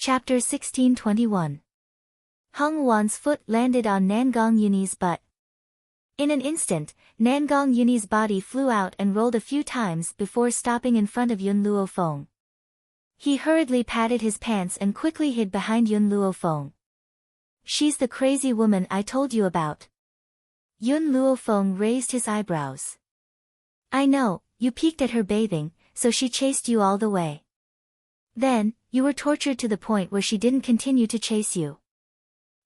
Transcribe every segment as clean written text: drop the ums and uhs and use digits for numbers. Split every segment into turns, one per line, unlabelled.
Chapter 1621. Hung Wan's foot landed on Nangong Yunyi's butt. In an instant, Nangong Yunyi's body flew out and rolled a few times before stopping in front of Yun Luofeng. He hurriedly patted his pants and quickly hid behind Yun Luofeng. "She's the crazy woman I told you about." Yun Luofeng raised his eyebrows. "I know, you peeked at her bathing, so she chased you all the way. Then, you were tortured to the point where she didn't continue to chase you.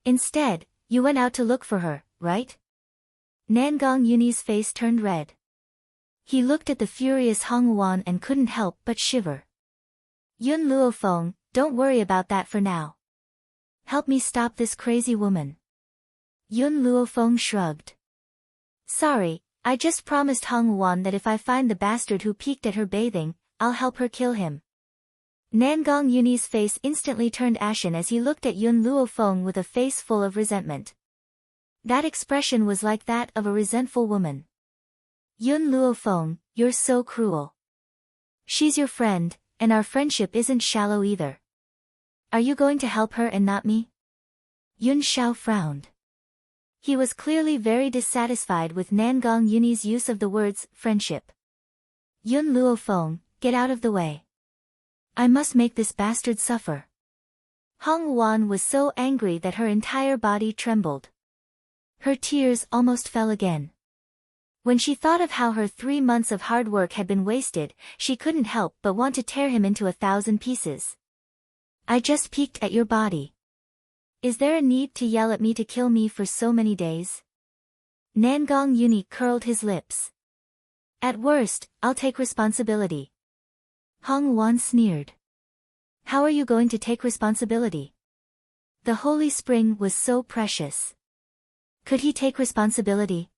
Instead, you went out to look for her, right?" Nangong Yunyi's face turned red. He looked at the furious Hung Wan and couldn't help but shiver. "Yun Luofeng, don't worry about that for now. Help me stop this crazy woman." Yun Luofeng shrugged. "Sorry, I just promised Hung Wan that if I find the bastard who peeked at her bathing, I'll help her kill him." Nangong Yunyi's face instantly turned ashen as he looked at Yun Luofeng with a face full of resentment. That expression was like that of a resentful woman. "Yun Luofeng, you're so cruel. She's your friend, and our friendship isn't shallow either. Are you going to help her and not me?" Yun Shao frowned. He was clearly very dissatisfied with Nangong Yunyi's use of the words friendship. "Yun Luofeng, get out of the way. I must make this bastard suffer." Hung Wan was so angry that her entire body trembled. Her tears almost fell again. When she thought of how her 3 months of hard work had been wasted, she couldn't help but want to tear him into 1,000 pieces. "I just peeked at your body. Is there a need to yell at me to kill me for so many days?" Nangong Yunyi curled his lips. "At worst, I'll take responsibility." Hung Wan sneered. "How are you going to take responsibility? The holy spring was so precious. Could he take responsibility?"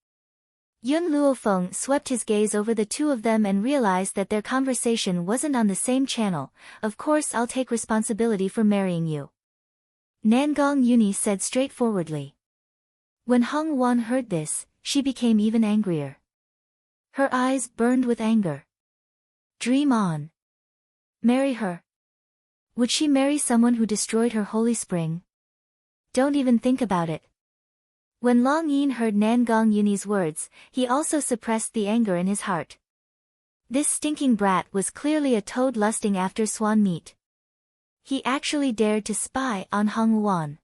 Yun Luofeng swept his gaze over the two of them and realized that their conversation wasn't on the same channel. "Of course I'll take responsibility for marrying you," Nangong Yunyi said straightforwardly. When Hung Wan heard this, she became even angrier. Her eyes burned with anger. Dream on. Marry her? Would she marry someone who destroyed her holy spring? Don't even think about it. When Long Yin heard Nangong Yunyi's words, he also suppressed the anger in his heart. This stinking brat was clearly a toad lusting after swan meat. He actually dared to spy on Hung Wan.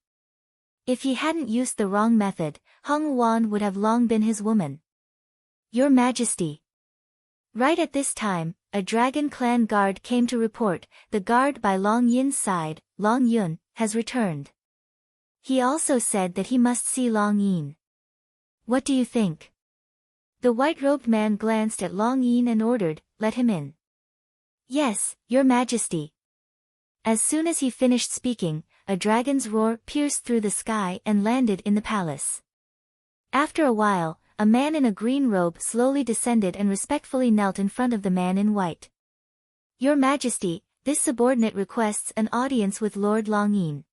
If he hadn't used the wrong method, Hung Wan would have long been his woman. "Your Majesty." Right at this time, a Dragon Clan guard came to report. "The guard by Long Yin's side, Long Yun, has returned. He also said that he must see Long Yin. What do you think?" The white-robed man glanced at Long Yin and ordered, "Let him in." "Yes, Your Majesty." As soon as he finished speaking, a dragon's roar pierced through the sky and landed in the palace. After a while, a man in a green robe slowly descended and respectfully knelt in front of the man in white. "Your Majesty, this subordinate requests an audience with Lord Long Yin."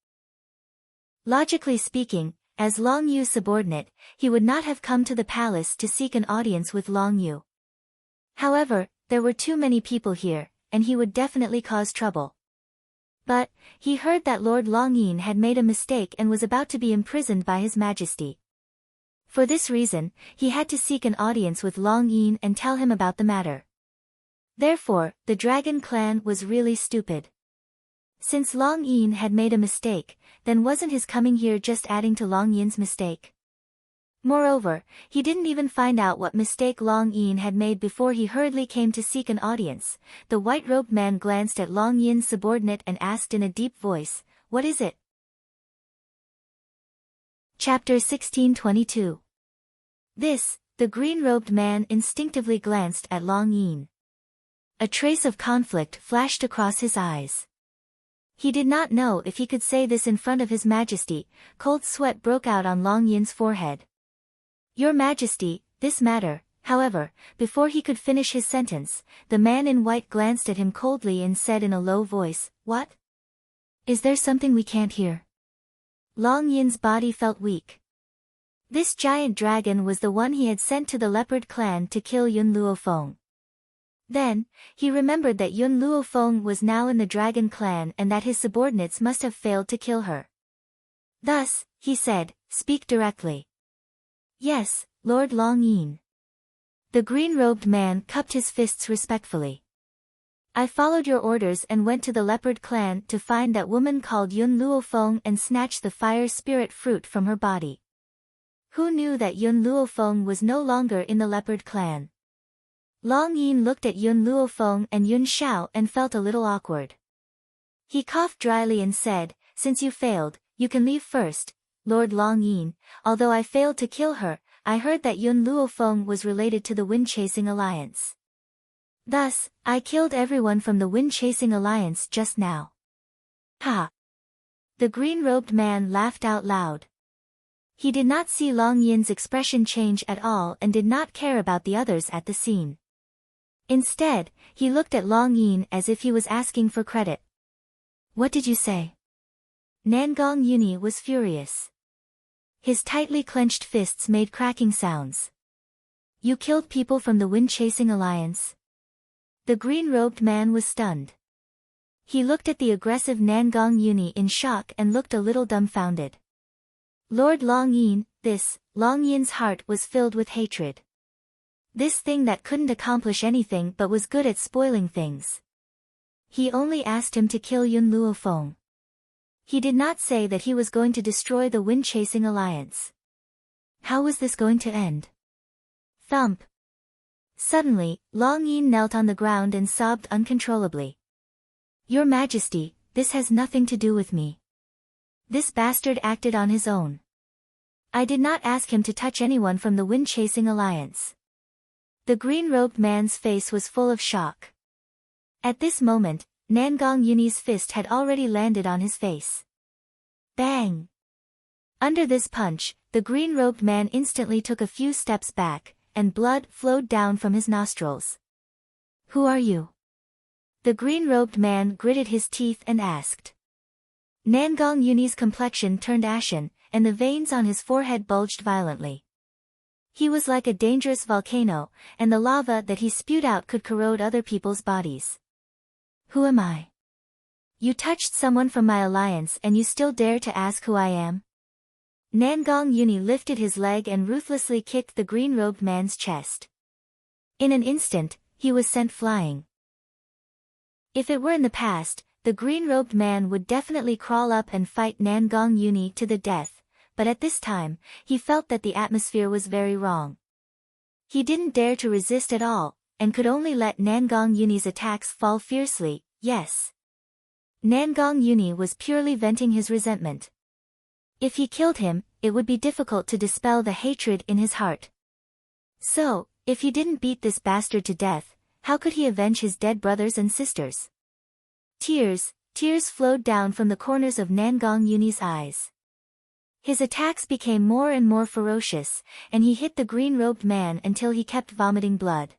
Logically speaking, as Long Yu's subordinate, he would not have come to the palace to seek an audience with Long Yu. However, there were too many people here, and he would definitely cause trouble. But, he heard that Lord Long Yin had made a mistake and was about to be imprisoned by His Majesty. For this reason, he had to seek an audience with Long Yin and tell him about the matter. Therefore, the Dragon Clan was really stupid. Since Long Yin had made a mistake, then wasn't his coming here just adding to Long Yin's mistake? Moreover, he didn't even find out what mistake Long Yin had made before he hurriedly came to seek an audience. The white-robed man glanced at Long Yin's subordinate and asked in a deep voice, "What is it?" Chapter 1622. The green-robed man instinctively glanced at Long Yin. A trace of conflict flashed across his eyes. He did not know if he could say this in front of His Majesty. Cold sweat broke out on Long Yin's forehead. "Your Majesty, this matter," however, before he could finish his sentence, the man in white glanced at him coldly and said in a low voice, "What? Is there something we can't hear?" Long Yin's body felt weak. This giant dragon was the one he had sent to the leopard clan to kill Yun Luofeng. Then, he remembered that Yun Luofeng was now in the dragon clan and that his subordinates must have failed to kill her. Thus, he said, "Speak directly." "Yes, Lord Long Yin." The green-robed man cupped his fists respectfully. "I followed your orders and went to the leopard clan to find that woman called Yun Luofeng and snatch the fire spirit fruit from her body." Who knew that Yun Luofeng was no longer in the leopard clan? Long Yin looked at Yun Luofeng and Yun Xiao and felt a little awkward. He coughed dryly and said, "Since you failed, you can leave first, Lord Long Yin. Although I failed to kill her, I heard that Yun Luofeng was related to the Wind-Chasing Alliance. Thus, I killed everyone from the Wind-Chasing Alliance just now." Ha! The green-robed man laughed out loud. He did not see Long Yin's expression change at all and did not care about the others at the scene. Instead, he looked at Long Yin as if he was asking for credit. "What did you say?" Nangong Yuni was furious. His tightly clenched fists made cracking sounds. "You killed people from the Wind-Chasing Alliance?" The green-robed man was stunned. He looked at the aggressive Nangong Yuni in shock and looked a little dumbfounded. Lord Long Yin, Long Yin's heart was filled with hatred. This thing that couldn't accomplish anything but was good at spoiling things. He only asked him to kill Yun Luofeng. He did not say that he was going to destroy the Wind-Chasing Alliance. How was this going to end? Thump. Suddenly, Long Yin knelt on the ground and sobbed uncontrollably. "Your Majesty, this has nothing to do with me. This bastard acted on his own. I did not ask him to touch anyone from the Wind-Chasing Alliance." The green-robed man's face was full of shock. At this moment, Nangong Yuni's fist had already landed on his face. Bang! Under this punch, the green-robed man instantly took a few steps back, and blood flowed down from his nostrils. "Who are you?" The green-robed man gritted his teeth and asked. Nangong Yuni's complexion turned ashen, and the veins on his forehead bulged violently. He was like a dangerous volcano, and the lava that he spewed out could corrode other people's bodies. "Who am I? You touched someone from my alliance and you still dare to ask who I am?" Nangong Yuni lifted his leg and ruthlessly kicked the green-robed man's chest. In an instant, he was sent flying. If it were in the past, the green-robed man would definitely crawl up and fight Nangong Yuni to the death, but at this time, he felt that the atmosphere was very wrong. He didn't dare to resist at all, and could only let Nangong Yuni's attacks fall fiercely. Yes. Nangong Yuni was purely venting his resentment. If he killed him, it would be difficult to dispel the hatred in his heart. So, if he didn't beat this bastard to death, how could he avenge his dead brothers and sisters? Tears flowed down from the corners of Nangong Yuni's eyes. His attacks became more and more ferocious, and he hit the green-robed man until he kept vomiting blood.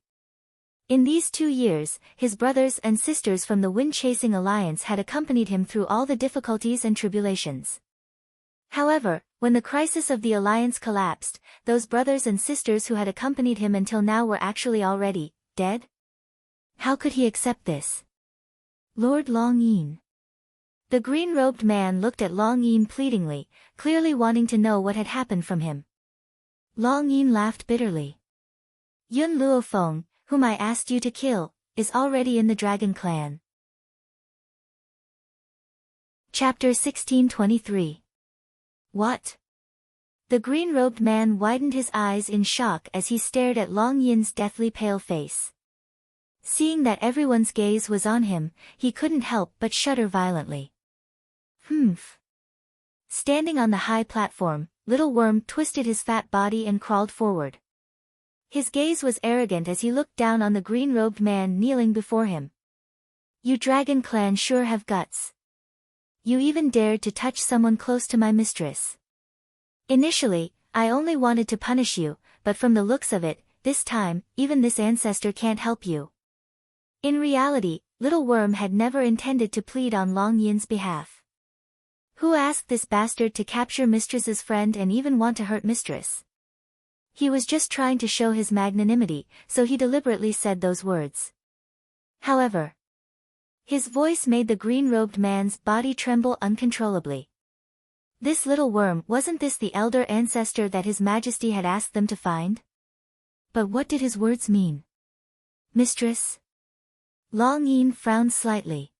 In these 2 years, his brothers and sisters from the Wind-Chasing Alliance had accompanied him through all the difficulties and tribulations. However, when the crisis of the alliance collapsed, those brothers and sisters who had accompanied him until now were actually already dead? How could he accept this? Lord Long Yin. The green-robed man looked at Long Yin pleadingly, clearly wanting to know what had happened from him. Long Yin laughed bitterly. "Yun Luofeng, whom I asked you to kill, is already in the dragon clan." Chapter 1623. What? The green-robed man widened his eyes in shock as he stared at Long Yin's deathly pale face. Seeing that everyone's gaze was on him, he couldn't help but shudder violently. Humph. Standing on the high platform, Little Worm twisted his fat body and crawled forward. His gaze was arrogant as he looked down on the green-robed man kneeling before him. "You dragon clan sure have guts. You even dared to touch someone close to my mistress. Initially, I only wanted to punish you, but from the looks of it, this time, even this ancestor can't help you." In reality, Little Worm had never intended to plead on Long Yin's behalf. Who asked this bastard to capture mistress's friend and even want to hurt mistress? He was just trying to show his magnanimity, so he deliberately said those words. However, his voice made the green-robed man's body tremble uncontrollably. This little worm, wasn't this the elder ancestor that His Majesty had asked them to find? But what did his words mean? Mistress? Long Yin frowned slightly.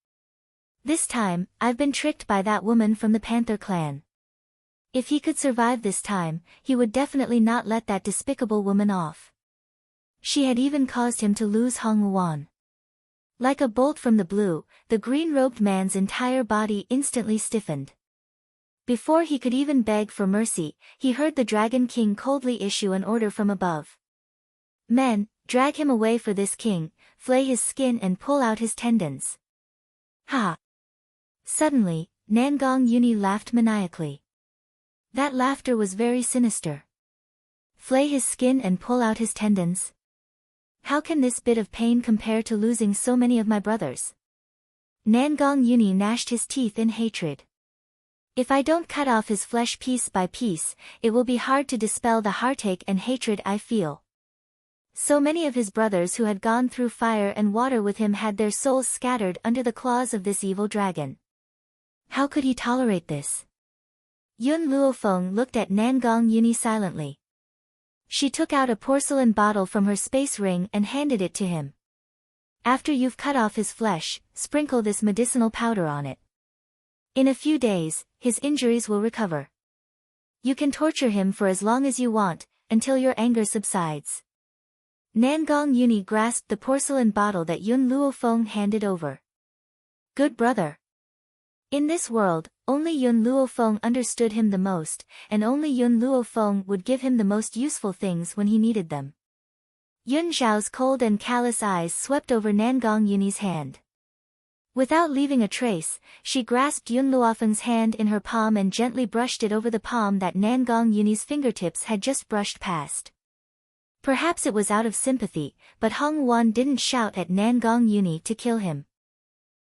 This time, I've been tricked by that woman from the Panther clan. If he could survive this time, he would definitely not let that despicable woman off. She had even caused him to lose Hong Wuan. Like a bolt from the blue, the green-robed man's entire body instantly stiffened. Before he could even beg for mercy, he heard the Dragon King coldly issue an order from above. Men, drag him away for this king, flay his skin and pull out his tendons. Ha! Suddenly, Nangong Yuni laughed maniacally. That laughter was very sinister. Flay his skin and pull out his tendons? How can this bit of pain compare to losing so many of my brothers? Nangong Yuni gnashed his teeth in hatred. If I don't cut off his flesh piece by piece, it will be hard to dispel the heartache and hatred I feel. So many of his brothers who had gone through fire and water with him had their souls scattered under the claws of this evil dragon. How could he tolerate this? Yun Luofeng looked at Nangong Yuni silently. She took out a porcelain bottle from her space ring and handed it to him. After you've cut off his flesh, sprinkle this medicinal powder on it. In a few days, his injuries will recover. You can torture him for as long as you want, until your anger subsides. Nangong Yuni grasped the porcelain bottle that Yun Luofeng handed over. Good brother. In this world, only Yun Luofeng understood him the most, and only Yun Luofeng would give him the most useful things when he needed them. Yun Zhao's cold and callous eyes swept over Nangong Yuni's hand. Without leaving a trace, she grasped Yun Luofeng's hand in her palm and gently brushed it over the palm that Nangong Yuni's fingertips had just brushed past. Perhaps it was out of sympathy, but Hong Wuan didn't shout at Nangong Yuni to kill him.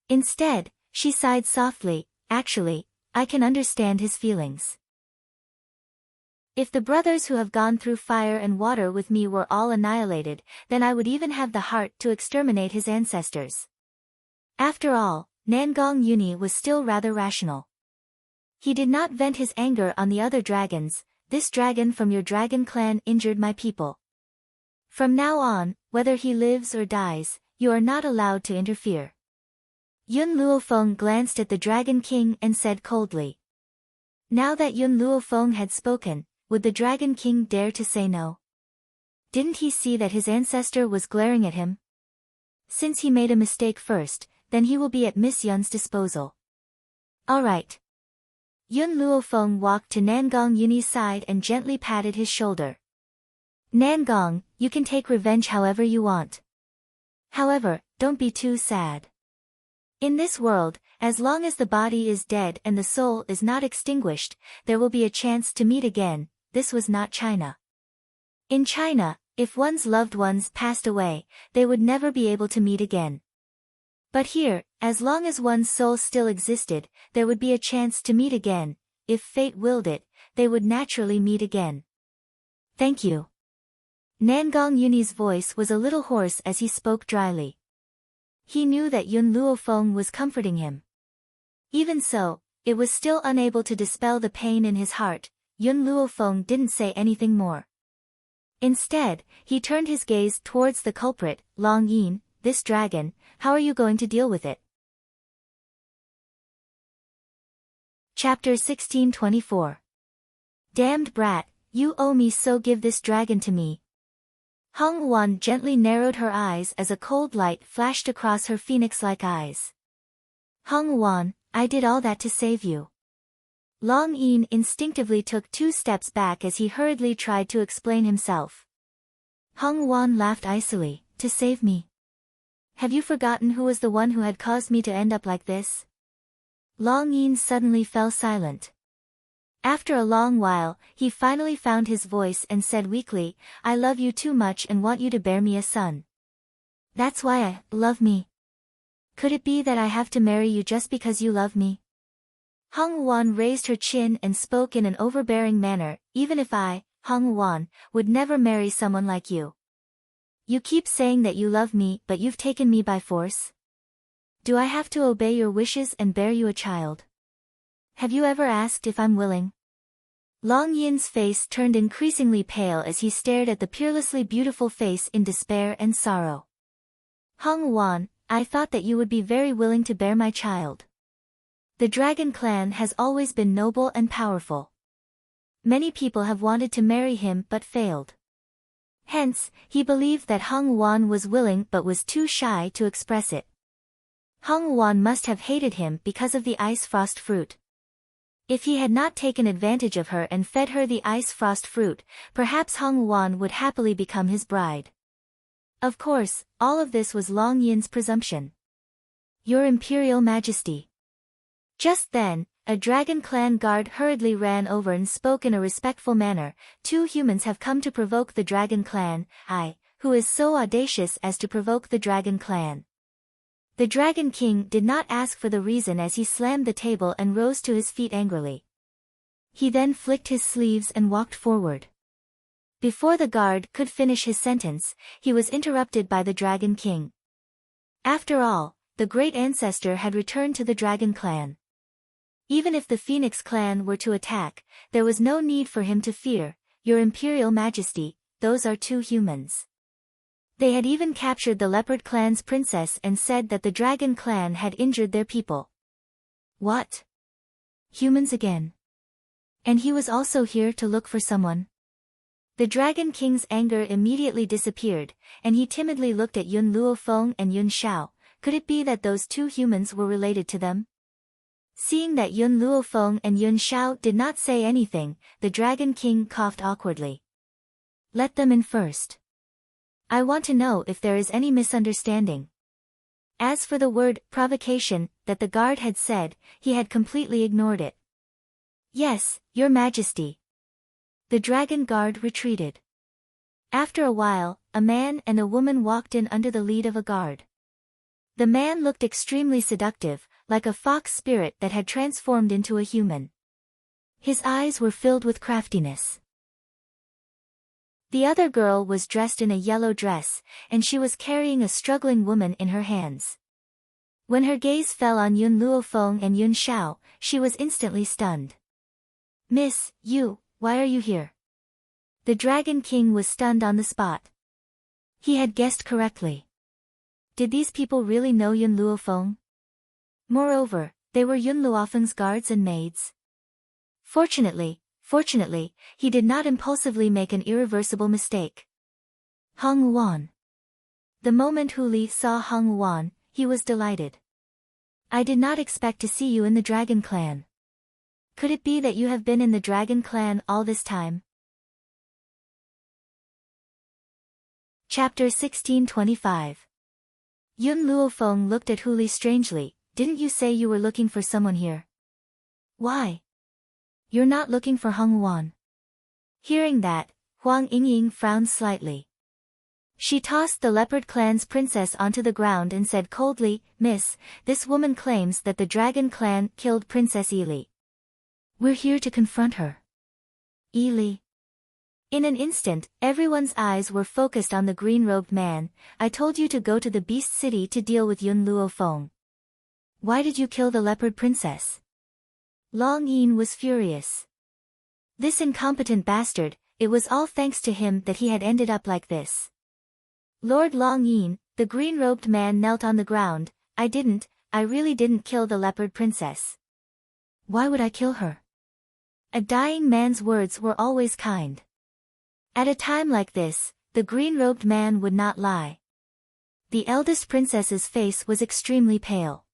Instead, she sighed softly, actually, I can understand his feelings. If the brothers who have gone through fire and water with me were all annihilated, then I would even have the heart to exterminate his ancestors. After all, Nangong Yuni was still rather rational. He did not vent his anger on the other dragons. This dragon from your dragon clan injured my people. From now on, whether he lives or dies, you are not allowed to interfere. Yun Luofeng glanced at the Dragon King and said coldly. Now that Yun Luofeng had spoken, would the Dragon King dare to say no? Didn't he see that his ancestor was glaring at him? Since he made a mistake first, then he will be at Miss Yun's disposal. All right. Yun Luofeng walked to Nangong Yuni's side and gently patted his shoulder. Nangong, you can take revenge however you want. However, don't be too sad. In this world, as long as the body is dead and the soul is not extinguished, there will be a chance to meet again. This was not China. In China, if one's loved ones passed away, they would never be able to meet again. But here, as long as one's soul still existed, there would be a chance to meet again. If fate willed it, they would naturally meet again. Thank you. Nangong Yuni's voice was a little hoarse as he spoke dryly. He knew that Yun Luofeng was comforting him. Even so, it was still unable to dispel the pain in his heart. Yun Luofeng didn't say anything more. Instead, he turned his gaze towards the culprit, Long Yin, this dragon. How are you going to deal with it? Chapter 1624. Damned brat, you owe me, so give this dragon to me. Hong Wuan gently narrowed her eyes as a cold light flashed across her phoenix-like eyes. Hong Wuan, I did all that to save you. Long Yin instinctively took 2 steps back as he hurriedly tried to explain himself. Hong Wuan laughed icily, to save me. Have you forgotten who was the one who had caused me to end up like this? Long Yin suddenly fell silent. After a long while, he finally found his voice and said weakly, I love you too much and want you to bear me a son. That's why I love me. Could it be that I have to marry you just because you love me? Hong Wuan raised her chin and spoke in an overbearing manner, even if I, Hong Wuan, would never marry someone like you. You keep saying that you love me, but you've taken me by force? Do I have to obey your wishes and bear you a child? Have you ever asked if I'm willing? Long Yin's face turned increasingly pale as he stared at the peerlessly beautiful face in despair and sorrow. Hung Wan, I thought that you would be very willing to bear my child. The dragon clan has always been noble and powerful. Many people have wanted to marry him but failed. Hence, he believed that Hung Wan was willing but was too shy to express it. Hung Wan must have hated him because of the ice frost fruit. If he had not taken advantage of her and fed her the ice frost fruit, perhaps Hung Wan would happily become his bride. Of course, all of this was Long Yin's presumption. Your Imperial Majesty. Just then, a dragon clan guard hurriedly ran over and spoke in a respectful manner. 2 humans have come to provoke the dragon clan. Who is so audacious as to provoke the dragon clan? The Dragon King did not ask for the reason as he slammed the table and rose to his feet angrily. He then flicked his sleeves and walked forward. Before the guard could finish his sentence, he was interrupted by the Dragon King. After all, the great ancestor had returned to the Dragon Clan. Even if the Phoenix Clan were to attack, there was no need for him to fear. Your Imperial Majesty, those are 2 humans. They had even captured the Leopard Clan's princess and said that the Dragon Clan had injured their people. What? Humans again? And he was also here to look for someone? The Dragon King's anger immediately disappeared, and he timidly looked at Yun Luofeng and Yun Xiao. Could it be that those 2 humans were related to them? Seeing that Yun Luofeng and Yun Xiao did not say anything, the Dragon King coughed awkwardly. Let them in first. I want to know if there is any misunderstanding. As for the word provocation that the guard had said, he had completely ignored it. Yes, Your Majesty. The dragon guard retreated. After a while, a man and a woman walked in under the lead of a guard. The man looked extremely seductive, like a fox spirit that had transformed into a human. His eyes were filled with craftiness. The other girl was dressed in a yellow dress, and she was carrying a struggling woman in her hands. When her gaze fell on Yun Luofeng and Yun Xiao, she was instantly stunned. Miss, why are you here? The Dragon King was stunned on the spot. He had guessed correctly. Did these people really know Yun Luofeng? Moreover, they were Yun Luofeng's guards and maids. Fortunately, he did not impulsively make an irreversible mistake. Hung Wan. The moment Hu Li saw Hung Wan, he was delighted. I did not expect to see you in the Dragon Clan. Could it be that you have been in the Dragon Clan all this time? Chapter 1625. Yun Luofeng looked at Hu Li strangely. Didn't you say you were looking for someone here? Why? You're not looking for Hung Wan. Hearing that, Huang Yingying frowned slightly. She tossed the Leopard Clan's princess onto the ground and said coldly, Miss, this woman claims that the Dragon Clan killed Princess Ili. We're here to confront her. Ili. In an instant, everyone's eyes were focused on the green-robed man. I told you to go to the Beast City to deal with Yun Luofeng. Why did you kill the Leopard Princess? Long Yin was furious. This incompetent bastard, it was all thanks to him that he had ended up like this. Lord Long Yin, the green-robed man knelt on the ground. I really didn't kill the Leopard Princess. Why would I kill her? A dying man's words were always kind. At a time like this, the green-robed man would not lie. The eldest princess's face was extremely pale.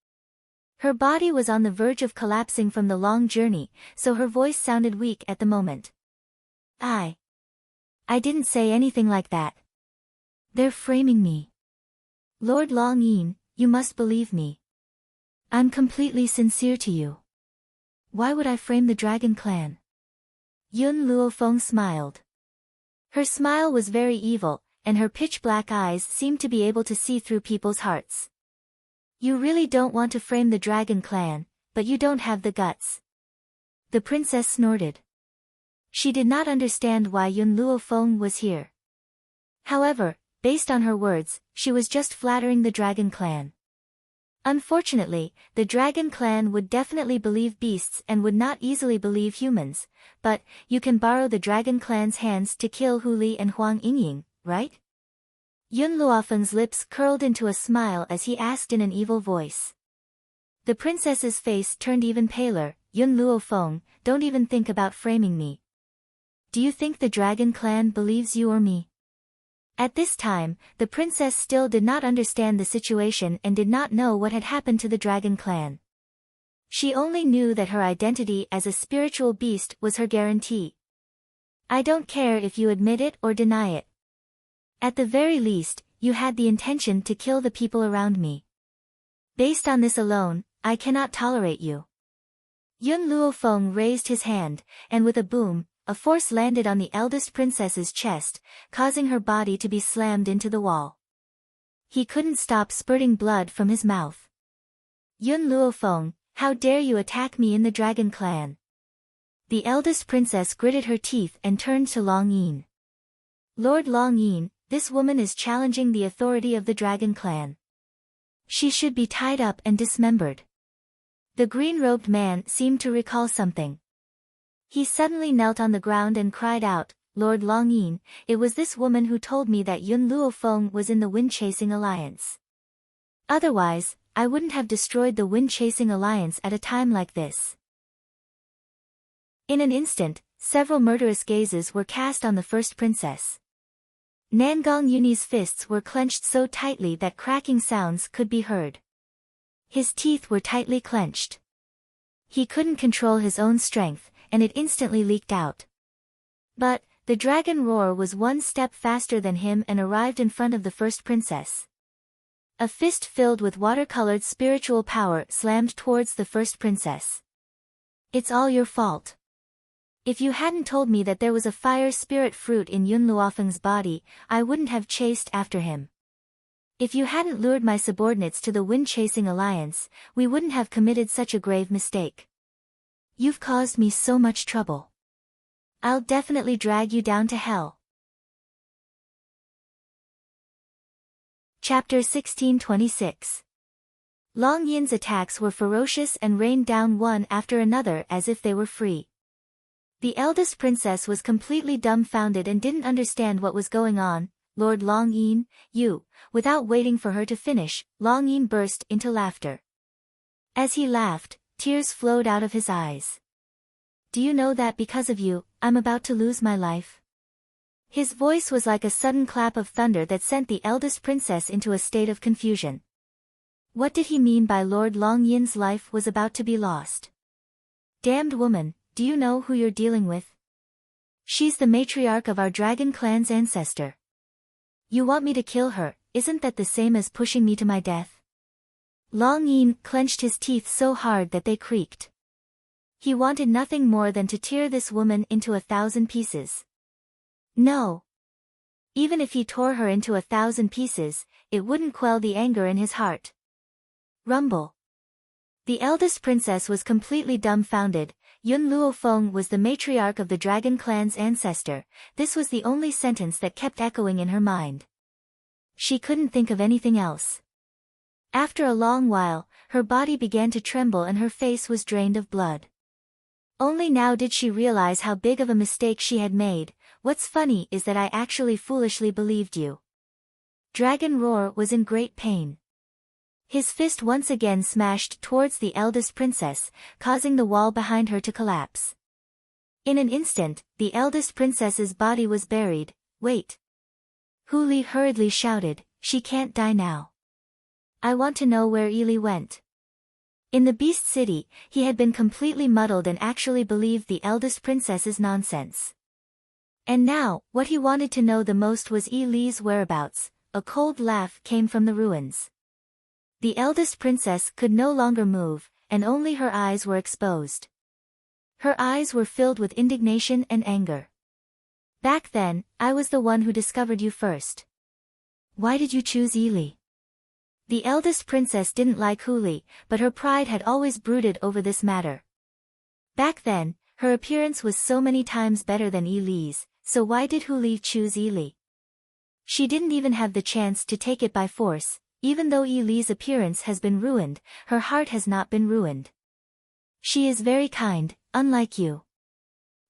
Her body was on the verge of collapsing from the long journey, so her voice sounded weak at the moment. I didn't say anything like that. They're framing me. Lord Long Yin, you must believe me. I'm completely sincere to you. Why would I frame the Dragon Clan? Yun Luofeng smiled. Her smile was very evil, and her pitch-black eyes seemed to be able to see through people's hearts. You really don't want to frame the Dragon Clan, but you don't have the guts. The princess snorted. She did not understand why Yun Luofeng was here. However, based on her words, she was just flattering the dragon clan. Unfortunately, the dragon clan would definitely believe beasts and would not easily believe humans, but you can borrow the dragon clan's hands to kill Hu Li and Huang Yingying, right? Yun Luofeng's lips curled into a smile as he asked in an evil voice. The princess's face turned even paler. Yun Luofeng, don't even think about framing me. Do you think the dragon clan believes you or me? At this time, the princess still did not understand the situation and did not know what had happened to the dragon clan. She only knew that her identity as a spiritual beast was her guarantee. I don't care if you admit it or deny it. At the very least, you had the intention to kill the people around me. Based on this alone, I cannot tolerate you. Yun Luofeng raised his hand, and with a boom, a force landed on the eldest princess's chest, causing her body to be slammed into the wall. He couldn't stop spurting blood from his mouth. Yun Luofeng, how dare you attack me in the dragon clan? The eldest princess gritted her teeth and turned to Long Yin. Lord Long Yin, this woman is challenging the authority of the dragon clan. She should be tied up and dismembered. The green-robed man seemed to recall something. He suddenly knelt on the ground and cried out, Lord Long Yin, it was this woman who told me that Yun Luofeng was in the wind-chasing alliance. Otherwise, I wouldn't have destroyed the wind-chasing alliance at a time like this. In an instant, several murderous gazes were cast on the first princess. Nangong Yuni's fists were clenched so tightly that cracking sounds could be heard. His teeth were tightly clenched. He couldn't control his own strength, and it instantly leaked out. But, the dragon roar was one step faster than him and arrived in front of the first princess. A fist filled with watercolored spiritual power slammed towards the first princess. It's all your fault. If you hadn't told me that there was a fire spirit fruit in Yun Luofeng's body, I wouldn't have chased after him. If you hadn't lured my subordinates to the wind-chasing alliance, we wouldn't have committed such a grave mistake. You've caused me so much trouble. I'll definitely drag you down to hell. Chapter 1626. Long Yin's attacks were ferocious and rained down one after another as if they were free. The eldest princess was completely dumbfounded and didn't understand what was going on. Lord Long Yin, you, without waiting for her to finish, Long Yin burst into laughter. As he laughed, tears flowed out of his eyes. Do you know that because of you, I'm about to lose my life? His voice was like a sudden clap of thunder that sent the eldest princess into a state of confusion. What did he mean by Lord Long Yin's life was about to be lost? Damned woman, do you know who you're dealing with? She's the matriarch of our dragon clan's ancestor. You want me to kill her, isn't that the same as pushing me to my death? Long Yin clenched his teeth so hard that they creaked. He wanted nothing more than to tear this woman into 1,000 pieces. No. Even if he tore her into 1,000 pieces, it wouldn't quell the anger in his heart. Rumble. The eldest princess was completely dumbfounded. Yun Luofeng was the matriarch of the dragon clan's ancestor. This was the only sentence that kept echoing in her mind. She couldn't think of anything else. After a long while, her body began to tremble and her face was drained of blood. Only now did she realize how big of a mistake she had made. What's funny is that I actually foolishly believed you. Dragon Roar was in great pain. His fist once again smashed towards the eldest princess, causing the wall behind her to collapse. In an instant, the eldest princess's body was buried. Wait. Hu Li hurriedly shouted, she can't die now. I want to know where Ili went. In the Beast City, he had been completely muddled and actually believed the eldest princess's nonsense. And now, what he wanted to know the most was Ili's whereabouts. A cold laugh came from the ruins. The eldest princess could no longer move, and only her eyes were exposed. Her eyes were filled with indignation and anger. Back then, I was the one who discovered you first. Why did you choose Ili? The eldest princess didn't like Hu Li, but her pride had always brooded over this matter. Back then, her appearance was so many times better than Ili's, so why did Hu Li choose Ili? She didn't even have the chance to take it by force. Even though Yi Li's appearance has been ruined, her heart has not been ruined. She is very kind, unlike you.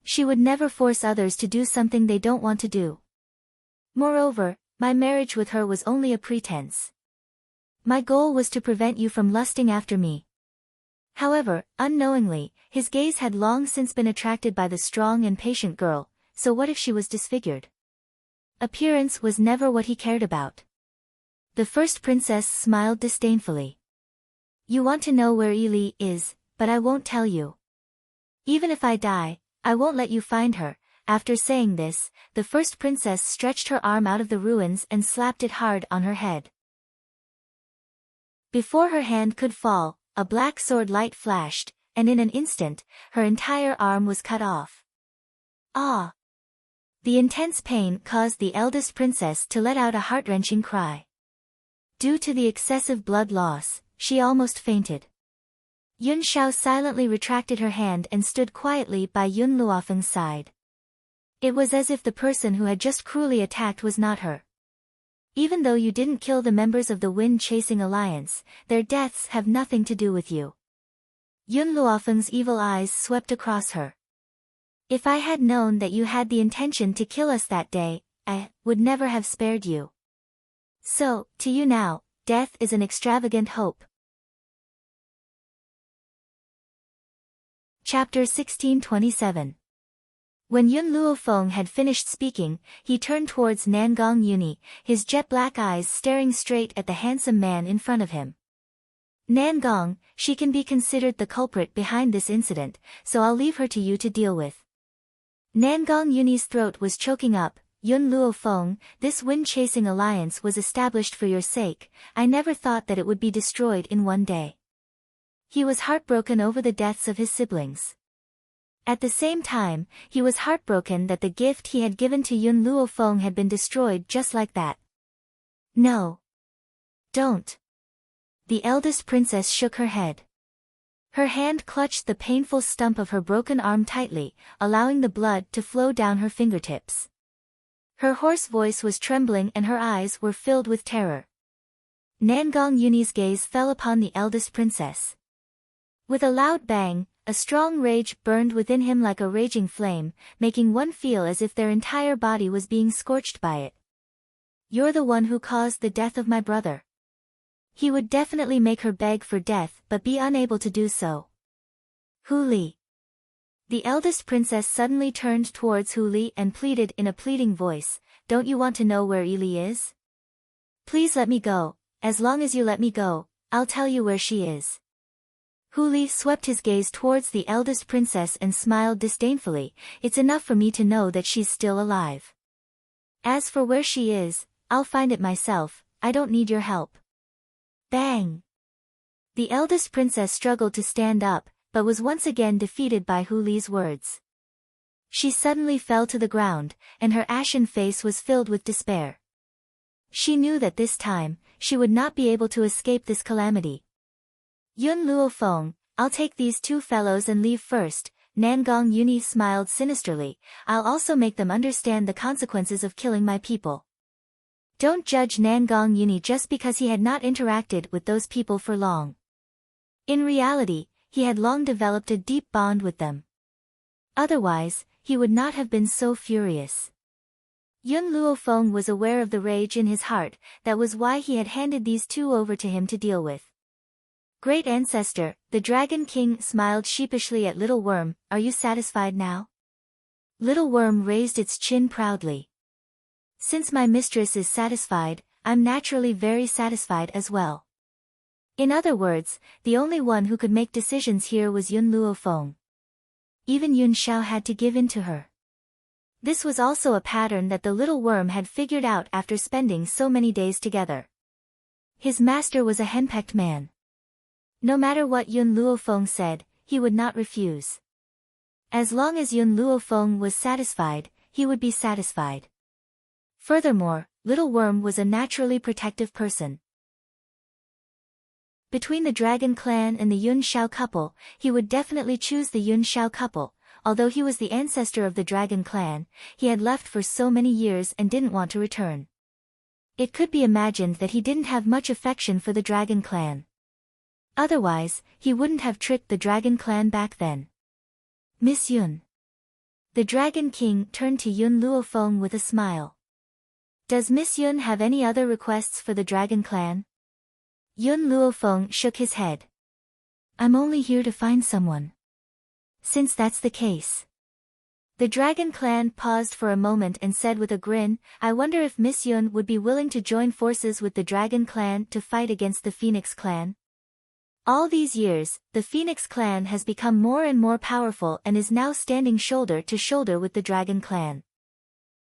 She would never force others to do something they don't want to do. Moreover, my marriage with her was only a pretense. My goal was to prevent you from lusting after me. However, unknowingly, his gaze had long since been attracted by the strong and patient girl, so what if she was disfigured? Appearance was never what he cared about. The first princess smiled disdainfully. You want to know where Yi Li is, but I won't tell you. Even if I die, I won't let you find her. After saying this, the first princess stretched her arm out of the ruins and slapped it hard on her head. Before her hand could fall, a black sword light flashed, and in an instant, her entire arm was cut off. Ah! The intense pain caused the eldest princess to let out a heart-wrenching cry. Due to the excessive blood loss, she almost fainted. Yun Xiao silently retracted her hand and stood quietly by Yun Luofeng's side. It was as if the person who had just cruelly attacked was not her. Even though you didn't kill the members of the Wind-Chasing Alliance, their deaths have nothing to do with you. Yun Luofeng's evil eyes swept across her. If I had known that you had the intention to kill us that day, I would never have spared you. So, to you now, death is an extravagant hope. Chapter 1627. When Yun Luofeng had finished speaking, he turned towards Nangong Yuni, his jet-black eyes staring straight at the handsome man in front of him. Nangong, she can be considered the culprit behind this incident, so I'll leave her to you to deal with. Nangong Yuni's throat was choking up. Yun Luofeng, this Wind-Chasing Alliance was established for your sake. I never thought that it would be destroyed in one day. He was heartbroken over the deaths of his siblings. At the same time, he was heartbroken that the gift he had given to Yun Luofeng had been destroyed just like that. No. Don't. The eldest princess shook her head. Her hand clutched the painful stump of her broken arm tightly, allowing the blood to flow down her fingertips. Her hoarse voice was trembling and her eyes were filled with terror. Nangong Yuni's gaze fell upon the eldest princess. With a loud bang, a strong rage burned within him like a raging flame, making one feel as if their entire body was being scorched by it. You're the one who caused the death of my brother. He would definitely make her beg for death but be unable to do so. Hu Li. The eldest princess suddenly turned towards Hu Li and pleaded in a pleading voice, don't you want to know where Yi Li is? Please let me go. As long as you let me go, I'll tell you where she is. Hu Li swept his gaze towards the eldest princess and smiled disdainfully, it's enough for me to know that she's still alive. As for where she is, I'll find it myself, I don't need your help. Bang! The eldest princess struggled to stand up, but was once again defeated by Hu Li's words. She suddenly fell to the ground, and her ashen face was filled with despair. She knew that this time, she would not be able to escape this calamity. Yun Luofeng, I'll take these two fellows and leave first. Nangong Yuni smiled sinisterly, I'll also make them understand the consequences of killing my people. Don't judge Nangong Yuni just because he had not interacted with those people for long. In reality, he had long developed a deep bond with them. Otherwise, he would not have been so furious. Yun Luofeng was aware of the rage in his heart, that was why he had handed these two over to him to deal with. Great Ancestor, the Dragon King smiled sheepishly at Little Worm, are you satisfied now? Little Worm raised its chin proudly. Since my mistress is satisfied, I'm naturally very satisfied as well. In other words, the only one who could make decisions here was Yun Luofeng. Even Yun Xiao had to give in to her. This was also a pattern that the little worm had figured out after spending so many days together. His master was a henpecked man. No matter what Yun Luofeng said, he would not refuse. As long as Yun Luofeng was satisfied, he would be satisfied. Furthermore, Little Worm was a naturally protective person. Between the Dragon Clan and the Yun Xiao couple, he would definitely choose the Yun Xiao couple. Although he was the ancestor of the Dragon Clan, he had left for so many years and didn't want to return. It could be imagined that he didn't have much affection for the Dragon Clan. Otherwise, he wouldn't have tricked the Dragon Clan back then. Miss Yun. The Dragon King turned to Yun Luofeng with a smile. Does Miss Yun have any other requests for the Dragon Clan? Yun Luofeng shook his head. I'm only here to find someone. Since that's the case. The Dragon Clan paused for a moment and said with a grin, I wonder if Miss Yun would be willing to join forces with the Dragon Clan to fight against the Phoenix Clan. All these years, the Phoenix Clan has become more and more powerful and is now standing shoulder to shoulder with the Dragon Clan.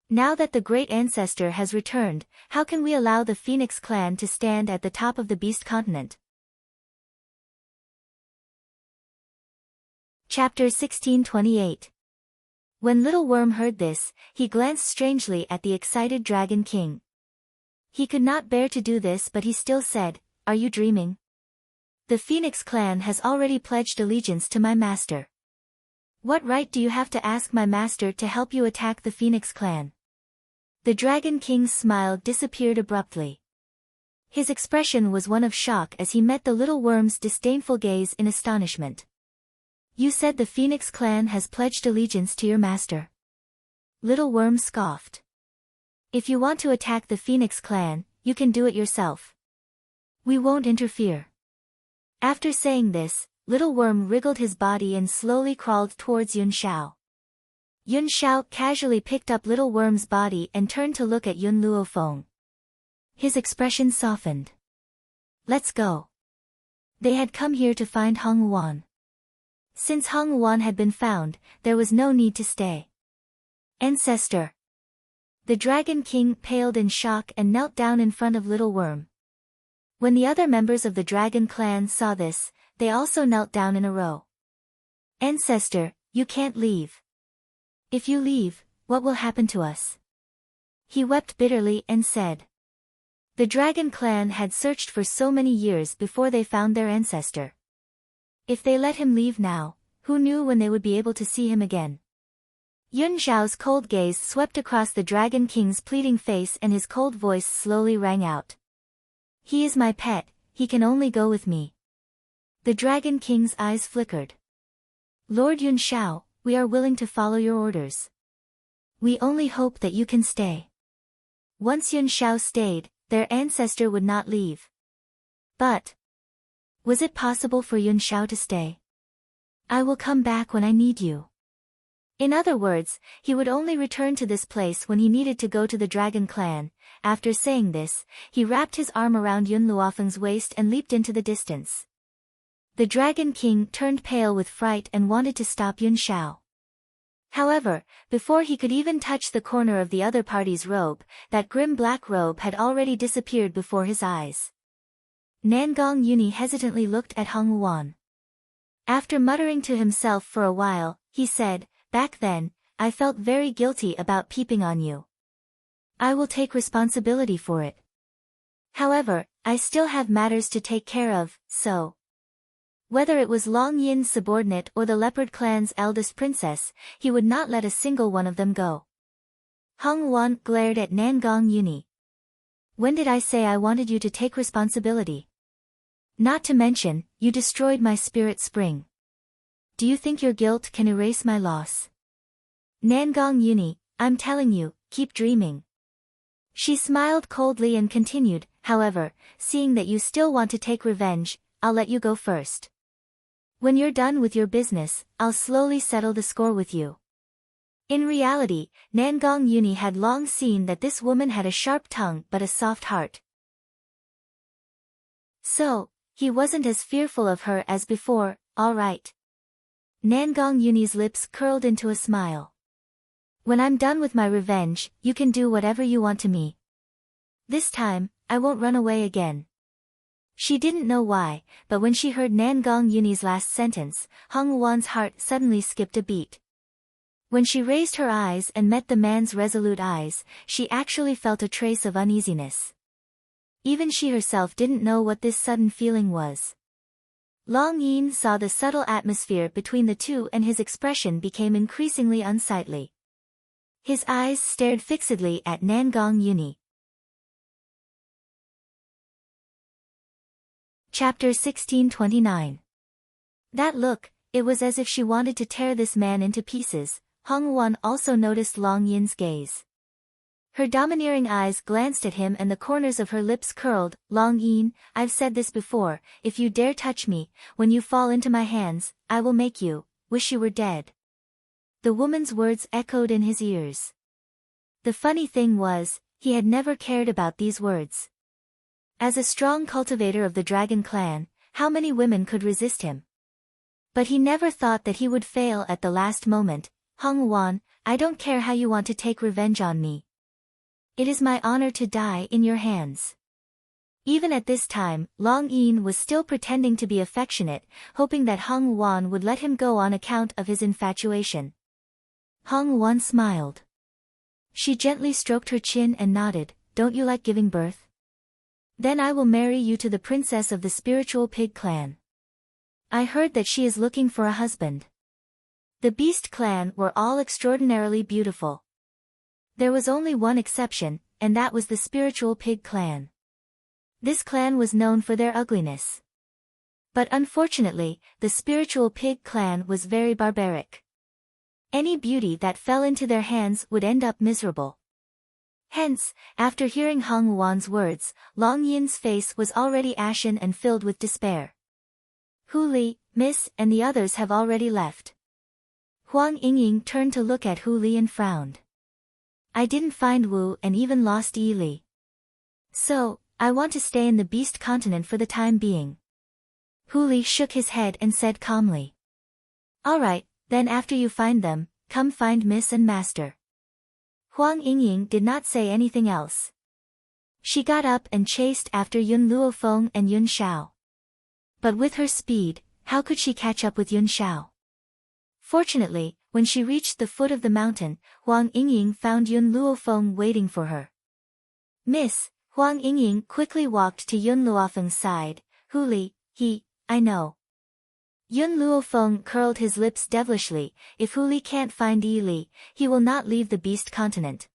Now that the Great Ancestor has returned, how can we allow the Phoenix Clan to stand at the top of the Beast Continent? Chapter 1628. When Little Worm heard this, he glanced strangely at the excited Dragon King. He could not bear to do this, but he still said, Are you dreaming? The Phoenix Clan has already pledged allegiance to my master. What right do you have to ask my master to help you attack the Phoenix Clan? The Dragon King's smile disappeared abruptly. His expression was one of shock as he met the Little Worm's disdainful gaze in astonishment. You said the Phoenix Clan has pledged allegiance to your master. Little Worm scoffed. If you want to attack the Phoenix Clan, you can do it yourself. We won't interfere. After saying this, Little Worm wriggled his body and slowly crawled towards Yun Xiao. Yun Xiao casually picked up Little Worm's body and turned to look at Yun Luofeng. His expression softened. Let's go. They had come here to find Hong Wan. Since Hong Wan had been found, there was no need to stay. Ancestor. The Dragon King paled in shock and knelt down in front of Little Worm. When the other members of the Dragon Clan saw this, they also knelt down in a row. Ancestor, you can't leave. If you leave, what will happen to us? He wept bitterly and said. The Dragon Clan had searched for so many years before they found their ancestor. If they let him leave now, who knew when they would be able to see him again? Yun Xiao's cold gaze swept across the Dragon King's pleading face and his cold voice slowly rang out. He is my pet, he can only go with me. The Dragon King's eyes flickered. Lord Yun Xiao, we are willing to follow your orders. We only hope that you can stay. Once Yun Xiao stayed, their ancestor would not leave. But was it possible for Yun Xiao to stay? I will come back when I need you. In other words, he would only return to this place when he needed to go to the Dragon Clan. After saying this, he wrapped his arm around Yun Luofeng's waist and leaped into the distance. The Dragon King turned pale with fright and wanted to stop Yun Xiao. However, before he could even touch the corner of the other party's robe, that grim black robe had already disappeared before his eyes. Nangong Yuni hesitantly looked at Hong Wan. After muttering to himself for a while, he said, Back then, I felt very guilty about peeping on you. I will take responsibility for it. However, I still have matters to take care of, so. Whether it was Long Yin's subordinate or the Leopard Clan's eldest princess, he would not let a single one of them go. Hong Wan glared at Nangong Yuni. When did I say I wanted you to take responsibility? Not to mention, you destroyed my spirit spring. Do you think your guilt can erase my loss? Nangong Yuni, I'm telling you, keep dreaming. She smiled coldly and continued, however, seeing that you still want to take revenge, I'll let you go first. When you're done with your business, I'll slowly settle the score with you. In reality, Nangong Yuni had long seen that this woman had a sharp tongue but a soft heart. So, he wasn't as fearful of her as before, all right. Nangong Yuni's lips curled into a smile. When I'm done with my revenge, you can do whatever you want to me. This time, I won't run away again. She didn't know why, but when she heard Nangong Yuni's last sentence, Hong Wan's heart suddenly skipped a beat. When she raised her eyes and met the man's resolute eyes, she actually felt a trace of uneasiness. Even she herself didn't know what this sudden feeling was. Long Yin saw the subtle atmosphere between the two and his expression became increasingly unsightly. His eyes stared fixedly at Nangong Yuni. Chapter 1629. That look, it was as if she wanted to tear this man into pieces. Hung Wan also noticed Long Yin's gaze. Her domineering eyes glanced at him and the corners of her lips curled. Long Yin, I've said this before, if you dare touch me, when you fall into my hands, I will make you wish you were dead. The woman's words echoed in his ears. The funny thing was, he had never cared about these words. As a strong cultivator of the dragon clan, how many women could resist him? But he never thought that he would fail at the last moment. Hung Wan, I don't care how you want to take revenge on me. It is my honor to die in your hands. Even at this time, Long Yin was still pretending to be affectionate, hoping that Hung Wan would let him go on account of his infatuation. Hung Wan smiled. She gently stroked her chin and nodded, don't you like giving birth? Then I will marry you to the princess of the spiritual pig clan. I heard that she is looking for a husband. The beast clan were all extraordinarily beautiful. There was only one exception, and that was the spiritual pig clan. This clan was known for their ugliness. But unfortunately, the spiritual pig clan was very barbaric. Any beauty that fell into their hands would end up miserable. Hence, after hearing Hung Wan's words, Long Yin's face was already ashen and filled with despair. Hu Li, Miss, and the others have already left. Huang Yingying turned to look at Hu Li and frowned. I didn't find Wu and even lost Yi Li. So, I want to stay in the beast continent for the time being. Hu Li shook his head and said calmly. Alright, then after you find them, come find Miss and Master. Huang Yingying did not say anything else. She got up and chased after Yun Luofeng and Yun Shao. But with her speed, how could she catch up Yun Shao? Fortunately, when she reached the foot of the mountain, Huang Yingying found Yun Luofeng waiting for her. Miss, Huang Yingying quickly walked to Yun Luofeng's side. Hu Li, I know. Yun Luofeng curled his lips devilishly, if Hu Li can't find Yi Li, he will not leave the beast continent.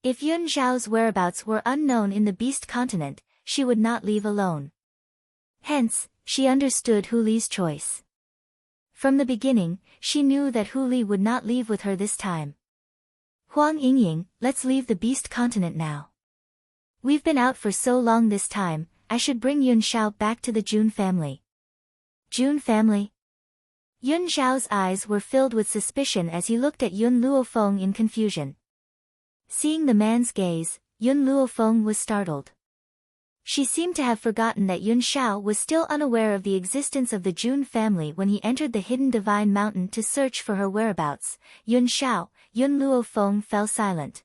If Yun Zhao's whereabouts were unknown in the beast continent, she would not leave alone. Hence, she understood Hu Li's choice. From the beginning, she knew that Hu Li would not leave with her this time. Huang Yingying, let's leave the beast continent now. We've been out for so long this time, I should bring Yun Zhao back to the Jun family. Jun family? Yun Zhao's eyes were filled with suspicion as he looked at Yun Luofeng in confusion. Seeing the man's gaze, Yun Luofeng was startled. She seemed to have forgotten that Yun Zhao was still unaware of the existence of the Jun family when he entered the hidden divine mountain to search for her whereabouts. Yun Luofeng fell silent.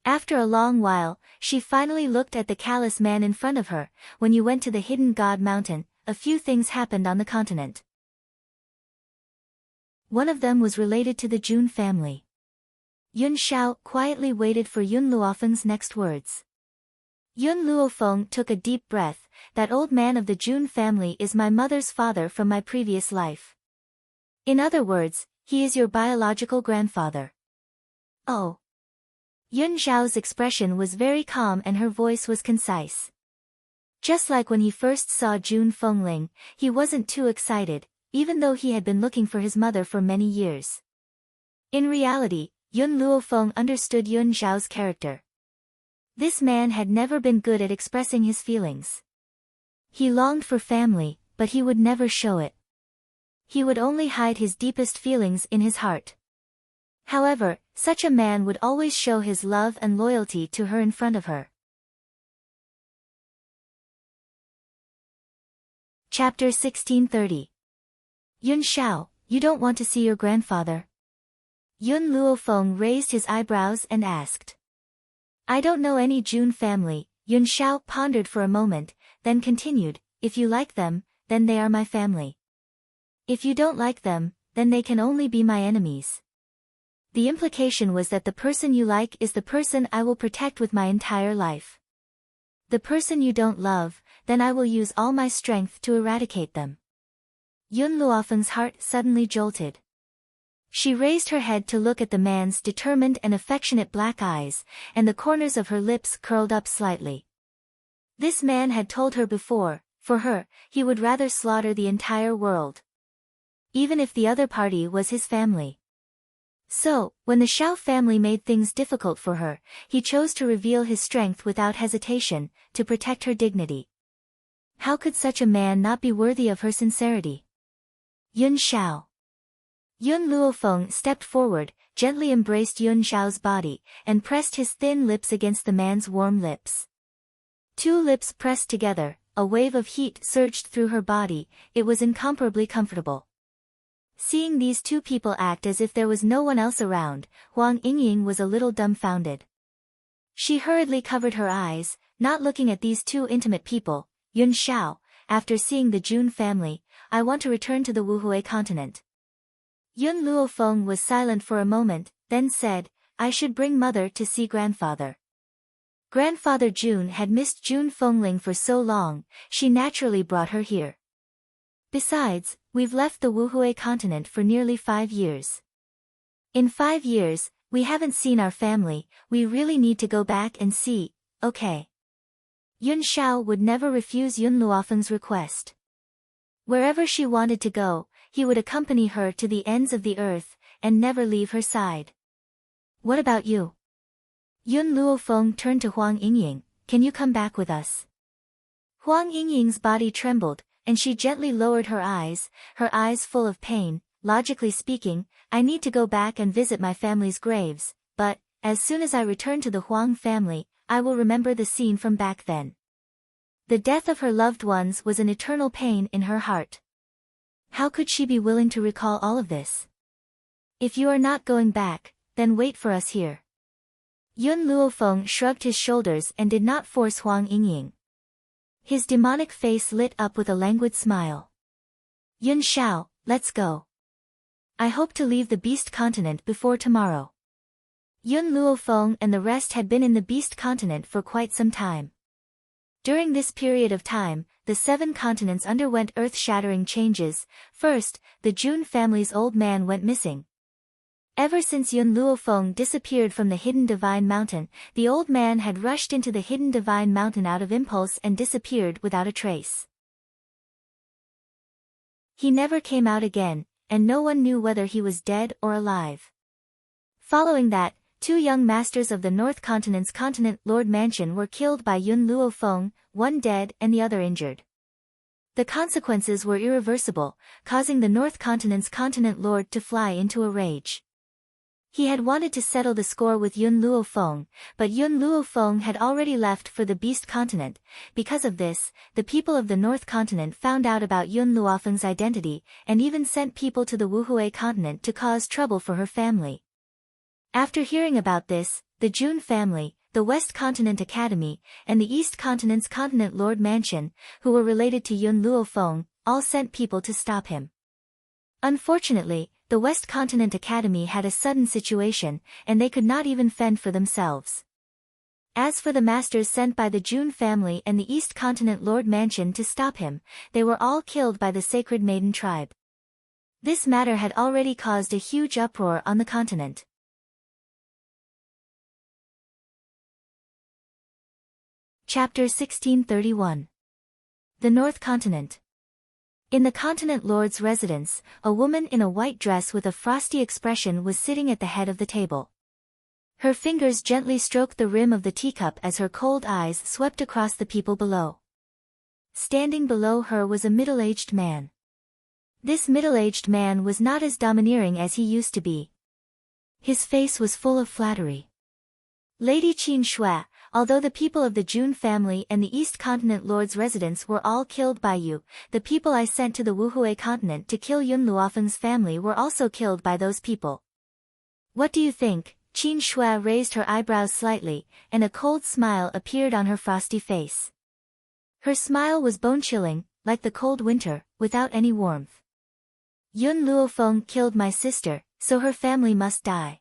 After a long while, she finally looked at the callous man in front of her. When you went to the hidden god mountain, a few things happened on the continent. One of them was related to the Jun family. Yun Zhao quietly waited for Yun Luofeng's next words. Yun Luofeng took a deep breath. That old man of the Jun family is my mother's father from my previous life. In other words, he is your biological grandfather. Oh. Yun Zhao's expression was very calm and her voice was concise. Just like when he first saw Jun Fengling, he wasn't too excited, even though he had been looking for his mother for many years. In reality, Yun Luofeng understood Yun Zhao's character. This man had never been good at expressing his feelings. He longed for family, but he would never show it. He would only hide his deepest feelings in his heart. However, such a man would always show his love and loyalty to her in front of her. Chapter 1630. Yun Zhao, you don't want to see your grandfather? Yun Luofeng raised his eyebrows and asked. I don't know any Jun family. Yun Zhao pondered for a moment, then continued, if you like them, then they are my family. If you don't like them, then they can only be my enemies. The implication was that the person you like is the person I will protect with my entire life. The person you don't love, then I will use all my strength to eradicate them. Yun Luofeng's heart suddenly jolted. She raised her head to look at the man's determined and affectionate black eyes, and the corners of her lips curled up slightly. This man had told her before, For her, he would rather slaughter the entire world. Even if the other party was his family. So, when the Shao family made things difficult for her, he chose to reveal his strength without hesitation, to protect her dignity. How could such a man not be worthy of her sincerity? Yun Shao. Yun Luofeng stepped forward, gently embraced Yun Shao's body, and pressed his thin lips against the man's warm lips. Two lips pressed together, a wave of heat surged through her body, it was incomparably comfortable. Seeing these two people act as if there was no one else around, Huang Yingying was a little dumbfounded. She hurriedly covered her eyes, not looking at these two intimate people. Yun Shao, after seeing the Jun family, I want to return to the Wuhui continent. Yun Luofeng was silent for a moment, then said, I should bring mother to see grandfather. Grandfather Jun had missed Jun Fengling for so long, she naturally brought her here. Besides, we've left the Wuhui continent for nearly 5 years. In 5 years, we haven't seen our family, we really need to go back and see, okay. Yun Shao would never refuse Yun Luofeng's request. Wherever she wanted to go, he would accompany her to the ends of the earth, and never leave her side. What about you? Yun Luofeng turned to Huang Yingying, can you come back with us? Huang Yingying's body trembled, and she gently lowered her eyes full of pain. Logically speaking, I need to go back and visit my family's graves, but, as soon as I return to the Huang family, I will remember the scene from back then. The death of her loved ones was an eternal pain in her heart. How could she be willing to recall all of this? If you are not going back, then wait for us here. Yun Luofeng shrugged his shoulders and did not force Huang Yingying. His demonic face lit up with a languid smile. Yun Shao, let's go. I hope to leave the Beast Continent before tomorrow. Yun Luofeng and the rest had been in the Beast Continent for quite some time. During this period of time, the 7 continents underwent earth-shattering changes. First, the Jun family's old man went missing. Ever since Yun Luofeng disappeared from the Hidden Divine Mountain, the old man had rushed into the Hidden Divine Mountain out of impulse and disappeared without a trace. He never came out again, and no one knew whether he was dead or alive. Following that, 2 young masters of the North Continent's Continent Lord Mansion were killed by Yun Luofeng, one dead and the other injured. The consequences were irreversible, causing the North Continent's Continent Lord to fly into a rage. He had wanted to settle the score with Yun Luofeng, but Yun Luofeng had already left for the Beast Continent. Because of this, the people of the North Continent found out about Yun Luofeng's identity, and even sent people to the Wuhui continent to cause trouble for her family. After hearing about this, the Jun family, the West Continent Academy, and the East Continent's Continent Lord Mansion, who were related to Yun Luofeng, all sent people to stop him. Unfortunately, the West Continent Academy had a sudden situation, and they could not even fend for themselves. As for the masters sent by the Jun family and the East Continent Lord Mansion to stop him, they were all killed by the Sacred Maiden tribe. This matter had already caused a huge uproar on the continent. Chapter 1631. The North Continent. In the Continent Lord's residence, a woman in a white dress with a frosty expression was sitting at the head of the table. Her fingers gently stroked the rim of the teacup as her cold eyes swept across the people below. Standing below her was a middle-aged man. This middle-aged man was not as domineering as he used to be. His face was full of flattery. Lady Qin Shui, although the people of the Jun family and the East Continent Lord's residence were all killed by you, the people I sent to the Wuhui continent to kill Yun Luofeng's family were also killed by those people. What do you think? Qin Shui raised her eyebrows slightly, and a cold smile appeared on her frosty face. Her smile was bone-chilling, like the cold winter, without any warmth. Yun Luofeng killed my sister, so her family must die.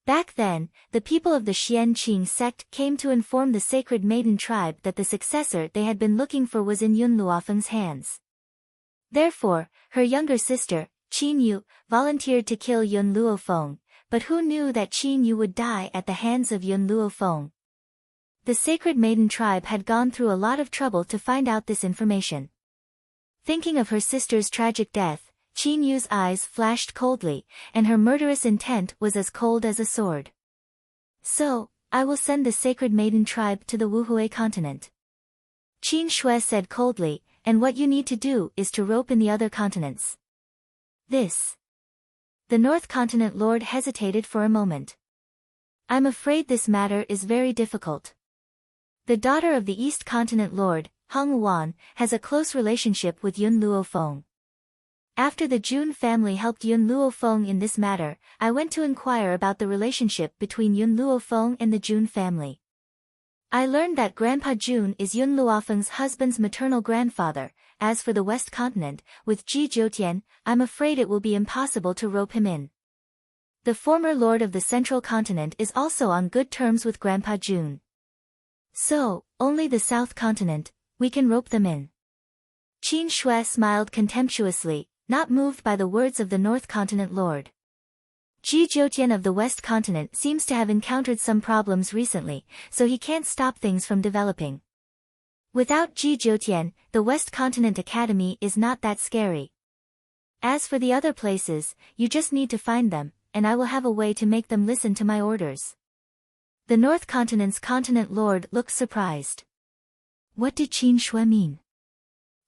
Back then, the people of the Xianqing sect came to inform the Sacred Maiden tribe that the successor they had been looking for was in Yun Luofeng's hands. Therefore, her younger sister, Qin Yu, volunteered to kill Yun Luofeng, but who knew that Qin Yu would die at the hands of Yun Luofeng? The sacred maiden tribe had gone through a lot of trouble to find out this information. Thinking of her sister's tragic death, Qin Yu's eyes flashed coldly, and her murderous intent was as cold as a sword. So, I will send the sacred maiden tribe to the Wuhui continent. Qin Shui said coldly, and what you need to do is to rope in the other continents. This. The North Continent Lord hesitated for a moment. I'm afraid this matter is very difficult. The daughter of the East Continent Lord, Hung Wan, has a close relationship with Yun Luofeng. After the Jun family helped Yun Luofeng in this matter, I went to inquire about the relationship between Yun Luofeng and the Jun family. I learned that Grandpa Jun is Yun Luofeng's husband's maternal grandfather. As for the West Continent, with Ji Jiutian, I'm afraid it will be impossible to rope him in. The former lord of the Central Continent is also on good terms with Grandpa Jun. So, only the South Continent, we can rope them in. Qin Shui smiled contemptuously, not moved by the words of the North Continent Lord. Ji Jiutian of the West Continent seems to have encountered some problems recently, so he can't stop things from developing. Without Ji Jiutian, the West Continent Academy is not that scary. As for the other places, you just need to find them, and I will have a way to make them listen to my orders. The North Continent's Continent Lord looked surprised. What did Qin Shui mean?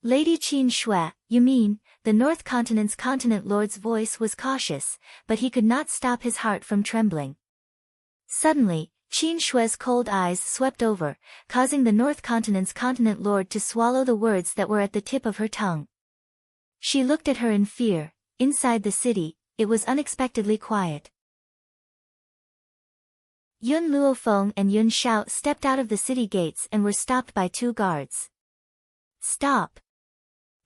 Lady Qin Shui, you mean, the North Continent's Continent Lord's voice was cautious, but he could not stop his heart from trembling. Suddenly, Qin Shui's cold eyes swept over, causing the North Continent's Continent Lord to swallow the words that were at the tip of her tongue. She looked at her in fear. Inside the city, it was unexpectedly quiet. Yun Luofeng and Yun Xiao stepped out of the city gates and were stopped by two guards. Stop!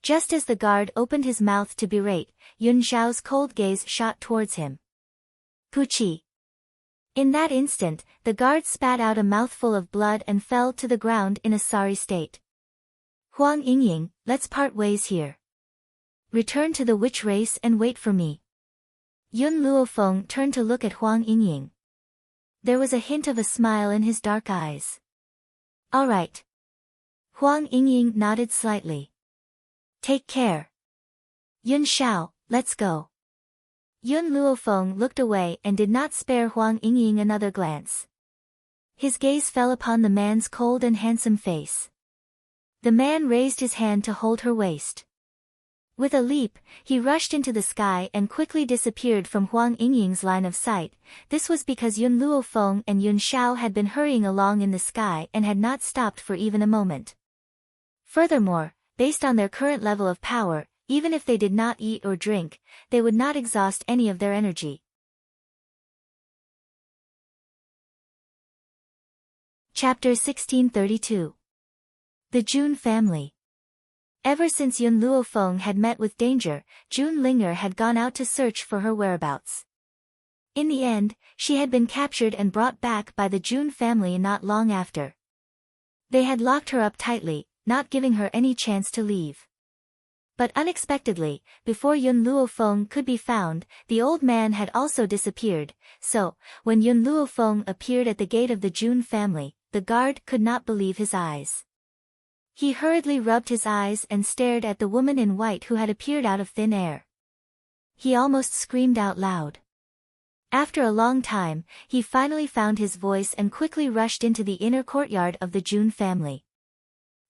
Just as the guard opened his mouth to berate, Yun Xiao's cold gaze shot towards him. Puchi! In that instant, the guard spat out a mouthful of blood and fell to the ground in a sorry state. Huang Yingying, let's part ways here. Return to the witch race and wait for me. Yun Luofeng turned to look at Huang Yingying. There was a hint of a smile in his dark eyes. All right. Huang Yingying nodded slightly. Take care. Yun Xiao, let's go. Yun Luofeng looked away and did not spare Huang Yingying another glance. His gaze fell upon the man's cold and handsome face. The man raised his hand to hold her waist. With a leap, he rushed into the sky and quickly disappeared from Huang Yingying's line of sight. This was because Yun Luofeng and Yun Xiao had been hurrying along in the sky and had not stopped for even a moment. Furthermore, based on their current level of power, even if they did not eat or drink, they would not exhaust any of their energy. Chapter 1632. The Jun Family. Ever since Yun Luofeng had met with danger, Jun Linger had gone out to search for her whereabouts. In the end, she had been captured and brought back by the Jun family not long after. They had locked her up tightly, not giving her any chance to leave. But unexpectedly, before Yun Luofeng could be found, the old man had also disappeared, so, when Yun Luofeng appeared at the gate of the Jun family, the guard could not believe his eyes. He hurriedly rubbed his eyes and stared at the woman in white who had appeared out of thin air. He almost screamed out loud. After a long time, he finally found his voice and quickly rushed into the inner courtyard of the Jun family.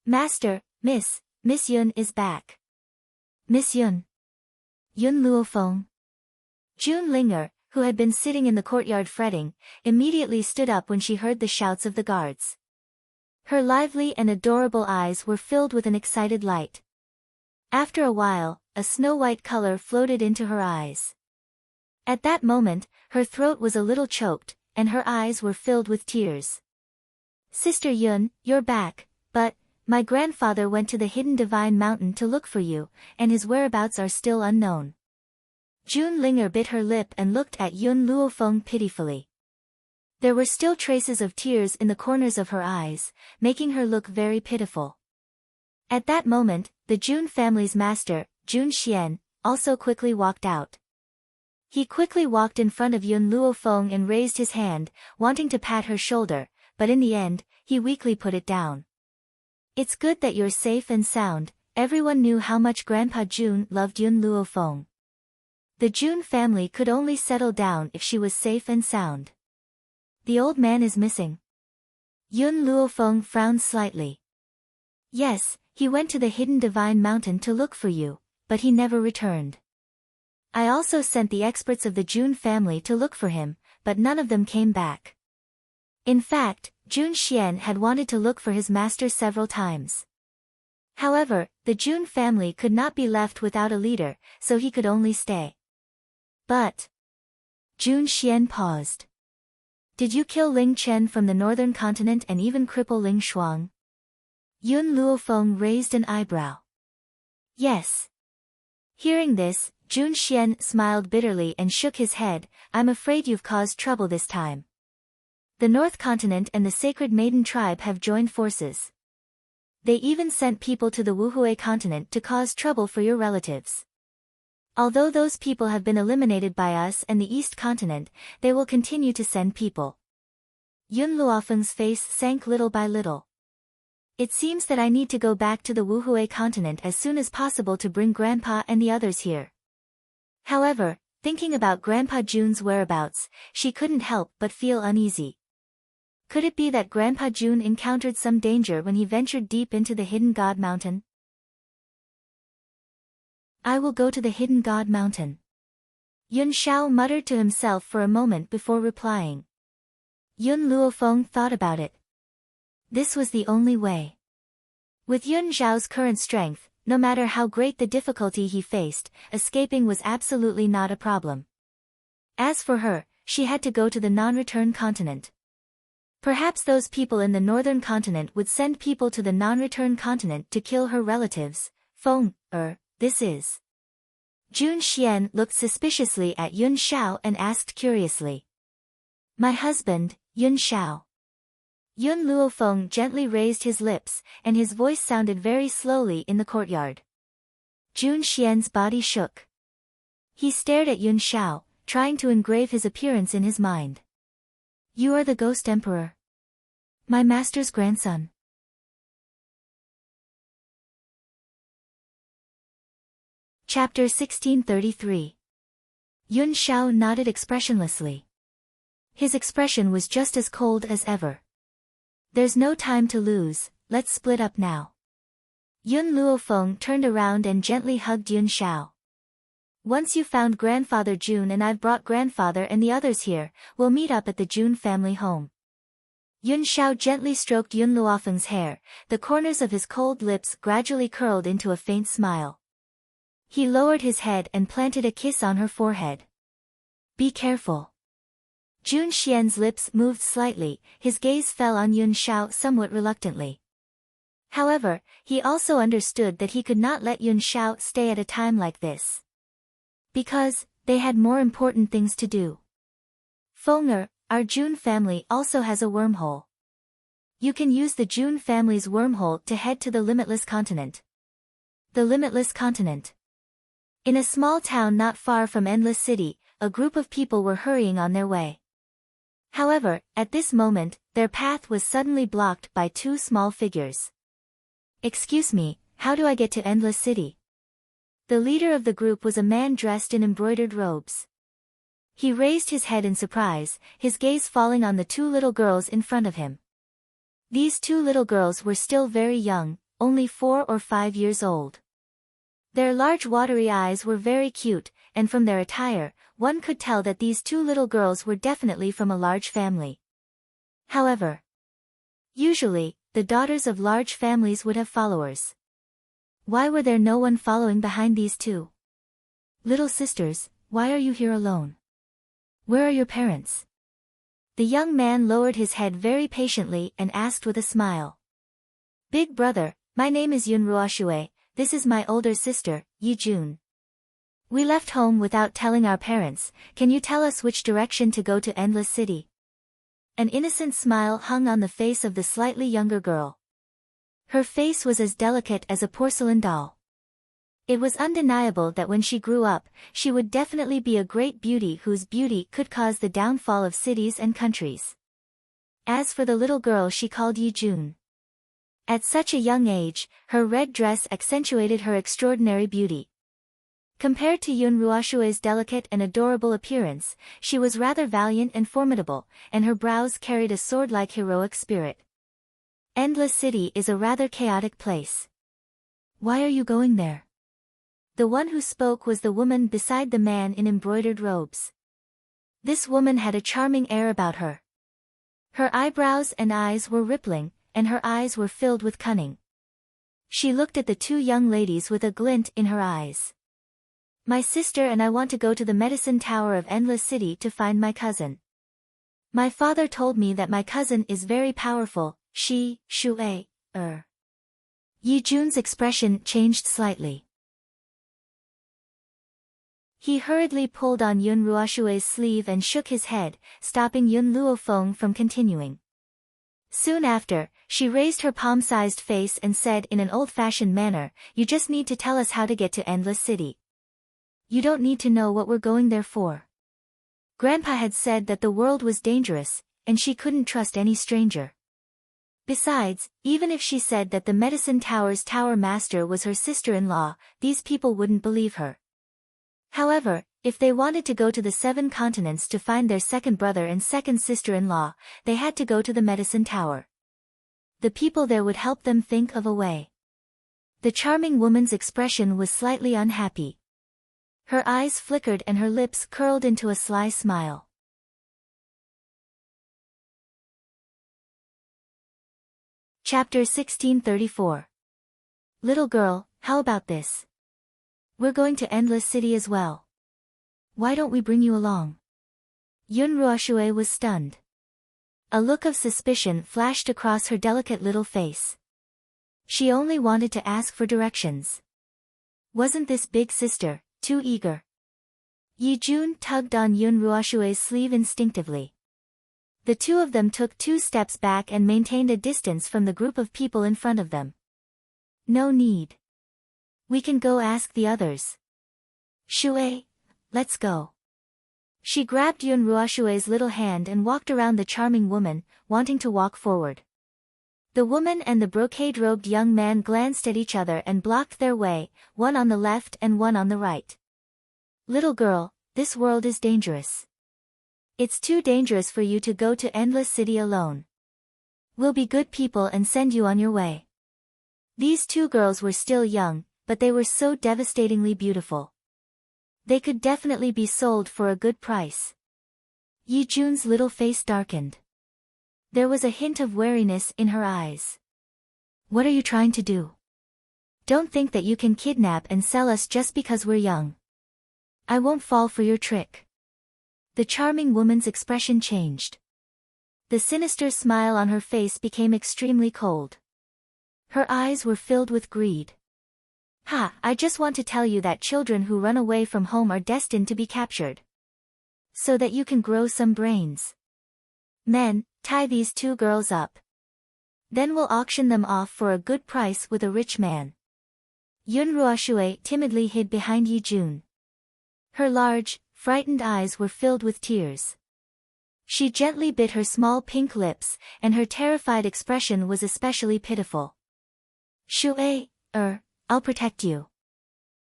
Master, Miss Yun is back. Miss Yun. Yun Luofeng. Jun Linger, who had been sitting in the courtyard fretting, immediately stood up when she heard the shouts of the guards. Her lively and adorable eyes were filled with an excited light. After a while, a snow-white color floated into her eyes. At that moment, her throat was a little choked, and her eyes were filled with tears. Sister Yun, you're back, but my grandfather went to the hidden divine mountain to look for you, and his whereabouts are still unknown. Jun Linger bit her lip and looked at Yun Luofeng pitifully. There were still traces of tears in the corners of her eyes, making her look very pitiful. At that moment, the Jun family's master, Jun Xian, also quickly walked out. He quickly walked in front of Yun Luofeng and raised his hand, wanting to pat her shoulder, but in the end, he weakly put it down. It's good that you're safe and sound. Everyone knew how much Grandpa Jun loved Yun Luofeng. The Jun family could only settle down if she was safe and sound. The old man is missing. Yun Luofeng frowned slightly. Yes, he went to the hidden divine mountain to look for you, but he never returned. I also sent the experts of the Jun family to look for him, but none of them came back. In fact, Jun Xian had wanted to look for his master several times. However, the Jun family could not be left without a leader, so he could only stay. But Jun Xian paused. Did you kill Ling Chen from the northern continent and even cripple Ling Shuang? Yun Luofeng raised an eyebrow. Yes. Hearing this, Jun Xian smiled bitterly and shook his head. I'm afraid you've caused trouble this time. The North Continent and the Sacred Maiden Tribe have joined forces. They even sent people to the Wuhui continent to cause trouble for your relatives. Although those people have been eliminated by us and the East Continent, they will continue to send people. Yun Luofeng's face sank little by little. It seems that I need to go back to the Wuhui continent as soon as possible to bring Grandpa and the others here. However, thinking about Grandpa Jun's whereabouts, she couldn't help but feel uneasy. Could it be that Grandpa Jun encountered some danger when he ventured deep into the Hidden God Mountain? I will go to the Hidden God Mountain. Yun Shao muttered to himself for a moment before replying. Yun Luofeng thought about it. This was the only way. With Yun Zhao's current strength, no matter how great the difficulty he faced, escaping was absolutely not a problem. As for her, she had to go to the non-return continent. Perhaps those people in the northern continent would send people to the non-return continent to kill her relatives. This is. Jun Xian looked suspiciously at Yun Shao and asked curiously. My husband, Yun Shao. Yun Luofeng gently raised his lips, and his voice sounded very slowly in the courtyard. Jun Xian's body shook. He stared at Yun Shao, trying to engrave his appearance in his mind. You are the Ghost Emperor. My master's grandson. Chapter 1633. Yun Shao nodded expressionlessly. His expression was just as cold as ever. There's no time to lose, let's split up now. Yun Luofeng turned around and gently hugged Yun Shao. Once you've found Grandfather Jun and I've brought Grandfather and the others here, we'll meet up at the Jun family home. Yun Shao gently stroked Yun Luofeng's hair, the corners of his cold lips gradually curled into a faint smile. He lowered his head and planted a kiss on her forehead. Be careful. Jun Xian's lips moved slightly, his gaze fell on Yun Shao somewhat reluctantly. However, he also understood that he could not let Yun Shao stay at a time like this. Because, they had more important things to do. Fenger, our Jun family also has a wormhole. You can use the Jun family's wormhole to head to the Limitless Continent. The Limitless Continent. In a small town not far from Endless City, a group of people were hurrying on their way. However, at this moment, their path was suddenly blocked by two small figures. Excuse me, how do I get to Endless City? The leader of the group was a man dressed in embroidered robes. He raised his head in surprise, his gaze falling on the two little girls in front of him. These two little girls were still very young, only 4 or 5 years old. Their large watery eyes were very cute, and from their attire, one could tell that these two little girls were definitely from a large family. However, usually, the daughters of large families would have followers. Why were there no one following behind these two? Little sisters, why are you here alone? Where are your parents? The young man lowered his head very patiently and asked with a smile. Big brother, my name is Yun Ruoxue, this is my older sister, Yi Jun. We left home without telling our parents, can you tell us which direction to go to Endless City? An innocent smile hung on the face of the slightly younger girl. Her face was as delicate as a porcelain doll. It was undeniable that when she grew up, she would definitely be a great beauty whose beauty could cause the downfall of cities and countries. As for the little girl she called Yi Jun. At such a young age, her red dress accentuated her extraordinary beauty. Compared to Yun Ruoshue's delicate and adorable appearance, she was rather valiant and formidable, and her brows carried a sword-like heroic spirit. Endless City is a rather chaotic place. Why are you going there? The one who spoke was the woman beside the man in embroidered robes. This woman had a charming air about her. Her eyebrows and eyes were rippling, and her eyes were filled with cunning. She looked at the two young ladies with a glint in her eyes. My sister and I want to go to the medicine tower of Endless City to find my cousin. My father told me that my cousin is very powerful, Yi Jun's expression changed slightly. He hurriedly pulled on Yun Ruoshue's sleeve and shook his head, stopping Yun Luofeng from continuing. Soon after, she raised her palm-sized face and said in an old-fashioned manner, "You just need to tell us how to get to Endless City. You don't need to know what we're going there for." Grandpa had said that the world was dangerous, and she couldn't trust any stranger. Besides, even if she said that the Medicine Tower's tower master was her sister-in-law, these people wouldn't believe her. However, if they wanted to go to the 7 continents to find their second brother and second sister-in-law, they had to go to the Medicine Tower. The people there would help them think of a way. The charming woman's expression was slightly unhappy. Her eyes flickered and her lips curled into a sly smile. Chapter 1634. Little girl, how about this? We're going to Endless City as well. Why don't we bring you along? Yun Ruoshue was stunned. A look of suspicion flashed across her delicate little face. She only wanted to ask for directions. Wasn't this big sister too eager? Yi Jun tugged on Yun Ruoshue's sleeve instinctively. The two of them took 2 steps back and maintained a distance from the group of people in front of them. No need. We can go ask the others. Shui, let's go. She grabbed Yun Ruoshue's little hand and walked around the charming woman, wanting to walk forward. The woman and the brocade-robed young man glanced at each other and blocked their way, one on the left and one on the right. Little girl, this world is dangerous. It's too dangerous for you to go to Endless City alone. We'll be good people and send you on your way. These 2 girls were still young, but they were so devastatingly beautiful. They could definitely be sold for a good price. Yi Jun's little face darkened. There was a hint of wariness in her eyes. What are you trying to do? Don't think that you can kidnap and sell us just because we're young. I won't fall for your trick. The charming woman's expression changed. The sinister smile on her face became extremely cold. Her eyes were filled with greed. Ha, I just want to tell you that children who run away from home are destined to be captured. So that you can grow some brains. Men, tie these 2 girls up. Then we'll auction them off for a good price with a rich man. Yun Ruoshue timidly hid behind Yi Jun. Her large, frightened eyes were filled with tears. She gently bit her small pink lips, and her terrified expression was especially pitiful. Shui, I'll protect you.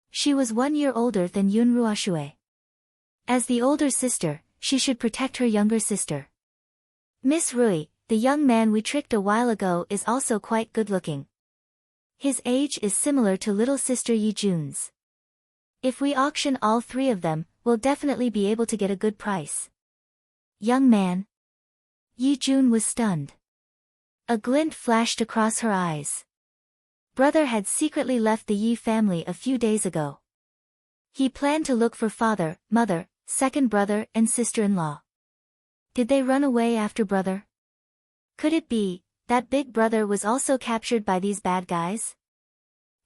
She was 1 year older than Yun Ruoshue. As the older sister, she should protect her younger sister. Miss Rui, the young man we tricked a while ago, is also quite good-looking. His age is similar to little sister Yi Jun's. If we auction all 3 of them, we'll definitely be able to get a good price. Young man. Yi Jun was stunned. A glint flashed across her eyes. Brother had secretly left the Yi family a few days ago. He planned to look for father, mother, second brother and sister-in-law. Did they run away after brother? Could it be that big brother was also captured by these bad guys?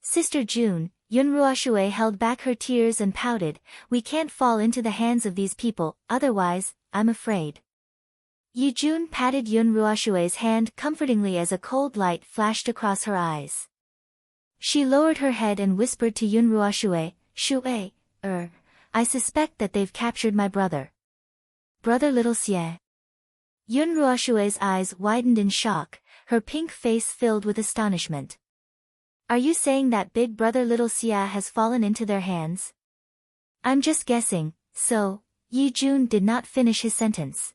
Sister June, Yun Ruoshue held back her tears and pouted, "We can't fall into the hands of these people, otherwise, I'm afraid." Yi Jun patted Yun Ruoshue's hand comfortingly as a cold light flashed across her eyes. She lowered her head and whispered to Yun Ruoshue, "Shui, I suspect that they've captured my brother." "Brother Little Xie?" Yun Ruoshue's eyes widened in shock, her pink face filled with astonishment. Are you saying that big brother little Xia has fallen into their hands? I'm just guessing, so, Yi Jun did not finish his sentence.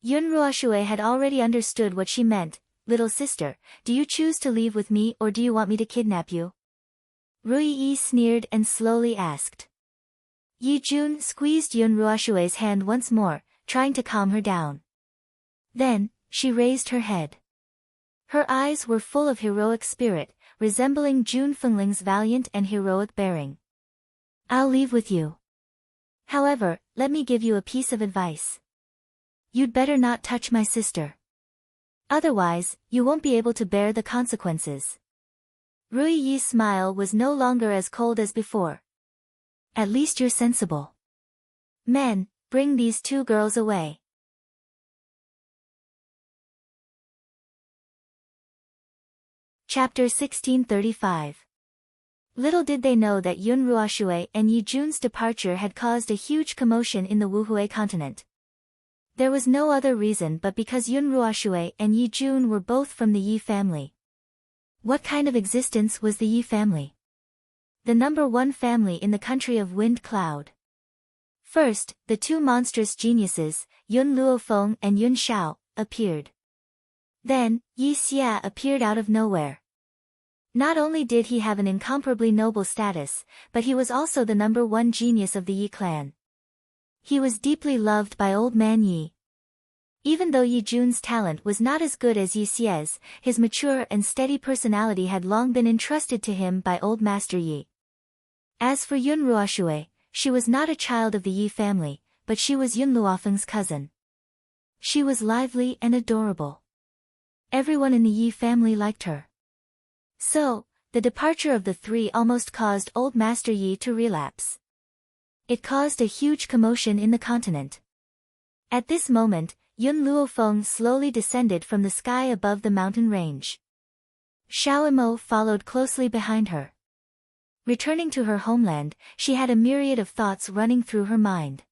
Yun Ruoshue had already understood what she meant. Little sister, do you choose to leave with me or do you want me to kidnap you? Rui Yi sneered and slowly asked. Yi Jun squeezed Yun Ruoshue's hand once more, trying to calm her down. Then, she raised her head. Her eyes were full of heroic spirit, resembling Jun Fengling's valiant and heroic bearing. I'll leave with you. However, let me give you a piece of advice. You'd better not touch my sister. Otherwise, you won't be able to bear the consequences. Rui Yi's smile was no longer as cold as before. At least you're sensible. Men, bring these two girls away. Chapter 1635. Little did they know that Yun Ruoshue and Yi Jun's departure had caused a huge commotion in the Wuhui continent. There was no other reason but because Yun Ruoshue and Yi Jun were both from the Yi family. What kind of existence was the Yi family? The number one family in the country of Wind Cloud. First, the two monstrous geniuses, Yun Luofeng and Yun Xiao, appeared. Then, Yi Xia appeared out of nowhere. Not only did he have an incomparably noble status, but he was also the number one genius of the Yi clan. He was deeply loved by Old Man Yi. Even though Yi Jun's talent was not as good as Yi Xia's, his mature and steady personality had long been entrusted to him by Old Master Yi. As for Yun Ruoshue, she was not a child of the Yi family, but she was Yun Luofeng's cousin. She was lively and adorable. Everyone in the Yi family liked her. So, the departure of the three almost caused Old Master Yi to relapse. It caused a huge commotion in the continent. At this moment, Yun Luofeng slowly descended from the sky above the mountain range. Xiao Imo followed closely behind her. Returning to her homeland, she had a myriad of thoughts running through her mind.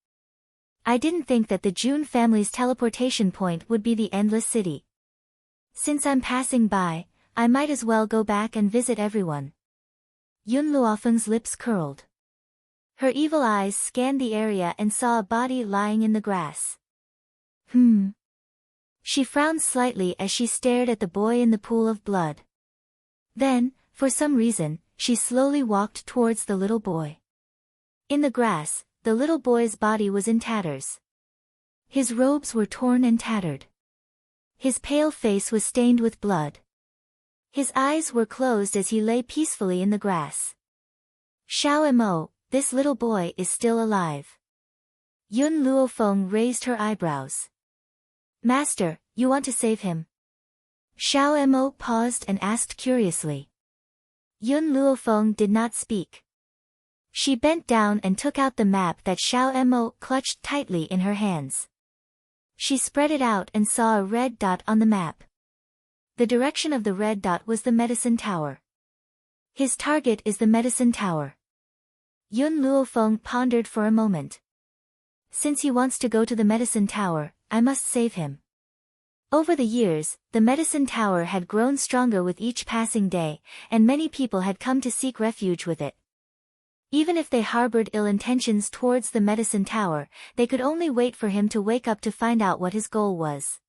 I didn't think that the Jun family's teleportation point would be the Endless City. Since I'm passing by, I might as well go back and visit everyone. Yun Luofeng's lips curled. Her evil eyes scanned the area and saw a body lying in the grass. She frowned slightly as she stared at the boy in the pool of blood. Then, for some reason, she slowly walked towards the little boy. In the grass, the little boy's body was in tatters. His robes were torn and tattered. His pale face was stained with blood. His eyes were closed as he lay peacefully in the grass. Xiao Imo, this little boy is still alive. Yun Luofeng raised her eyebrows. Master, you want to save him? Xiao Imo paused and asked curiously. Yun Luofeng did not speak. She bent down and took out the map that Xiao Imo clutched tightly in her hands. She spread it out and saw a red dot on the map. The direction of the red dot was the medicine tower. His target is the medicine tower. Yun Luofeng pondered for a moment. Since he wants to go to the medicine tower, I must save him. Over the years, the medicine tower had grown stronger with each passing day, and many people had come to seek refuge with it. Even if they harbored ill intentions towards the medicine tower, they could only wait for him to wake up to find out what his goal was.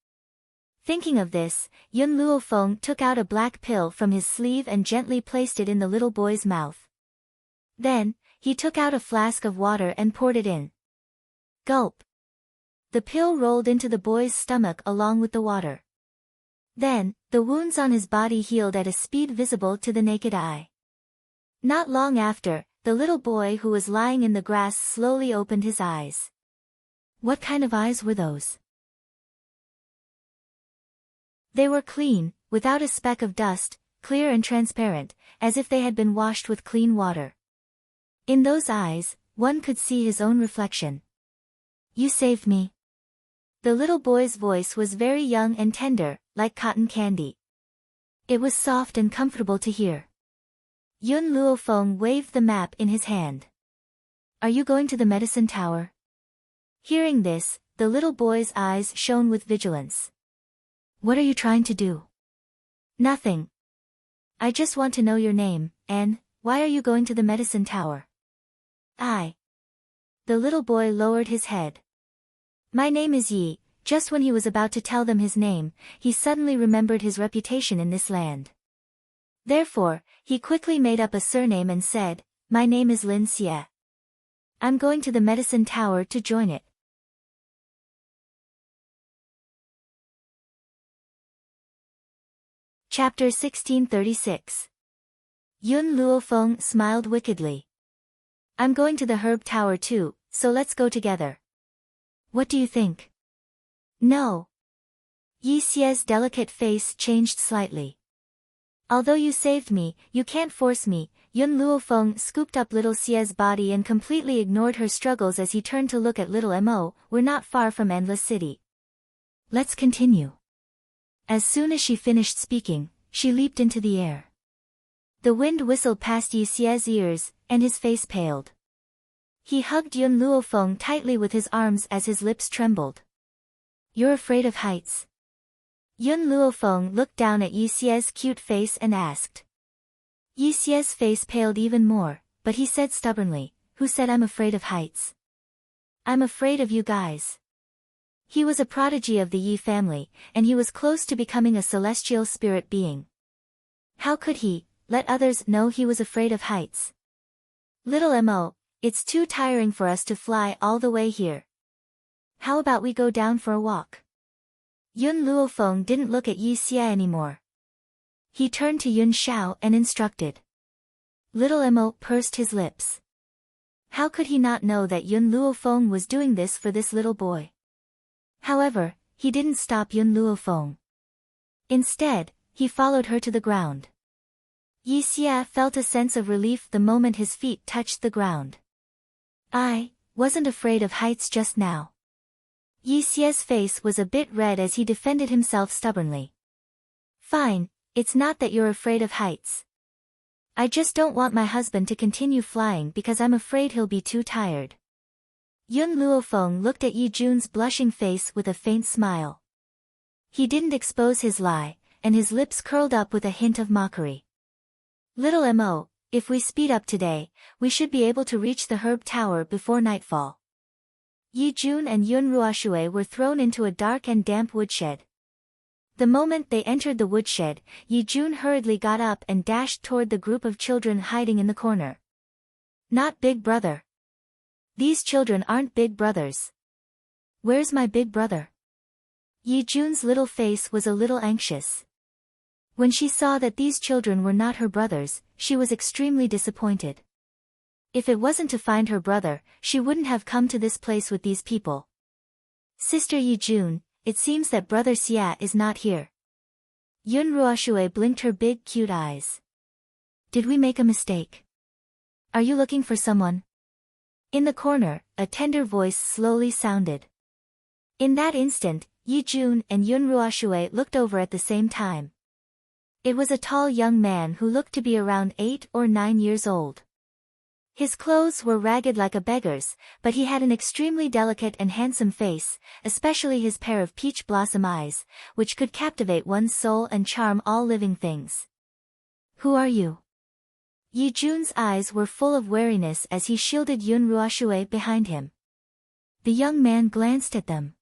Thinking of this, Yun Luofeng took out a black pill from his sleeve and gently placed it in the little boy's mouth. Then, he took out a flask of water and poured it in. Gulp. The pill rolled into the boy's stomach along with the water. Then, the wounds on his body healed at a speed visible to the naked eye. Not long after, the little boy who was lying in the grass slowly opened his eyes. What kind of eyes were those? They were clean, without a speck of dust, clear and transparent, as if they had been washed with clean water. In those eyes, one could see his own reflection. You saved me. The little boy's voice was very young and tender, like cotton candy. It was soft and comfortable to hear. Yun Luofeng waved the map in his hand. Are you going to the medicine tower? Hearing this, the little boy's eyes shone with vigilance. What are you trying to do? Nothing. I just want to know your name, and why are you going to the medicine tower? The little boy lowered his head. My name is Yi. Just when he was about to tell them his name, he suddenly remembered his reputation in this land. Therefore, he quickly made up a surname and said, my name is Lin Xie. I'm going to the medicine tower to join it. Chapter 1636. Yun Luofeng smiled wickedly. I'm going to the herb tower too, so let's go together. What do you think? No. Yi Xie's delicate face changed slightly. Although you saved me, you can't force me. Yun Luofeng scooped up little Xie's body and completely ignored her struggles as he turned to look at little Mo. We're not far from Endless City. Let's continue. As soon as she finished speaking, she leaped into the air. The wind whistled past Yi Xie's ears, and his face paled. He hugged Yun Luofeng tightly with his arms as his lips trembled. You're afraid of heights? Yun Luofeng looked down at Yi Xie's cute face and asked. Yi Xie's face paled even more, but he said stubbornly, who said I'm afraid of heights? I'm afraid of you guys. He was a prodigy of the Yi family, and he was close to becoming a celestial spirit being. How could he let others know he was afraid of heights? Little Mo, it's too tiring for us to fly all the way here. How about we go down for a walk? Yun Luofeng didn't look at Yi Xie anymore. He turned to Yun Xiao and instructed. Little Mo pursed his lips. How could he not know that Yun Luofeng was doing this for this little boy? However, he didn't stop Yun Luofeng. Instead, he followed her to the ground. Yi Xie felt a sense of relief the moment his feet touched the ground. I wasn't afraid of heights just now. Yi Xie's face was a bit red as he defended himself stubbornly. Fine, it's not that you're afraid of heights. I just don't want my husband to continue flying because I'm afraid he'll be too tired. Yun Luofeng looked at Yi Jun's blushing face with a faint smile. He didn't expose his lie, and his lips curled up with a hint of mockery. Little Mo, if we speed up today, we should be able to reach the herb tower before nightfall. Yi Jun and Yun Ruoxue were thrown into a dark and damp woodshed. The moment they entered the woodshed, Yi Jun hurriedly got up and dashed toward the group of children hiding in the corner. Not Big Brother. These children aren't big brothers. Where's my big brother? Yi Jun's little face was a little anxious. When she saw that these children were not her brothers, she was extremely disappointed. If it wasn't to find her brother, she wouldn't have come to this place with these people. Sister Yi Jun, it seems that Brother Xia is not here. Yun Ruoxue blinked her big cute eyes. Did we make a mistake? Are you looking for someone? In the corner, a tender voice slowly sounded. In that instant, Yi Jun and Yun Ruoxue looked over at the same time. It was a tall young man who looked to be around 8 or 9 years old. His clothes were ragged like a beggar's, but he had an extremely delicate and handsome face, especially his pair of peach blossom eyes, which could captivate one's soul and charm all living things. Who are you? Yi Jun's eyes were full of wariness as he shielded Yun Ruoxue behind him. The young man glanced at them.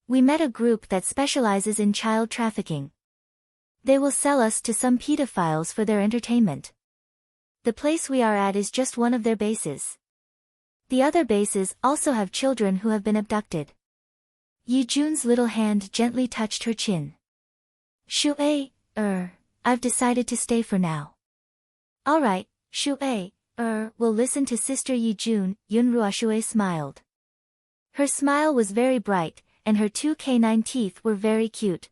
We met a group that specializes in child trafficking. They will sell us to some pedophiles for their entertainment. The place we are at is just one of their bases. The other bases also have children who have been abducted. Yi Jun's little hand gently touched her chin. Shu'ei, I've decided to stay for now. Alright, Shu'ei, we'll listen to Sister Yi Jun, Yun Ruoxue smiled. Her smile was very bright, and her 2 canine teeth were very cute.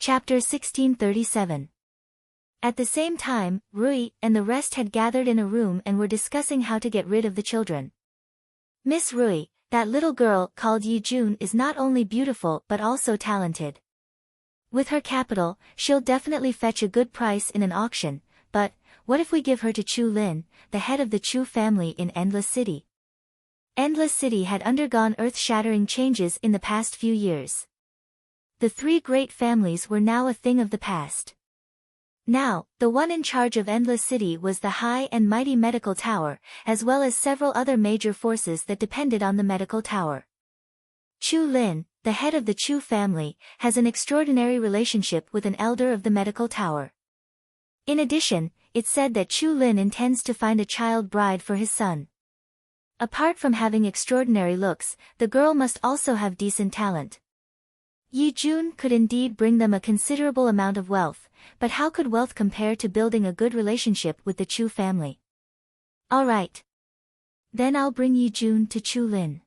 Chapter 1637. At the same time, Rui and the rest had gathered in a room and were discussing how to get rid of the children. Miss Rui, that little girl called Yi Jun is not only beautiful but also talented. With her capital, she'll definitely fetch a good price in an auction, but what if we give her to Chu Lin, the head of the Chu family in Endless City? Endless City had undergone earth-shattering changes in the past few years. The three great families were now a thing of the past. Now, the one in charge of Endless City was the high and mighty medical tower, as well as several other major forces that depended on the medical tower. Chu Lin, the head of the Chu family, has an extraordinary relationship with an elder of the medical tower. In addition, it's said that Chu Lin intends to find a child bride for his son. Apart from having extraordinary looks, the girl must also have decent talent. Yi Jun could indeed bring them a considerable amount of wealth, but how could wealth compare to building a good relationship with the Chu family? All right. Then I'll bring Yi Jun to Chu Lin.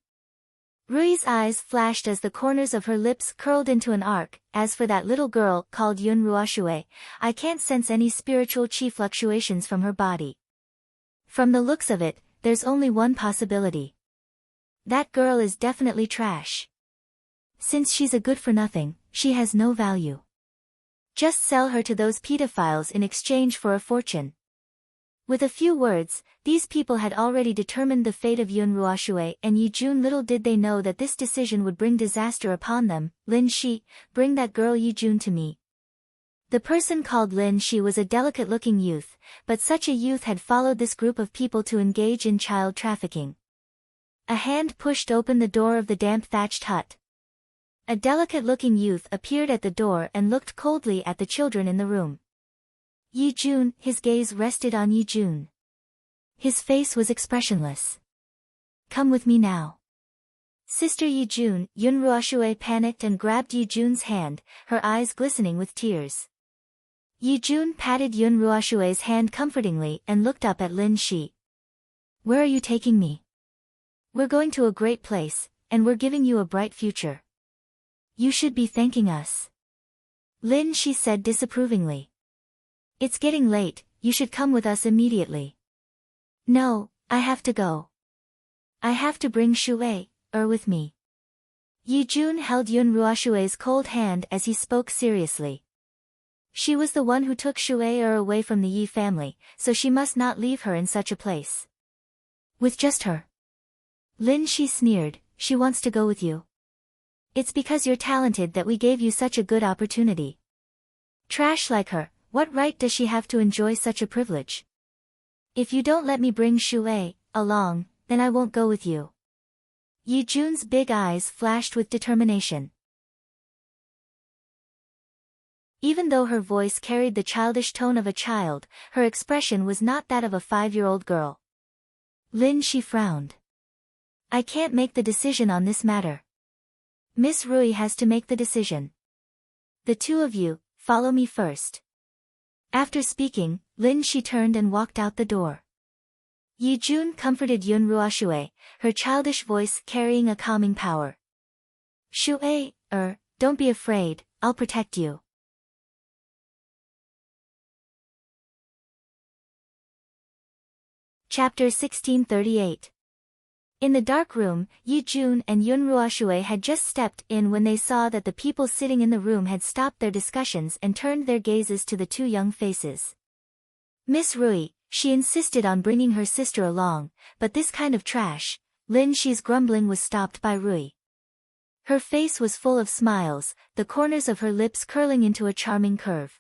Rui's eyes flashed as the corners of her lips curled into an arc. As for that little girl called Yun Ruoshui, I can't sense any spiritual chi fluctuations from her body. From the looks of it, there's only one possibility. That girl is definitely trash. Since she's a good-for-nothing, she has no value. Just sell her to those pedophiles in exchange for a fortune. With a few words, these people had already determined the fate of Yun Ruoshui and Yi Jun. Little did they know that this decision would bring disaster upon them. Lin Shi, bring that girl Yi Jun to me. The person called Lin Shi was a delicate-looking youth, but such a youth had followed this group of people to engage in child trafficking. A hand pushed open the door of the damp thatched hut. A delicate-looking youth appeared at the door and looked coldly at the children in the room. Yi Jun, his gaze rested on Yi Jun. His face was expressionless. Come with me now. Sister Yi Jun, Yun Ruoshui panicked and grabbed Yi Jun's hand, her eyes glistening with tears. Yi Jun patted Yun Ruoshui's hand comfortingly and looked up at Lin Shi. Where are you taking me? We're going to a great place, and we're giving you a bright future. You should be thanking us. Lin Shi said disapprovingly. It's getting late, you should come with us immediately. No, I have to go. I have to bring Shui with me. Yi Jun held Yun Ruoshui's cold hand as he spoke seriously. She was the one who took Shui away from the Yi family, so she must not leave her in such a place. With just her? Lin Shi sneered, she wants to go with you. It's because you're talented that we gave you such a good opportunity. Trash like her, what right does she have to enjoy such a privilege? If you don't let me bring Shui along, then I won't go with you. Yi Jun's big eyes flashed with determination. Even though her voice carried the childish tone of a child, her expression was not that of a 5-year-old girl. Lin Shi frowned. I can't make the decision on this matter. Miss Rui has to make the decision. The two of you, follow me first. After speaking, Lin Shi turned and walked out the door. Yi Jun comforted Yun Ruoshui, her childish voice carrying a calming power. Shui, don't be afraid, I'll protect you. Chapter 1638. In the dark room, Yi Jun and Yun Ruoshui had just stepped in when they saw that the people sitting in the room had stopped their discussions and turned their gazes to the two young faces. Miss Rui, she insisted on bringing her sister along, but this kind of trash, Lin Shi's grumbling was stopped by Rui. Her face was full of smiles, the corners of her lips curling into a charming curve.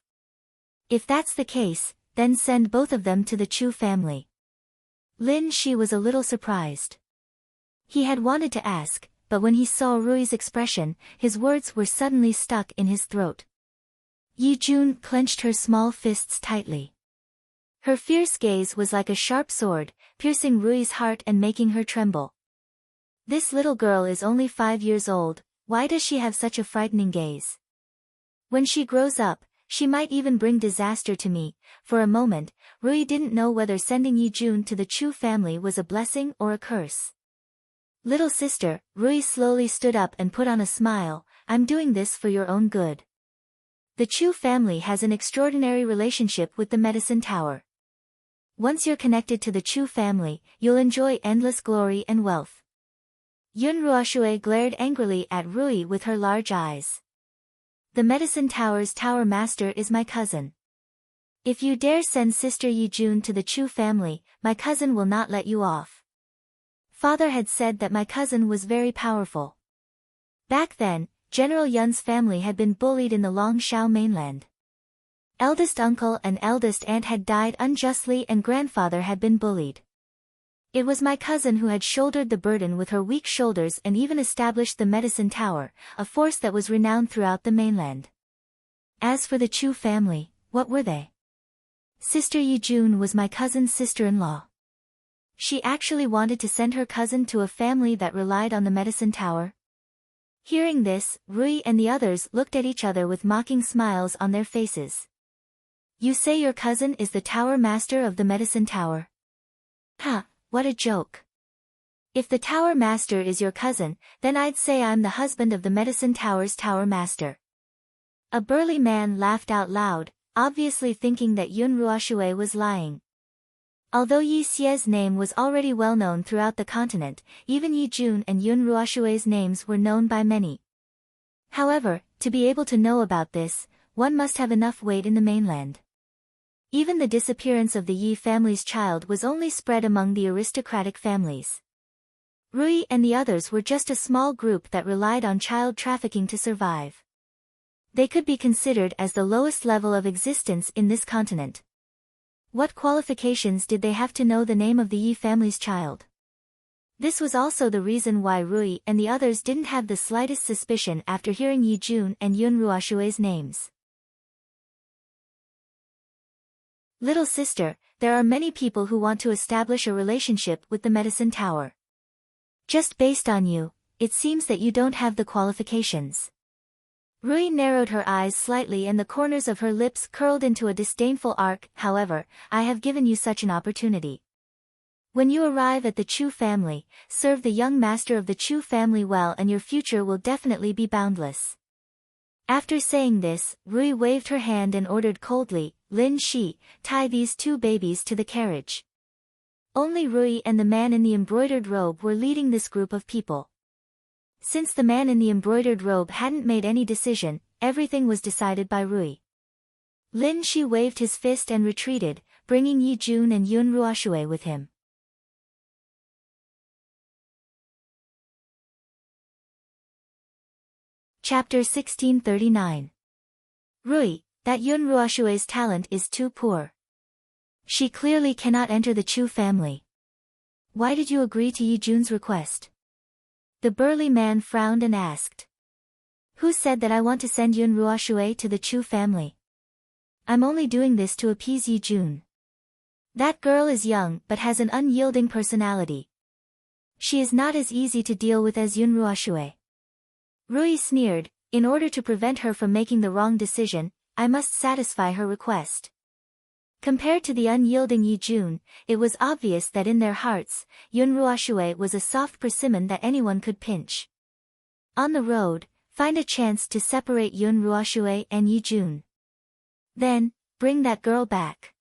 If that's the case, then send both of them to the Chu family. Lin Shi was a little surprised. He had wanted to ask, but when he saw Rui's expression, his words were suddenly stuck in his throat. Yi Jun clenched her small fists tightly. Her fierce gaze was like a sharp sword, piercing Rui's heart and making her tremble. This little girl is only 5 years old, why does she have such a frightening gaze? When she grows up, she might even bring disaster to me. For a moment, Rui didn't know whether sending Yi Jun to the Chu family was a blessing or a curse. Little sister, Rui slowly stood up and put on a smile, I'm doing this for your own good. The Chu family has an extraordinary relationship with the medicine tower. Once you're connected to the Chu family, you'll enjoy endless glory and wealth. Yun Ruoshui glared angrily at Rui with her large eyes. The Medicine Tower's tower master is my cousin. If you dare send Sister Yi-jun to the Chu family, my cousin will not let you off. Father had said that my cousin was very powerful. Back then, General Yun's family had been bullied in the Longshao mainland. Eldest uncle and eldest aunt had died unjustly and grandfather had been bullied. It was my cousin who had shouldered the burden with her weak shoulders and even established the Medicine Tower, a force that was renowned throughout the mainland. As for the Chu family, what were they? Sister Yi-jun was my cousin's sister-in-law. She actually wanted to send her cousin to a family that relied on the Medicine Tower. Hearing this, Rui and the others looked at each other with mocking smiles on their faces. You say your cousin is the tower master of the Medicine Tower? Ha, what a joke. If the tower master is your cousin, then I'd say I'm the husband of the Medicine Tower's tower master. A burly man laughed out loud, obviously thinking that Yun Ruoxue was lying. Although Yi Xie's name was already well known throughout the continent, even Yi Jun and Yun Ruoxue's names were known by many. However, to be able to know about this, one must have enough weight in the mainland. Even the disappearance of the Yi family's child was only spread among the aristocratic families. Rui and the others were just a small group that relied on child trafficking to survive. They could be considered as the lowest level of existence in this continent. What qualifications did they have to know the name of the Yi family's child? This was also the reason why Rui and the others didn't have the slightest suspicion after hearing Yi Jun and Yun Ruoxue's names. Little sister, there are many people who want to establish a relationship with the Medicine Tower. Just based on you, it seems that you don't have the qualifications. Rui narrowed her eyes slightly and the corners of her lips curled into a disdainful arc. However, I have given you such an opportunity. When you arrive at the Chu family, serve the young master of the Chu family well and your future will definitely be boundless. After saying this, Rui waved her hand and ordered coldly, Lin Shi, tie these two babies to the carriage. Only Rui and the man in the embroidered robe were leading this group of people. Since the man in the embroidered robe hadn't made any decision, everything was decided by Rui. Lin Shi waved his fist and retreated, bringing Yi Jun and Yun Ruoxue with him. Chapter 1639. Rui, that Yun Ruoxue's talent is too poor. She clearly cannot enter the Chu family. Why did you agree to Yi Jun's request? The burly man frowned and asked. Who said that I want to send Yun Ruoxue to the Chu family? I'm only doing this to appease Yi Jun. That girl is young but has an unyielding personality. She is not as easy to deal with as Yun Ruoxue. Rui sneered, in order to prevent her from making the wrong decision, I must satisfy her request. Compared to the unyielding Yi Jun, it was obvious that in their hearts, Yun Ruoxue was a soft persimmon that anyone could pinch. On the road, find a chance to separate Yun Ruoxue and Yi Jun. Then, bring that girl back.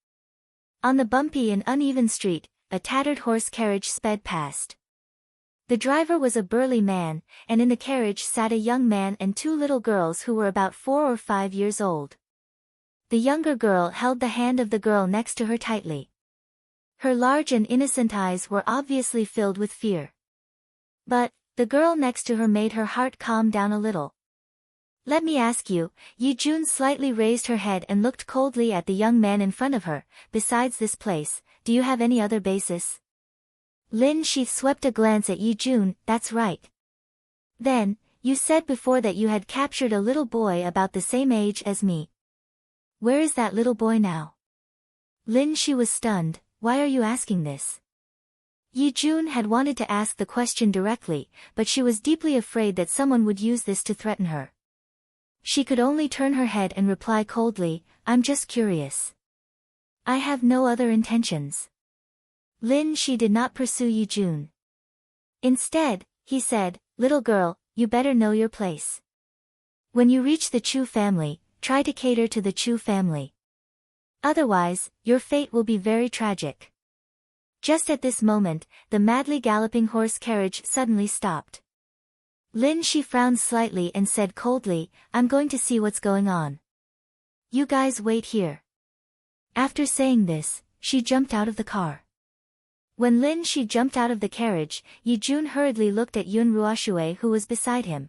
On the bumpy and uneven street, a tattered horse carriage sped past. The driver was a burly man, and in the carriage sat a young man and two little girls who were about 4 or 5 years old. The younger girl held the hand of the girl next to her tightly. Her large and innocent eyes were obviously filled with fear. But, the girl next to her made her heart calm down a little. Let me ask you, Yi Jun slightly raised her head and looked coldly at the young man in front of her, besides this place, do you have any other basis? Lin Shi swept a glance at Yi Jun, that's right. Then, you said before that you had captured a little boy about the same age as me. Where is that little boy now? Lin Shi was stunned, why are you asking this? Yi Jun had wanted to ask the question directly, but she was deeply afraid that someone would use this to threaten her. She could only turn her head and reply coldly, I'm just curious. I have no other intentions. Lin Shi did not pursue Yi Jun. Instead, he said, little girl, you better know your place. When you reach the Chu family, try to cater to the Chu family. Otherwise, your fate will be very tragic. Just at this moment, the madly galloping horse carriage suddenly stopped. Lin Shi frowned slightly and said coldly, I'm going to see what's going on. You guys wait here. After saying this, she jumped out of the car. When Lin Shi jumped out of the carriage, Yi Jun hurriedly looked at Yun Ruoshui who was beside him.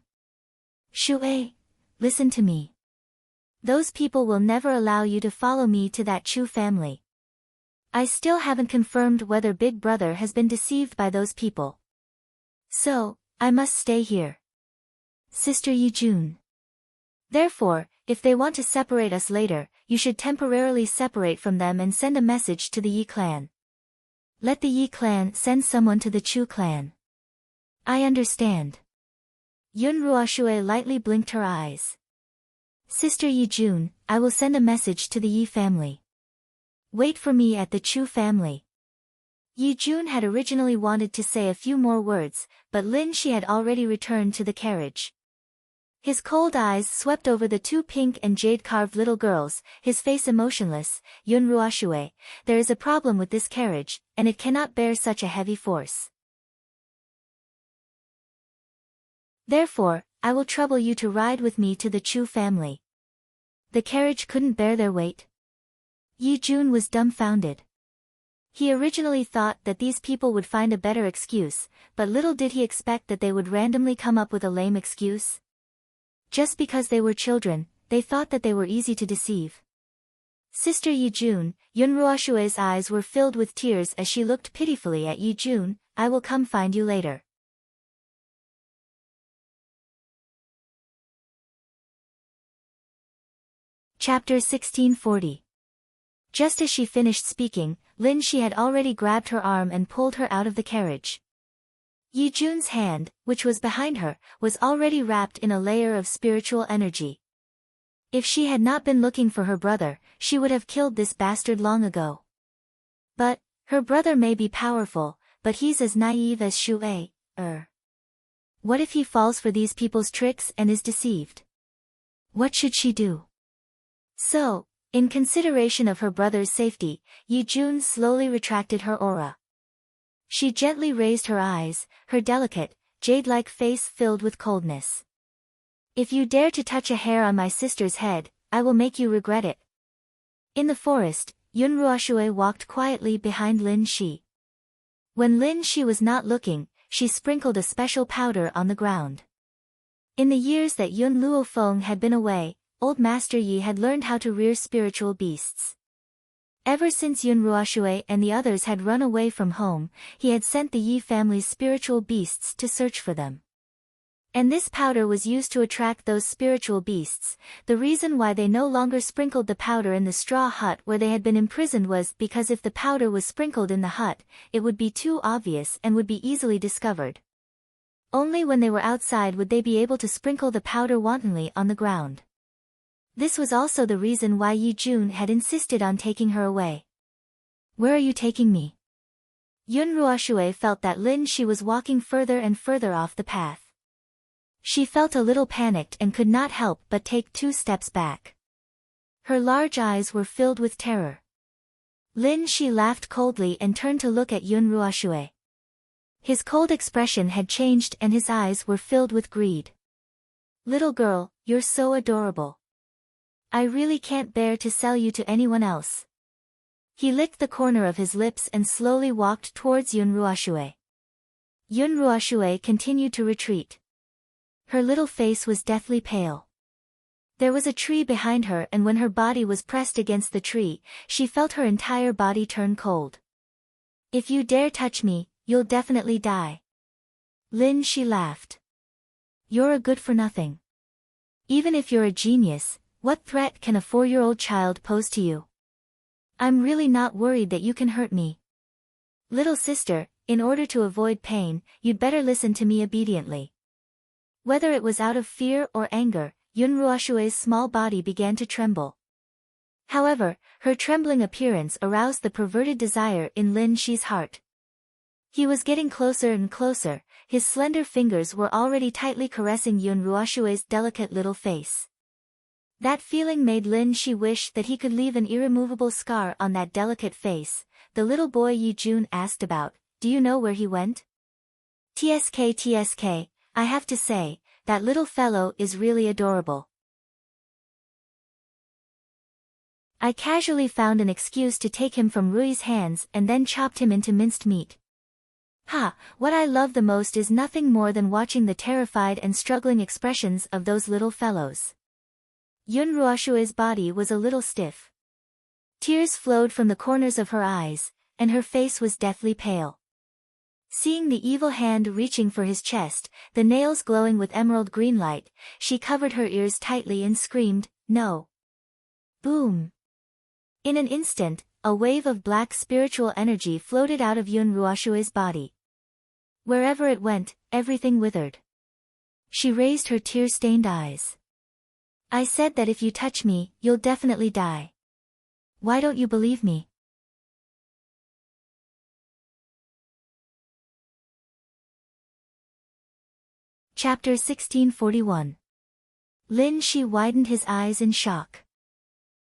Shui, listen to me. Those people will never allow you to follow me to that Chu family. I still haven't confirmed whether Big Brother has been deceived by those people. So, I must stay here. Sister Yi Jun. Therefore, if they want to separate us later, you should temporarily separate from them and send a message to the Yi clan. Let the Yi clan send someone to the Chu clan. I understand. Yun Ruoshui lightly blinked her eyes. Sister Yi Jun, I will send a message to the Yi family. Wait for me at the Chu family. Yi Jun had originally wanted to say a few more words, but Lin Shi had already returned to the carriage. His cold eyes swept over the two pink and jade-carved little girls, his face emotionless. Yun Ruoshui, there is a problem with this carriage, and it cannot bear such a heavy force. Therefore, I will trouble you to ride with me to the Chu family. The carriage couldn't bear their weight. Yi Jun was dumbfounded. He originally thought that these people would find a better excuse, but little did he expect that they would randomly come up with a lame excuse. Just because they were children, they thought that they were easy to deceive. Sister Yi Jun, Yun Ruoshui's eyes were filled with tears as she looked pitifully at Yi Jun. I will come find you later. Chapter 1640. Just as she finished speaking, Lin Shi had already grabbed her arm and pulled her out of the carriage. Yi Jun's hand, which was behind her, was already wrapped in a layer of spiritual energy. If she had not been looking for her brother, she would have killed this bastard long ago. But, her brother may be powerful, but he's as naive as Shui. What if he falls for these people's tricks and is deceived? What should she do? So, in consideration of her brother's safety, Yi Jun slowly retracted her aura. She gently raised her eyes, her delicate, jade-like face filled with coldness. If you dare to touch a hair on my sister's head, I will make you regret it. In the forest, Yun Ruoshui walked quietly behind Lin Shi. When Lin Shi was not looking, she sprinkled a special powder on the ground. In the years that Yun Luofeng had been away, Old Master Yi had learned how to rear spiritual beasts. Ever since Yun Ruoshui and the others had run away from home, he had sent the Yi family's spiritual beasts to search for them. And this powder was used to attract those spiritual beasts. The reason why they no longer sprinkled the powder in the straw hut where they had been imprisoned was because if the powder was sprinkled in the hut, it would be too obvious and would be easily discovered. Only when they were outside would they be able to sprinkle the powder wantonly on the ground. This was also the reason why Yi Jun had insisted on taking her away. Where are you taking me? Yun Ruoshui felt that Lin Shi was walking further and further off the path. She felt a little panicked and could not help but take 2 steps back. Her large eyes were filled with terror. Lin Shi laughed coldly and turned to look at Yun Ruoshui. His cold expression had changed and his eyes were filled with greed. Little girl, you're so adorable. I really can't bear to sell you to anyone else. He licked the corner of his lips and slowly walked towards Yun Ruoshui. Yun Ruoshui continued to retreat. Her little face was deathly pale. There was a tree behind her and when her body was pressed against the tree, she felt her entire body turn cold. If you dare touch me, you'll definitely die. Lin Shi laughed. You're a good-for-nothing. Even if you're a genius, what threat can a 4-year-old child pose to you? I'm really not worried that you can hurt me. Little sister, in order to avoid pain, you'd better listen to me obediently. Whether it was out of fear or anger, Yun Ruoshui's small body began to tremble. However, her trembling appearance aroused the perverted desire in Lin Shi's heart. He was getting closer and closer, his slender fingers were already tightly caressing Yun Ruoshui's delicate little face. That feeling made Lin Shi wish that he could leave an irremovable scar on that delicate face. The little boy Yi Jun asked about, do you know where he went? TSK, I have to say, that little fellow is really adorable. I casually found an excuse to take him from Rui's hands and then chopped him into minced meat. What I love the most is nothing more than watching the terrified and struggling expressions of those little fellows. Yun Ruoshue's body was a little stiff. Tears flowed from the corners of her eyes, and her face was deathly pale. Seeing the evil hand reaching for his chest, the nails glowing with emerald green light, she covered her ears tightly and screamed, "No!" Boom! In an instant, a wave of black spiritual energy floated out of Yun Ruoshue's body. Wherever it went, everything withered. She raised her tear-stained eyes. "I said that if you touch me, you'll definitely die. Why don't you believe me?" Chapter 1641. Lin Shi widened his eyes in shock.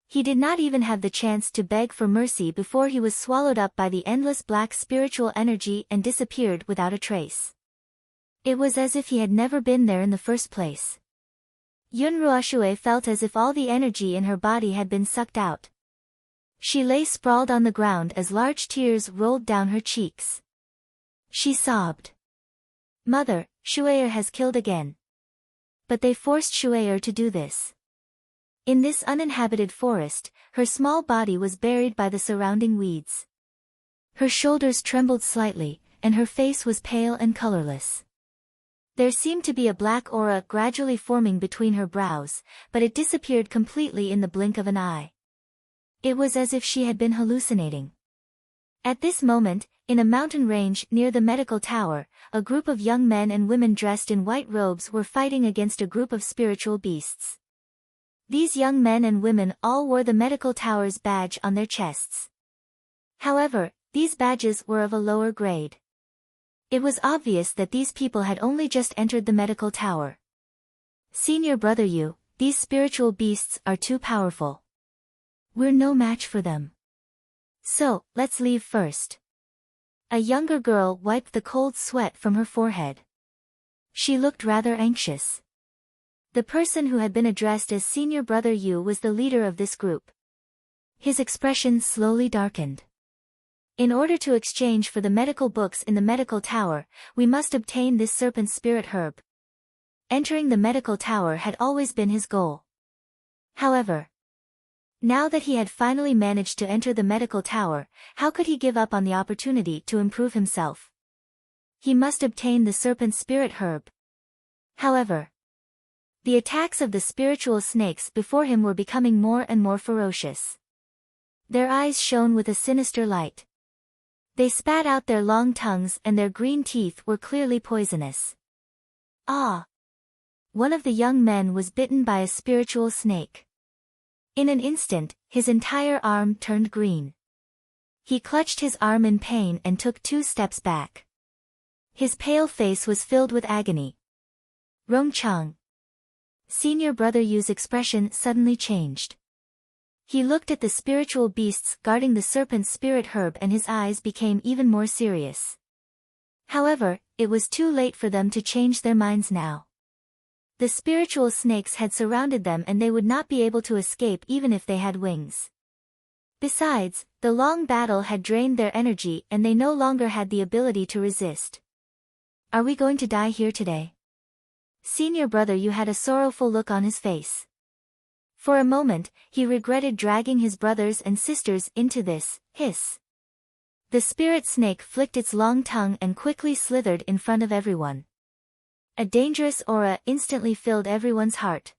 He did not even have the chance to beg for mercy before he was swallowed up by the endless black spiritual energy and disappeared without a trace. It was as if he had never been there in the first place. Yun Ruoshue felt as if all the energy in her body had been sucked out. She lay sprawled on the ground as large tears rolled down her cheeks. She sobbed. "Mother, Shue'er has killed again." But they forced Shue'er to do this. In this uninhabited forest, her small body was buried by the surrounding weeds. Her shoulders trembled slightly, and her face was pale and colorless. There seemed to be a black aura gradually forming between her brows, but it disappeared completely in the blink of an eye. It was as if she had been hallucinating. At this moment, in a mountain range near the medical tower, a group of young men and women dressed in white robes were fighting against a group of spiritual beasts. These young men and women all wore the medical tower's badge on their chests. However, these badges were of a lower grade. It was obvious that these people had only just entered the medical tower. "Senior brother Yu, these spiritual beasts are too powerful. We're no match for them. So, let's leave first." A younger girl wiped the cold sweat from her forehead. She looked rather anxious. The person who had been addressed as Senior Brother Yu was the leader of this group. His expression slowly darkened. "In order to exchange for the medical books in the medical tower, we must obtain this serpent spirit herb." Entering the medical tower had always been his goal. However, now that he had finally managed to enter the medical tower, how could he give up on the opportunity to improve himself? He must obtain the serpent spirit herb. However, the attacks of the spiritual snakes before him were becoming more and more ferocious. Their eyes shone with a sinister light. They spat out their long tongues and their green teeth were clearly poisonous. Ah! One of the young men was bitten by a spiritual snake. In an instant, his entire arm turned green. He clutched his arm in pain and took 2 steps back. His pale face was filled with agony. "Rongchang." Senior Brother Yu's expression suddenly changed. He looked at the spiritual beasts guarding the serpent spirit herb and his eyes became even more serious. However, it was too late for them to change their minds now. The spiritual snakes had surrounded them and they would not be able to escape even if they had wings. Besides, the long battle had drained their energy and they no longer had the ability to resist. "Are we going to die here today?" Senior Brother Yu had a sorrowful look on his face. For a moment, he regretted dragging his brothers and sisters into this. Hiss. The spirit snake flicked its long tongue and quickly slithered in front of everyone. A dangerous aura instantly filled everyone's heart.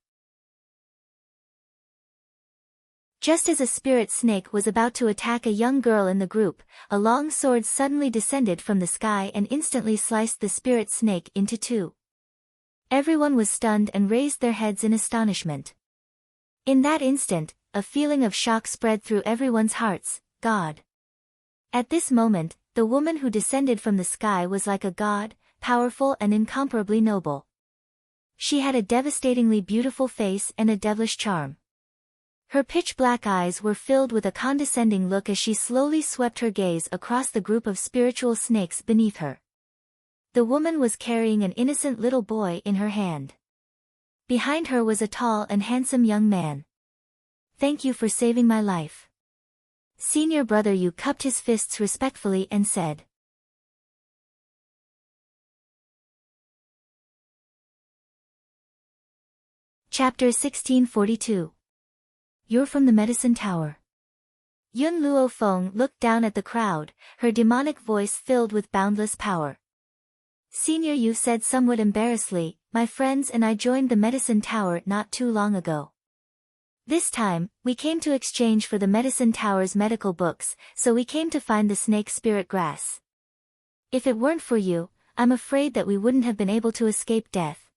Just as a spirit snake was about to attack a young girl in the group, a long sword suddenly descended from the sky and instantly sliced the spirit snake into 2. Everyone was stunned and raised their heads in astonishment. In that instant, a feeling of shock spread through everyone's hearts. God. At this moment, the woman who descended from the sky was like a god, powerful and incomparably noble. She had a devastatingly beautiful face and a devilish charm. Her pitch-black eyes were filled with a condescending look as she slowly swept her gaze across the group of spiritual snakes beneath her. The woman was carrying an innocent little boy in her hand. Behind her was a tall and handsome young man. "Thank you for saving my life." Senior brother Yu cupped his fists respectfully and said. Chapter 1642. You're from the medicine tower. Yun Luo Feng looked down at the crowd, her demonic voice filled with boundless power. Senior Yu said somewhat embarrassedly, "My friends and I joined the medicine tower not too long ago. This time, we came to exchange for the medicine tower's medical books, so we came to find the snake spirit grass. If it weren't for you, I'm afraid that we wouldn't have been able to escape death."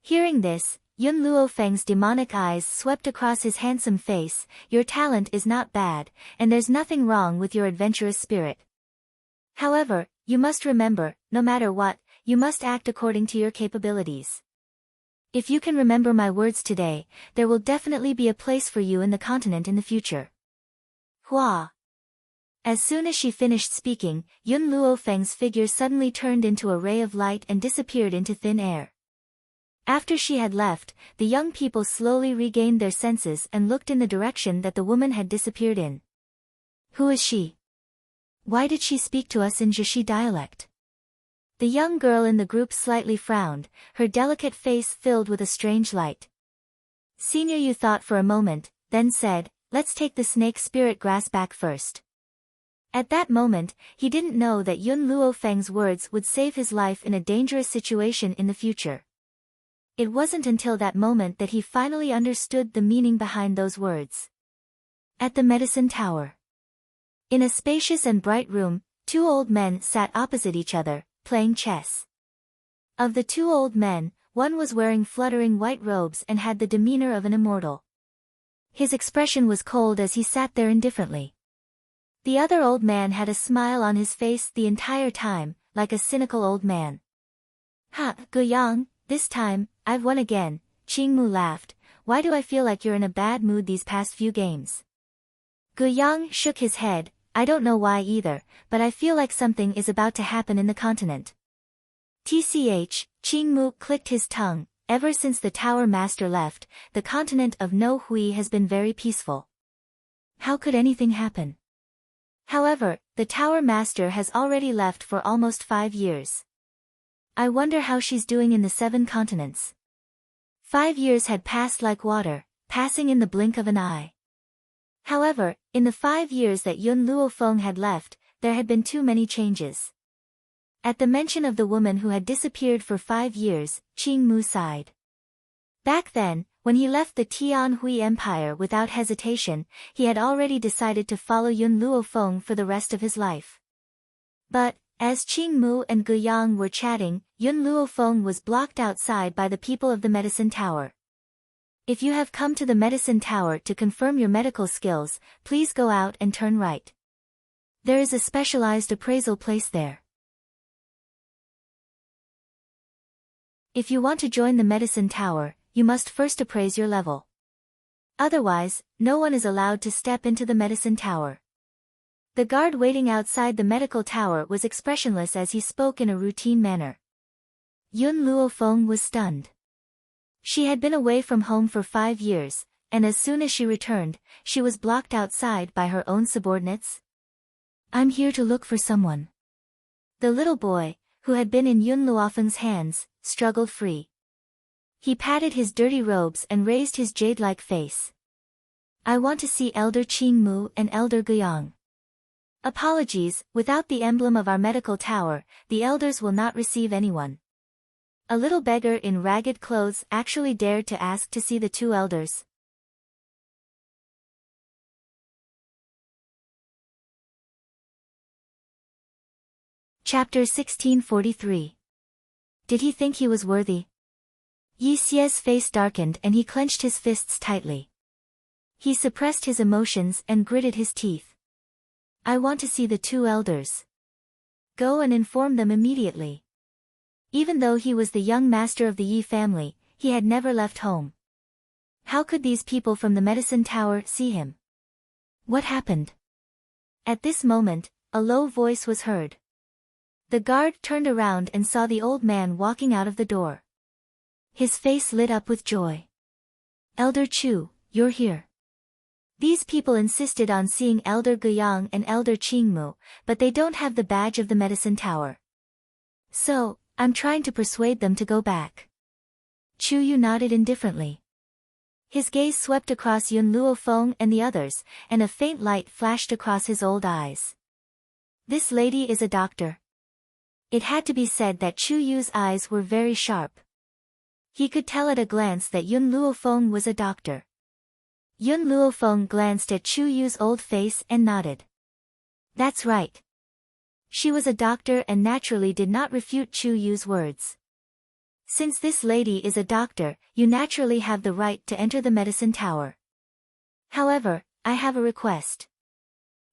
Hearing this, Yun Luo Feng's demonic eyes swept across his handsome face. "Your talent is not bad, and there's nothing wrong with your adventurous spirit. However, you must remember, no matter what, you must act according to your capabilities. If you can remember my words today, there will definitely be a place for you in the continent in the future." Hua! As soon as she finished speaking, Yun Luo Feng's figure suddenly turned into a ray of light and disappeared into thin air. After she had left, the young people slowly regained their senses and looked in the direction that the woman had disappeared in. "Who is she? Why did she speak to us in Jishi dialect?" The young girl in the group slightly frowned, her delicate face filled with a strange light. Senior Yu thought for a moment, then said, "Let's take the snake spirit grass back first." At that moment, he didn't know that Yun Luo Feng's words would save his life in a dangerous situation in the future. It wasn't until that moment that he finally understood the meaning behind those words. At the medicine tower. In a spacious and bright room, two old men sat opposite each other, playing chess. Of the two old men, one was wearing fluttering white robes and had the demeanor of an immortal. His expression was cold as he sat there indifferently. The other old man had a smile on his face the entire time, like a cynical old man. "Ha, Guiyang, this time, I've won again," Qingmu laughed. "Why do I feel like you're in a bad mood these past few games?" Guiyang shook his head. "I don't know why either, but I feel like something is about to happen in the continent." TCH, Qingmu clicked his tongue. Ever since the tower master left, the continent of No Hui has been very peaceful. How could anything happen? However, the tower master has already left for almost 5 years. I wonder how she's doing in the 7 continents. 5 years had passed like water, passing in the blink of an eye. However, in the 5 years that Yun Luo Feng had left, there had been too many changes. At the mention of the woman who had disappeared for 5 years, Qingmu sighed. Back then, when he left the Tian Hui Empire without hesitation, he had already decided to follow Yun Luo Feng for the rest of his life. But, as Qingmu and Guiyang were chatting, Yun Luo Feng was blocked outside by the people of the medicine tower. "If you have come to the medicine tower to confirm your medical skills, please go out and turn right. There is a specialized appraisal place there. If you want to join the medicine tower, you must first appraise your level. Otherwise, no one is allowed to step into the medicine tower." The guard waiting outside the medical tower was expressionless as he spoke in a routine manner. Yun Luo Feng was stunned. She had been away from home for 5 years, and as soon as she returned, she was blocked outside by her own subordinates. "I'm here to look for someone." The little boy, who had been in Yun Luo Feng's hands, struggled free. He patted his dirty robes and raised his jade-like face. "I want to see Elder Qingmu and Elder Guiyang." "Apologies, without the emblem of our medical tower, the elders will not receive anyone." A little beggar in ragged clothes actually dared to ask to see the 2 elders. Chapter 1643. Did he think he was worthy? Yi Xie's face darkened and he clenched his fists tightly. He suppressed his emotions and gritted his teeth. "I want to see the 2 elders. Go and inform them immediately." Even though he was the young master of the Yi family, he had never left home. How could these people from the medicine tower see him? What happened? At this moment, a low voice was heard. The guard turned around and saw the old man walking out of the door. His face lit up with joy. Elder Chu, you're here. These people insisted on seeing Elder Guiyang and Elder Qingmu, but they don't have the badge of the medicine tower. So, I'm trying to persuade them to go back. Chu Yu nodded indifferently. His gaze swept across Yun Luofeng and the others, and a faint light flashed across his old eyes. This lady is a doctor. It had to be said that Chu Yu's eyes were very sharp. He could tell at a glance that Yun Luofeng was a doctor. Yun Luofeng glanced at Chu Yu's old face and nodded. That's right. She was a doctor and naturally did not refute Chu Yu's words. Since this lady is a doctor, you naturally have the right to enter the medicine tower. However, I have a request.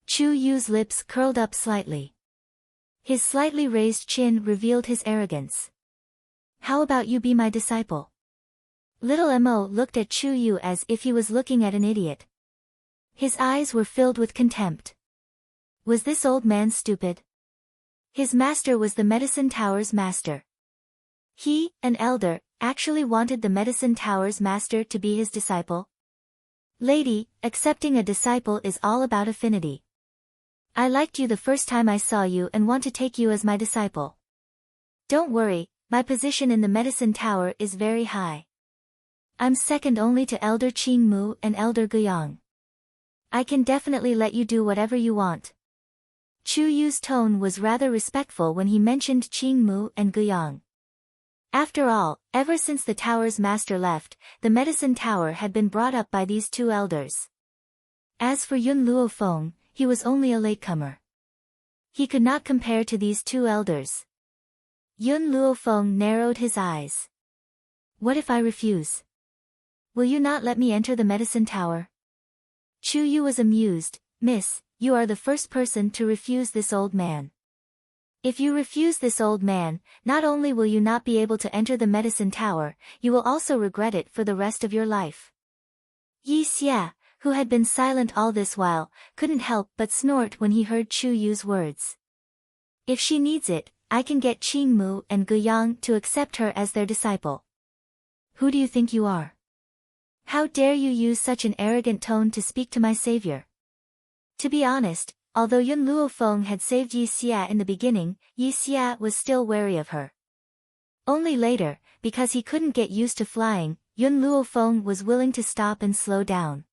Chu Yu's lips curled up slightly. His slightly raised chin revealed his arrogance. How about you be my disciple? Little Mo looked at Chu Yu as if he was looking at an idiot. His eyes were filled with contempt. Was this old man stupid? His master was the medicine tower's master. He, an elder, actually wanted the medicine tower's master to be his disciple? Lady, accepting a disciple is all about affinity. I liked you the first time I saw you and want to take you as my disciple. Don't worry, my position in the medicine tower is very high. I'm second only to Elder Qingmu and Elder Guiyang. I can definitely let you do whatever you want. Chu Yu's tone was rather respectful when he mentioned Qingmu and Guiyang. After all, ever since the tower's master left, the medicine tower had been brought up by these two elders. As for Yun Luofeng, he was only a latecomer. He could not compare to these two elders. Yun Luofeng narrowed his eyes. What if I refuse? Will you not let me enter the medicine tower? Chu Yu was amused. Miss, you are the first person to refuse this old man. If you refuse this old man, not only will you not be able to enter the medicine tower, you will also regret it for the rest of your life. Yi Xia, who had been silent all this while, couldn't help but snort when he heard Chu Yu's words. If she needs it, I can get Qingmu and Guiyang to accept her as their disciple. Who do you think you are? How dare you use such an arrogant tone to speak to my savior? To be honest, although Yun Luofeng had saved Yi Xia in the beginning, Yi Xia was still wary of her. Only later, because he couldn't get used to flying, Yun Luofeng was willing to stop and slow down.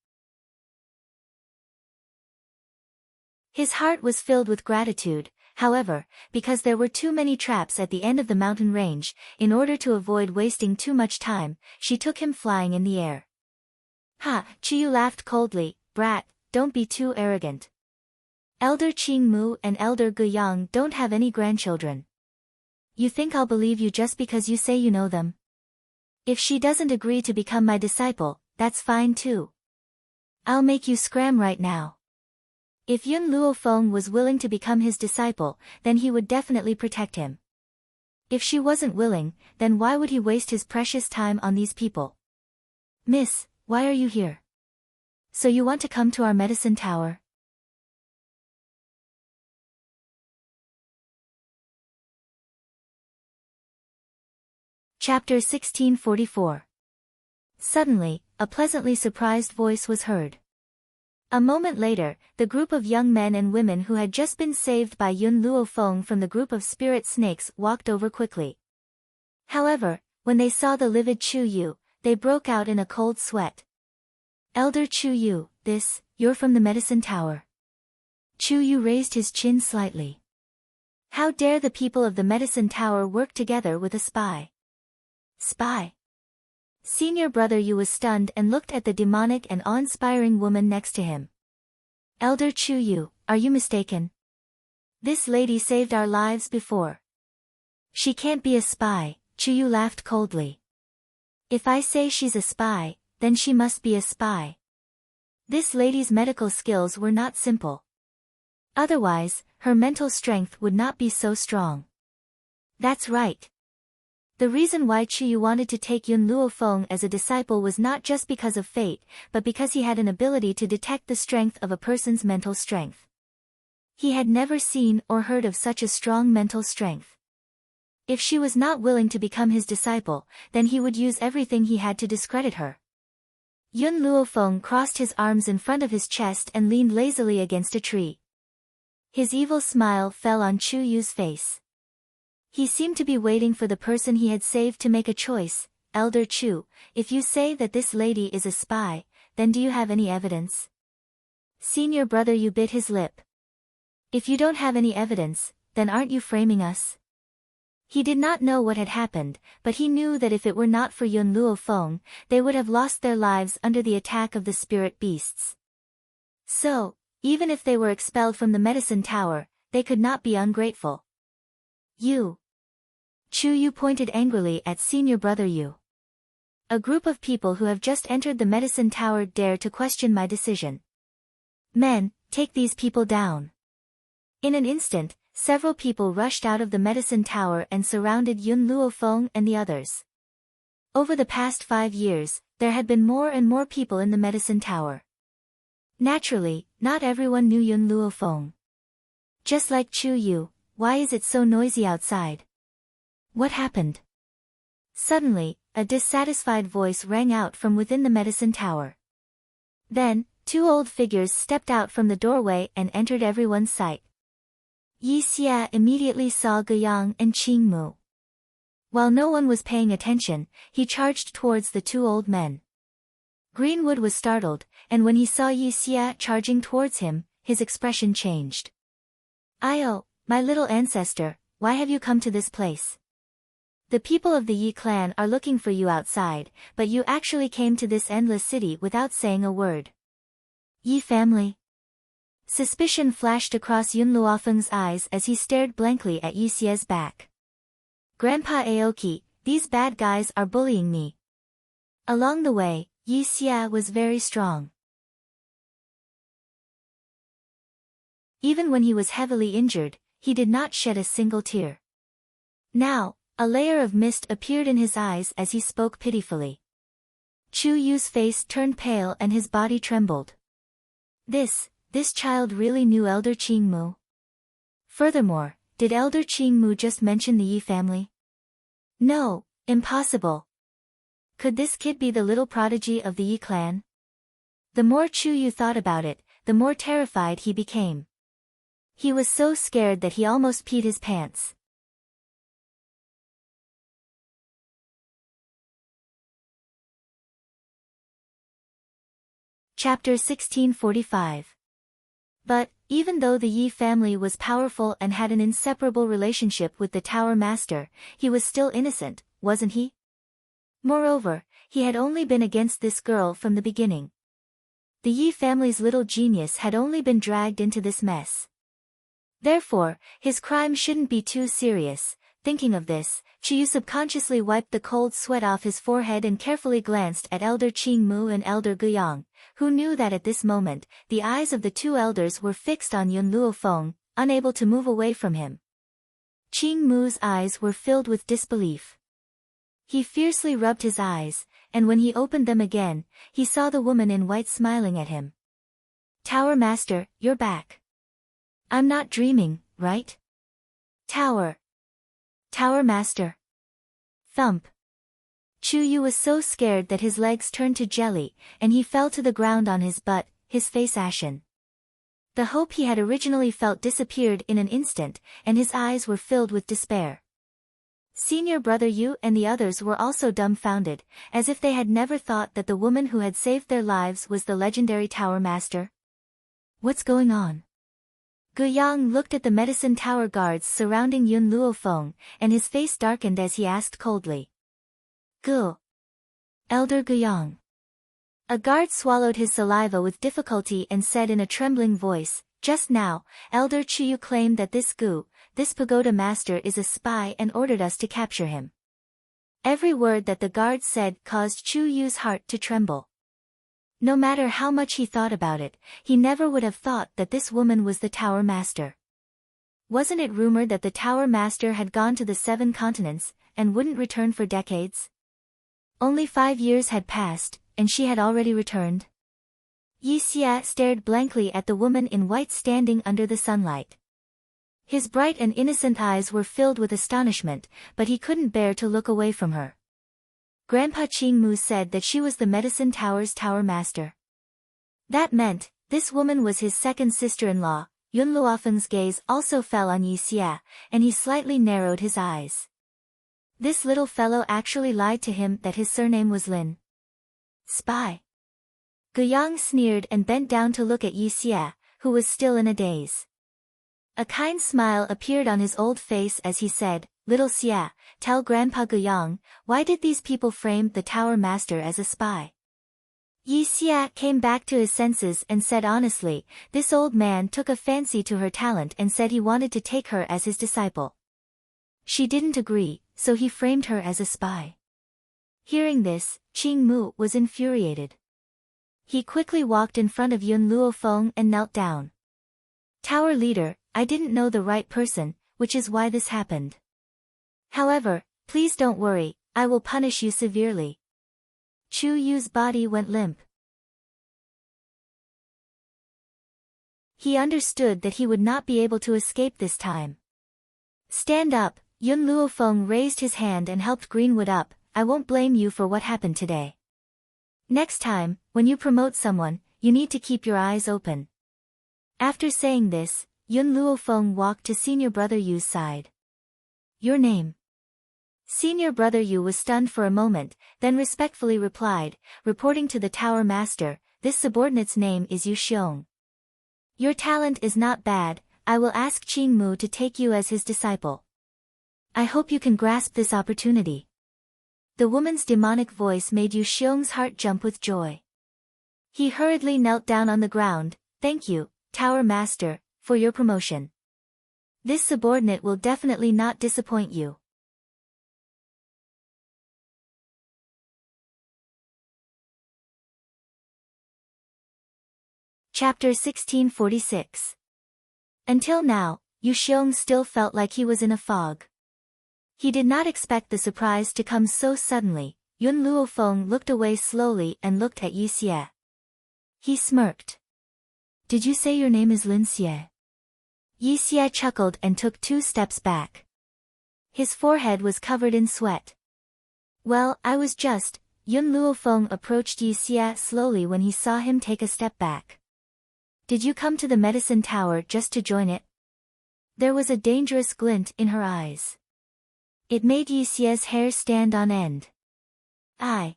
His heart was filled with gratitude, however, because there were too many traps at the end of the mountain range, in order to avoid wasting too much time, she took him flying in the air. Ha! Chu Yu laughed coldly. Brat, don't be too arrogant. Elder Qingmu and Elder Guiyang don't have any grandchildren. You think I'll believe you just because you say you know them? If she doesn't agree to become my disciple, that's fine too. I'll make you scram right now. If Yun Luofeng was willing to become his disciple, then he would definitely protect him. If she wasn't willing, then why would he waste his precious time on these people? Miss, why are you here? So you want to come to our medicine tower? Chapter 1644. Suddenly, a pleasantly surprised voice was heard. A moment later, the group of young men and women who had just been saved by Yun Luofeng from the group of spirit snakes walked over quickly. However, when they saw the livid Chu Yu, they broke out in a cold sweat. Elder Chu Yu, you're from the medicine tower. Chu Yu raised his chin slightly. How dare the people of the medicine tower work together with a spy? Spy? Senior brother Yu was stunned and looked at the demonic and awe-inspiring woman next to him. Elder Chu Yu, are you mistaken? This lady saved our lives before. She can't be a spy, Chu Yu laughed coldly. If I say she's a spy, then she must be a spy. This lady's medical skills were not simple. Otherwise, her mental strength would not be so strong. That's right. The reason why Chu Yu wanted to take Yun Luofeng as a disciple was not just because of fate, but because he had an ability to detect the strength of a person's mental strength. He had never seen or heard of such a strong mental strength. If she was not willing to become his disciple, then he would use everything he had to discredit her. Yun Luofeng crossed his arms in front of his chest and leaned lazily against a tree. His evil smile fell on Chu Yu's face. He seemed to be waiting for the person he had saved to make a choice. Elder Chu, if you say that this lady is a spy, then do you have any evidence? Senior brother Yu bit his lip. If you don't have any evidence, then aren't you framing us? He did not know what had happened, but he knew that if it were not for Yun Luofeng, they would have lost their lives under the attack of the spirit beasts. So, even if they were expelled from the medicine tower, they could not be ungrateful. You. Chu Yu pointed angrily at senior brother Yu. A group of people who have just entered the medicine tower dare to question my decision. Men, take these people down. In an instant, several people rushed out of the medicine tower and surrounded Yun Luofeng and the others. Over the past 5 years, there had been more and more people in the medicine tower. Naturally, not everyone knew Yun Luofeng. Just like Chu Yu, why is it so noisy outside? What happened? Suddenly, a dissatisfied voice rang out from within the medicine tower. Then, 2 old figures stepped out from the doorway and entered everyone's sight. Yi Xia immediately saw Guiyang and Qing Mu. While no one was paying attention, he charged towards the 2 old men. Greenwood was startled, and when he saw Yi Xia charging towards him, his expression changed. "Io, my little ancestor, why have you come to this place? The people of the Yi clan are looking for you outside, but you actually came to this endless city without saying a word." Yi family. Suspicion flashed across Yun Luofeng's eyes as he stared blankly at Yi Xia's back. "Grandpa Aoki, these bad guys are bullying me." Along the way, Yi Xia was very strong. Even when he was heavily injured, he did not shed a single tear. Now, a layer of mist appeared in his eyes as he spoke pitifully. Chu Yu's face turned pale and his body trembled. This child really knew Elder Qing Mu. Furthermore, did Elder Qing Mu just mention the Yi family? No, impossible. Could this kid be the little prodigy of the Yi clan? The more Chu Yu thought about it, the more terrified he became. He was so scared that he almost peed his pants. Chapter 1645. But, even though the Yi family was powerful and had an inseparable relationship with the Tower Master, he was still innocent, wasn't he? Moreover, he had only been against this girl from the beginning. The Yi family's little genius had only been dragged into this mess. Therefore, his crime shouldn't be too serious. Thinking of this, Chu Yu subconsciously wiped the cold sweat off his forehead and carefully glanced at Elder Qing Mu and Elder Guiyang, who knew that at this moment, the eyes of the 2 elders were fixed on Yun Luofeng, unable to move away from him. Qing Mu's eyes were filled with disbelief. He fiercely rubbed his eyes, and when he opened them again, he saw the woman in white smiling at him. "Tower Master, you're back. I'm not dreaming, right? Tower Master." Thump. Chu Yu was so scared that his legs turned to jelly, and he fell to the ground on his butt, his face ashen. The hope he had originally felt disappeared in an instant, and his eyes were filled with despair. Senior brother Yu and the others were also dumbfounded, as if they had never thought that the woman who had saved their lives was the legendary Tower Master. What's going on? Guiyang looked at the medicine tower guards surrounding Yun Luofeng, and his face darkened as he asked coldly. "Gu. Elder Guiyang." A guard swallowed his saliva with difficulty and said in a trembling voice, "Just now, Elder Chu Yu claimed that this pagoda master is a spy and ordered us to capture him." Every word that the guard said caused Chu Yu's heart to tremble. No matter how much he thought about it, he never would have thought that this woman was the Tower Master. Wasn't it rumored that the Tower Master had gone to the 7 continents, and wouldn't return for decades? Only 5 years had passed, and she had already returned. Yi Xia stared blankly at the woman in white standing under the sunlight. His bright and innocent eyes were filled with astonishment, but he couldn't bear to look away from her. Grandpa Qingmu said that she was the Medicine Tower's tower master. That meant, this woman was his second sister-in-law. Yun Luofeng's gaze also fell on Yi Xia, and he slightly narrowed his eyes. This little fellow actually lied to him that his surname was Lin. Spy. Guiyang sneered and bent down to look at Yi Xia, who was still in a daze. A kind smile appeared on his old face as he said, "Little Xia, tell Grandpa Guiyang, why did these people frame the tower master as a spy?" Yi Xia came back to his senses and said honestly, this old man took a fancy to her talent and said he wanted to take her as his disciple. She didn't agree, so he framed her as a spy. Hearing this, Qingmu was infuriated. He quickly walked in front of Yun Luofeng and knelt down. "Tower leader, I didn't know the right person, which is why this happened. However, please don't worry, I will punish you severely." Chu Yu's body went limp. He understood that he would not be able to escape this time. "Stand up," Yun Luofeng raised his hand and helped Greenwood up. "I won't blame you for what happened today. Next time, when you promote someone, you need to keep your eyes open." After saying this, Yun Luofeng walked to senior brother Yu's side. "Your name?" Senior brother Yu was stunned for a moment, then respectfully replied, reporting to the tower master, "This subordinate's name is Yu Xiong. Your talent is not bad, I will ask Qingmu to take you as his disciple. I hope you can grasp this opportunity." The woman's demonic voice made Yu Xiong's heart jump with joy. He hurriedly knelt down on the ground. "Thank you, Tower Master, for your promotion. This subordinate will definitely not disappoint you." Chapter 1646. Until now, Yu Xiong still felt like he was in a fog. He did not expect the surprise to come so suddenly. Yun Luofeng looked away slowly and looked at Yi Xie. He smirked. "Did you say your name is Lin Xie?" Yi Xie chuckled and took 2 steps back. His forehead was covered in sweat. "Well, I was just..." Yun Luofeng approached Yi Xie slowly when he saw him take a step back. "Did you come to the medicine tower just to join it?" There was a dangerous glint in her eyes. It made Yi Xie's hair stand on end. "I..."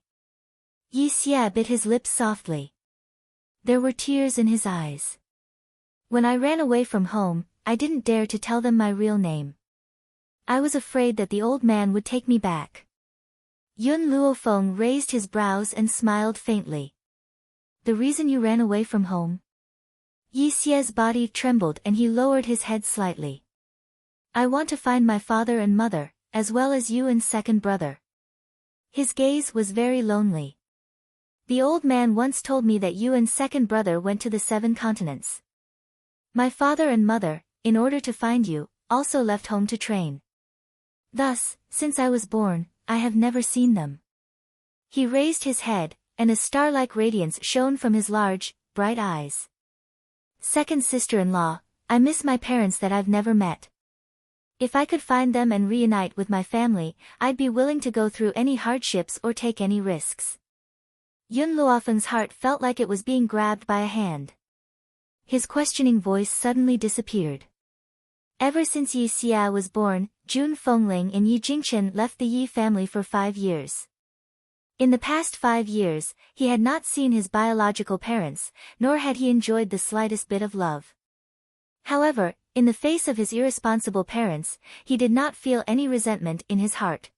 Yi Xie bit his lips softly. There were tears in his eyes. "When I ran away from home, I didn't dare to tell them my real name. I was afraid that the old man would take me back." Yun Luofeng raised his brows and smiled faintly. "The reason you ran away from home?" Yi Xie's body trembled and he lowered his head slightly. "I want to find my father and mother, as well as you and second brother." His gaze was very lonely. "The old man once told me that you and second brother went to the 7 continents. My father and mother, in order to find you, also left home to train. Thus, since I was born, I have never seen them." He raised his head, and a star-like radiance shone from his large, bright eyes. "Second sister-in-law, I miss my parents that I've never met. If I could find them and reunite with my family, I'd be willing to go through any hardships or take any risks." Yun Luofeng's heart felt like it was being grabbed by a hand. His questioning voice suddenly disappeared. Ever since Yi Xia was born, Jun Fengling and Yi Jingchen left the Yi family for 5 years. In the past 5 years, he had not seen his biological parents, nor had he enjoyed the slightest bit of love. However, in the face of his irresponsible parents, he did not feel any resentment in his heart.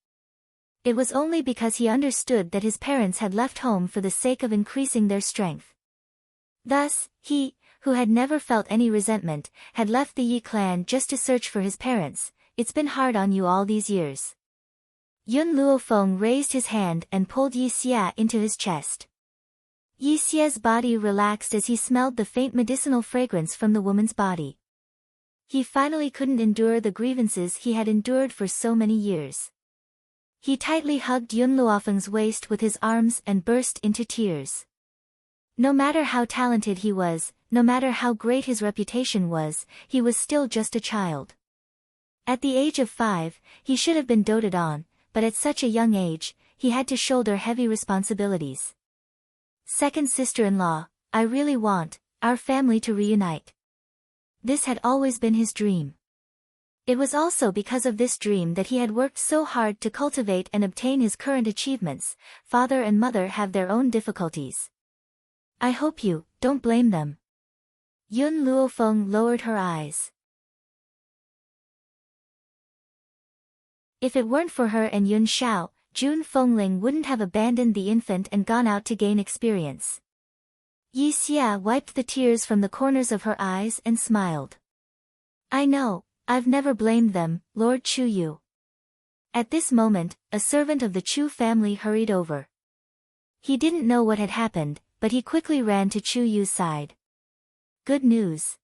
It was only because he understood that his parents had left home for the sake of increasing their strength. Thus, he, who had never felt any resentment, had left the Yi clan just to search for his parents. "It's been hard on you all these years." Yun Luofeng raised his hand and pulled Yi Xie into his chest. Yi Xie's body relaxed as he smelled the faint medicinal fragrance from the woman's body. He finally couldn't endure the grievances he had endured for so many years. He tightly hugged Yun Luofeng's waist with his arms and burst into tears. No matter how talented he was, no matter how great his reputation was, he was still just a child. At the age of 5, he should have been doted on, but at such a young age, he had to shoulder heavy responsibilities. Second sister-in-law, I really want our family to reunite. This had always been his dream. It was also because of this dream that he had worked so hard to cultivate and obtain his current achievements. Father and mother have their own difficulties. I hope you don't blame them. Yun Luofeng lowered her eyes. If it weren't for her and Yun Xiao, Jun Fengling wouldn't have abandoned the infant and gone out to gain experience. Yi Xia wiped the tears from the corners of her eyes and smiled. I know, I've never blamed them, Lord Chu Yu. At this moment, a servant of the Chu family hurried over. He didn't know what had happened, but he quickly ran to Chu Yu's side. Good news.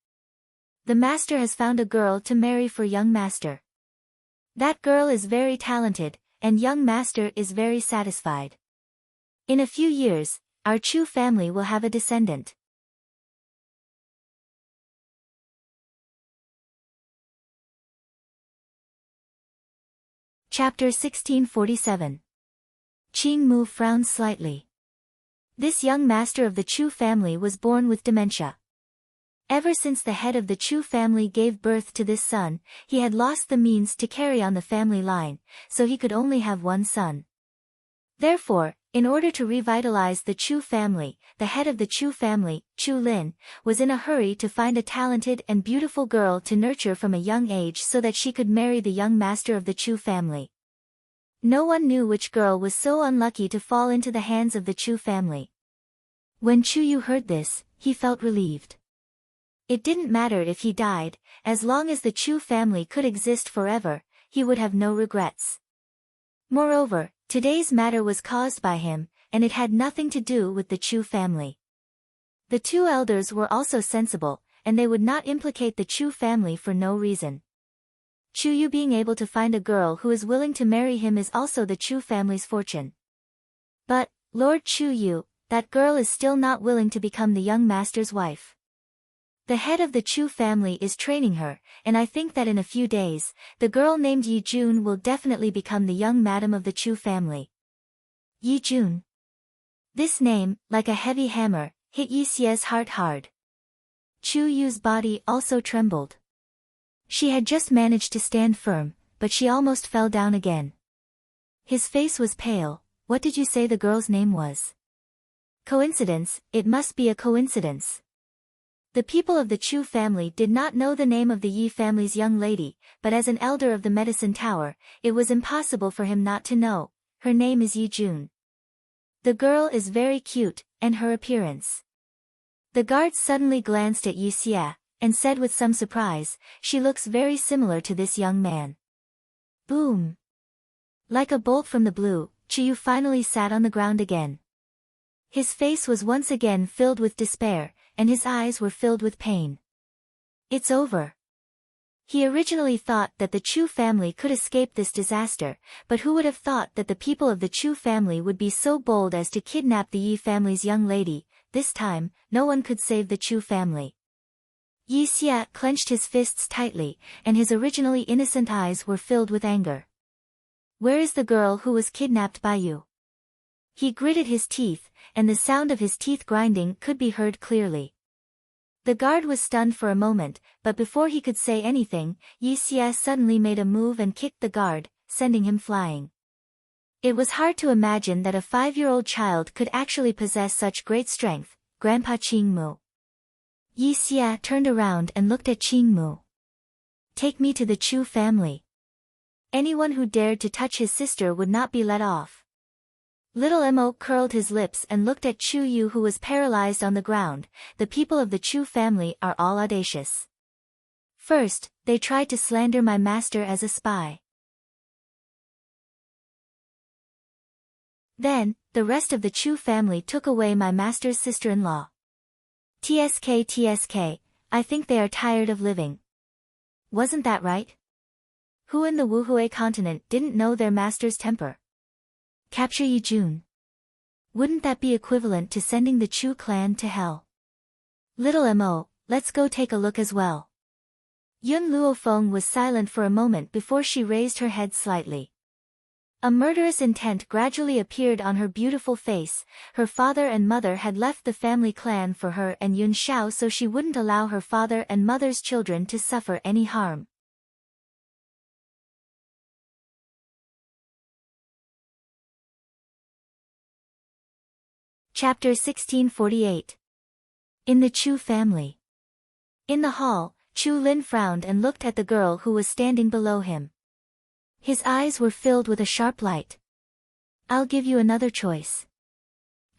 The master has found a girl to marry for young master. That girl is very talented, and young master is very satisfied. In a few years, our Chu family will have a descendant. Chapter 1647. Qing Mu frowned slightly. This young master of the Chu family was born with dementia. Ever since the head of the Chu family gave birth to this son, he had lost the means to carry on the family line, so he could only have one son. Therefore, in order to revitalize the Chu family, the head of the Chu family, Chu Lin, was in a hurry to find a talented and beautiful girl to nurture from a young age so that she could marry the young master of the Chu family. No one knew which girl was so unlucky to fall into the hands of the Chu family. When Chu Yu heard this, he felt relieved. It didn't matter if he died, as long as the Chu family could exist forever, he would have no regrets. Moreover, today's matter was caused by him, and it had nothing to do with the Chu family. The two elders were also sensible, and they would not implicate the Chu family for no reason. Chu Yu being able to find a girl who is willing to marry him is also the Chu family's fortune. But, Lord Chu Yu, that girl is still not willing to become the young master's wife. The head of the Chu family is training her, and I think that in a few days, the girl named Yi Jun will definitely become the young madam of the Chu family. Yi Jun. This name, like a heavy hammer, hit Yi Xia's heart hard. Chu Yu's body also trembled. She had just managed to stand firm, but she almost fell down again. His face was pale. What did you say the girl's name was? Coincidence, it must be a coincidence. The people of the Chu family did not know the name of the Yi family's young lady, but as an elder of the medicine tower, it was impossible for him not to know. Her name is Yi Jun. The girl is very cute, and her appearance. The guards suddenly glanced at Yi Xia, and said with some surprise, she looks very similar to this young man. Boom! Like a bolt from the blue, Chu Yu finally sat on the ground again. His face was once again filled with despair, and his eyes were filled with pain. It's over. He originally thought that the Chu family could escape this disaster, but who would have thought that the people of the Chu family would be so bold as to kidnap the Yi family's young lady? This time, no one could save the Chu family. Yi Xia clenched his fists tightly, and his originally innocent eyes were filled with anger. Where is the girl who was kidnapped by you? He gritted his teeth, and the sound of his teeth grinding could be heard clearly. The guard was stunned for a moment, but before he could say anything, Yi Xia suddenly made a move and kicked the guard, sending him flying. It was hard to imagine that a 5-year-old child could actually possess such great strength. Grandpa Qing Mu. Yi Xia turned around and looked at Qing Mu. Take me to the Chu family. Anyone who dared to touch his sister would not be let off. Little Mo curled his lips and looked at Chu Yu, who was paralyzed on the ground. The people of the Chu family are all audacious. First, they tried to slander my master as a spy. Then, the rest of the Chu family took away my master's sister-in-law. TSK, I think they are tired of living. Wasn't that right? Who in the Wuhui continent didn't know their master's temper? Capture Yi Jun. Wouldn't that be equivalent to sending the Chu clan to hell? Little Mo, let's go take a look as well. Yun Luofeng was silent for a moment before she raised her head slightly. A murderous intent gradually appeared on her beautiful face. Her father and mother had left the family clan for her and Yun Xiao so she wouldn't allow her father and mother's children to suffer any harm. Chapter 1648. In the Chu family. In the hall, Chu Lin frowned and looked at the girl who was standing below him. His eyes were filled with a sharp light. I'll give you another choice.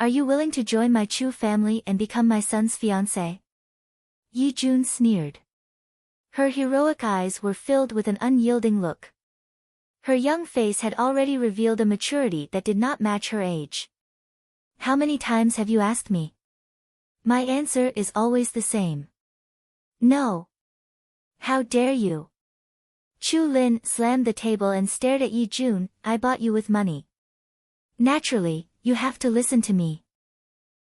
Are you willing to join my Chu family and become my son's fiancé? Yi Jun sneered. Her heroic eyes were filled with an unyielding look. Her young face had already revealed a maturity that did not match her age. How many times have you asked me? My answer is always the same. No. How dare you? Chu Lin slammed the table and stared at Yi Jun. I bought you with money. Naturally, you have to listen to me.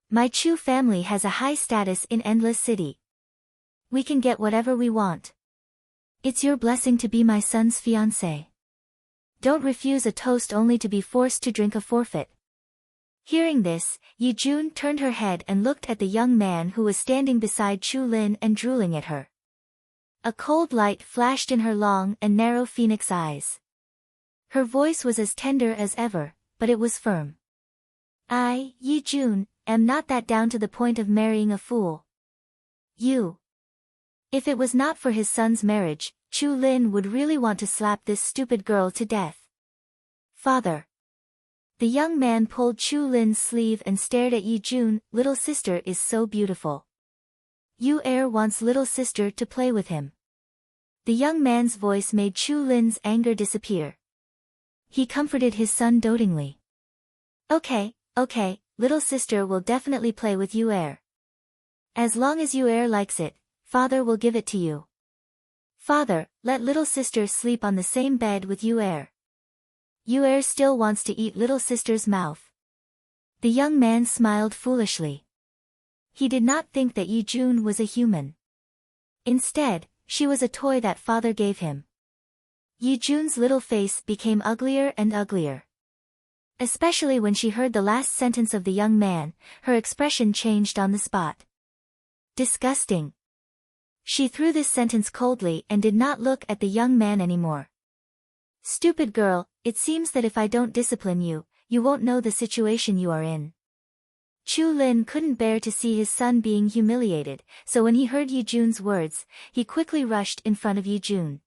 My Chu family has a high status in Endless City. We can get whatever we want. It's your blessing to be my son's fiancé. Don't refuse a toast only to be forced to drink a forfeit. Hearing this, Yi Jun turned her head and looked at the young man who was standing beside Chu Lin and drooling at her. A cold light flashed in her long and narrow phoenix eyes. Her voice was as tender as ever, but it was firm. I, Yi Jun, am not that down to the point of marrying a fool. You. If it was not for his son's marriage, Chu Lin would really want to slap this stupid girl to death. Father. The young man pulled Chu Lin's sleeve and stared at Yi Jun. Little sister is so beautiful. Yu Er wants little sister to play with him. The young man's voice made Chu Lin's anger disappear. He comforted his son dotingly. Okay, little sister will definitely play with Yu Er. As long as Yu Er likes it, father will give it to you. Father, let little sister sleep on the same bed with Yu Er. Yu Er still wants to eat little sister's mouth. The young man smiled foolishly. He did not think that Yi Jun was a human. Instead, she was a toy that father gave him. Yi Jun's little face became uglier and uglier. Especially when she heard the last sentence of the young man, her expression changed on the spot. Disgusting. She threw this sentence coldly and did not look at the young man anymore. Stupid girl, it seems that if I don't discipline you, you won't know the situation you are in. Chu Lin couldn't bear to see his son being humiliated, so when he heard Yi Jun's words, he quickly rushed in front of Yi Jun.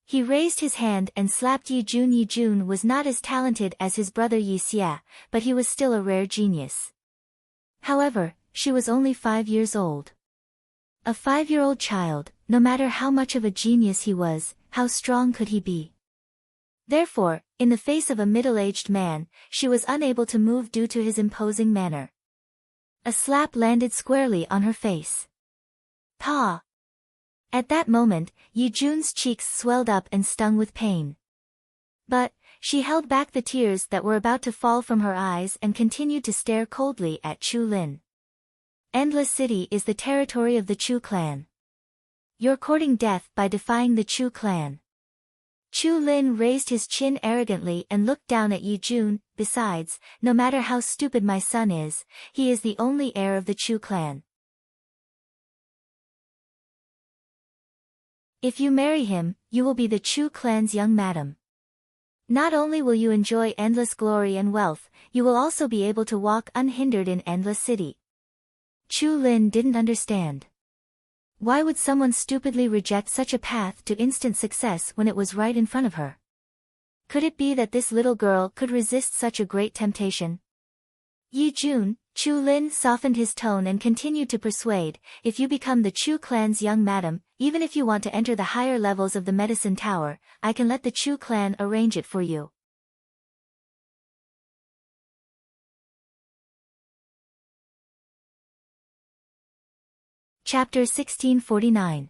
He raised his hand and slapped Yi Jun. Yi Jun was not as talented as his brother Yi Xia, but he was still a rare genius. However, she was only 5 years old. A 5-year-old child, no matter how much of a genius he was, how strong could he be? Therefore, in the face of a middle-aged man, she was unable to move due to his imposing manner. A slap landed squarely on her face. Pa! At that moment, Yi Jun's cheeks swelled up and stung with pain. But, she held back the tears that were about to fall from her eyes and continued to stare coldly at Chu Lin. Endless City is the territory of the Chu clan. You're courting death by defying the Chu clan. Chu Lin raised his chin arrogantly and looked down at Yi Jun. Besides, no matter how stupid my son is, he is the only heir of the Chu clan. If you marry him, you will be the Chu clan's young madam. Not only will you enjoy endless glory and wealth, you will also be able to walk unhindered in Endless City. Chu Lin didn't understand. Why would someone stupidly reject such a path to instant success when it was right in front of her? Could it be that this little girl could resist such a great temptation? Yi Jun, Chu Lin softened his tone and continued to persuade, if you become the Chu clan's young madam, even if you want to enter the higher levels of the medicine tower, I can let the Chu clan arrange it for you. Chapter 1649.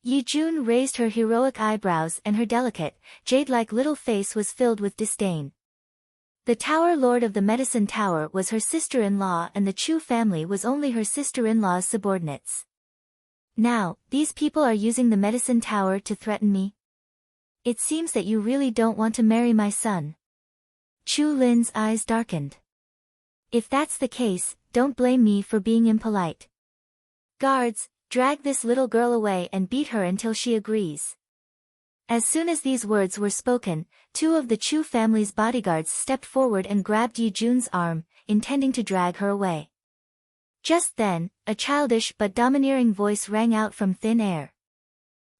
Yi Jun raised her heroic eyebrows and her delicate, jade-like little face was filled with disdain. The Tower Lord of the Medicine Tower was her sister-in-law, and the Chu family was only her sister-in-law's subordinates. Now, these people are using the Medicine Tower to threaten me? It seems that you really don't want to marry my son. Chu Lin's eyes darkened. If that's the case, don't blame me for being impolite. Guards, drag this little girl away and beat her until she agrees. As soon as these words were spoken, two of the Chu family's bodyguards stepped forward and grabbed Yi Jun's arm, intending to drag her away. Just then, a childish but domineering voice rang out from thin air.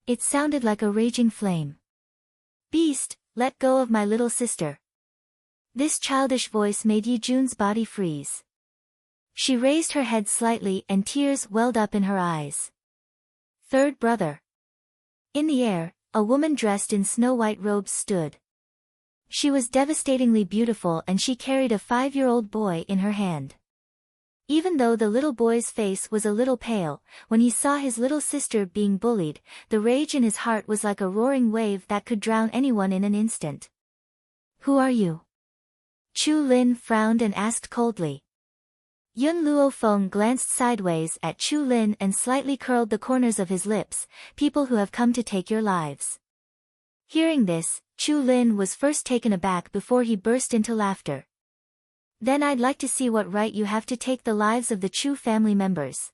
It sounded like a raging flame. Beast, let go of my little sister. This childish voice made Yi Jun's body freeze. She raised her head slightly and tears welled up in her eyes. Third brother. In the air, a woman dressed in snow-white robes stood. She was devastatingly beautiful and she carried a 5-year-old boy in her hand. Even though the little boy's face was a little pale, when he saw his little sister being bullied, the rage in his heart was like a roaring wave that could drown anyone in an instant. Who are you? Chu Lin frowned and asked coldly. Yun Luofeng glanced sideways at Chu Lin and slightly curled the corners of his lips. People who have come to take your lives. Hearing this, Chu Lin was first taken aback before he burst into laughter. Then I'd like to see what right you have to take the lives of the Chu family members.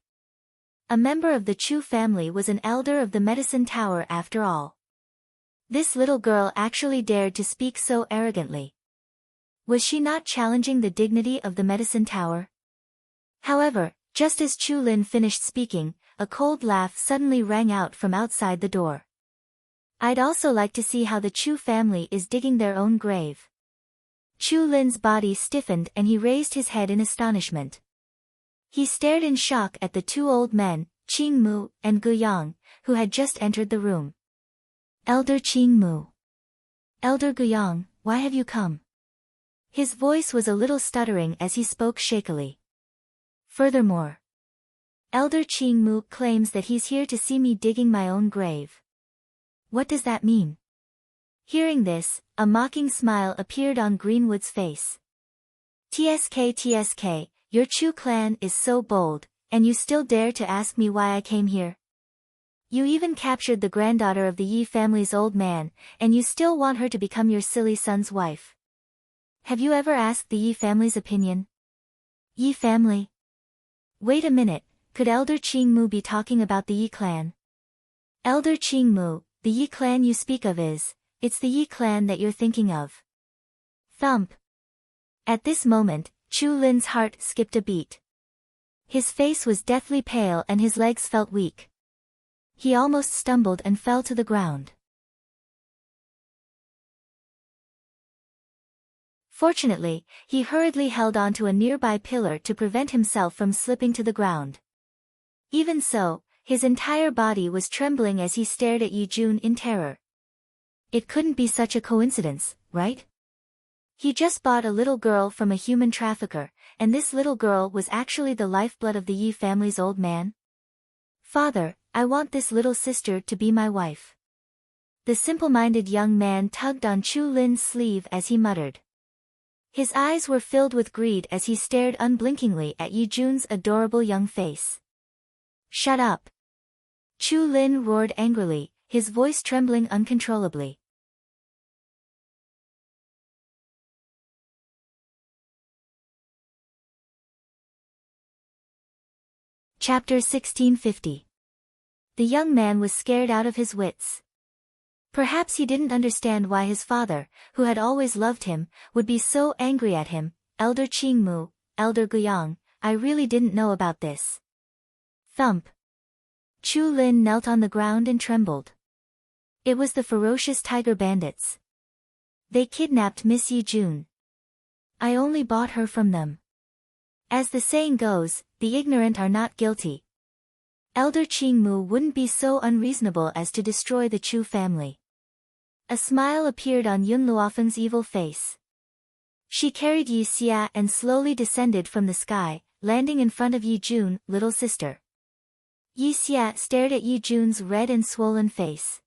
A member of the Chu family was an elder of the Medicine Tower after all. This little girl actually dared to speak so arrogantly. Was she not challenging the dignity of the Medicine Tower? However, just as Chu Lin finished speaking, a cold laugh suddenly rang out from outside the door. I'd also like to see how the Chu family is digging their own grave. Chu Lin's body stiffened and he raised his head in astonishment. He stared in shock at the two old men, Qing Mu and Guyang, who had just entered the room. Elder Qing Mu. Elder Guyang, why have you come? His voice was a little stuttering as he spoke shakily. Furthermore, Elder Qing Mu claims that he's here to see me digging my own grave. What does that mean? Hearing this, a mocking smile appeared on Greenwood's face. TSK, your Chu clan is so bold, and you still dare to ask me why I came here? You even captured the granddaughter of the Yi family's old man, and you still want her to become your silly son's wife. Have you ever asked the Yi family's opinion? Yi family? Wait a minute, could Elder Qing Mu be talking about the Yi clan? Elder Qing Mu, the Yi clan you speak of it's the Yi clan that you're thinking of. Thump. At this moment, Chu Lin's heart skipped a beat. His face was deathly pale and his legs felt weak. He almost stumbled and fell to the ground. Fortunately, he hurriedly held onto a nearby pillar to prevent himself from slipping to the ground. Even so, his entire body was trembling as he stared at Yi Jun in terror. It couldn't be such a coincidence, right? He just bought a little girl from a human trafficker, and this little girl was actually the lifeblood of the Yi family's old man. Father, I want this little sister to be my wife. The simple-minded young man tugged on Chu Lin's sleeve as he muttered. His eyes were filled with greed as he stared unblinkingly at Yi Jun's adorable young face. Shut up! Chu Lin roared angrily, his voice trembling uncontrollably. Chapter 1650. The young man was scared out of his wits. Perhaps he didn't understand why his father, who had always loved him, would be so angry at him. Elder Qing Mu, Elder Guyang, I really didn't know about this. Thump. Chu Lin knelt on the ground and trembled. It was the ferocious tiger bandits. They kidnapped Miss Yi Jun. I only bought her from them. As the saying goes, the ignorant are not guilty. Elder Qing Mu wouldn't be so unreasonable as to destroy the Chu family. A smile appeared on Yun Luofeng's evil face. She carried Yi Xia and slowly descended from the sky, landing in front of Yi Jun, little sister. Yi Xia stared at Yi Jun's red and swollen face.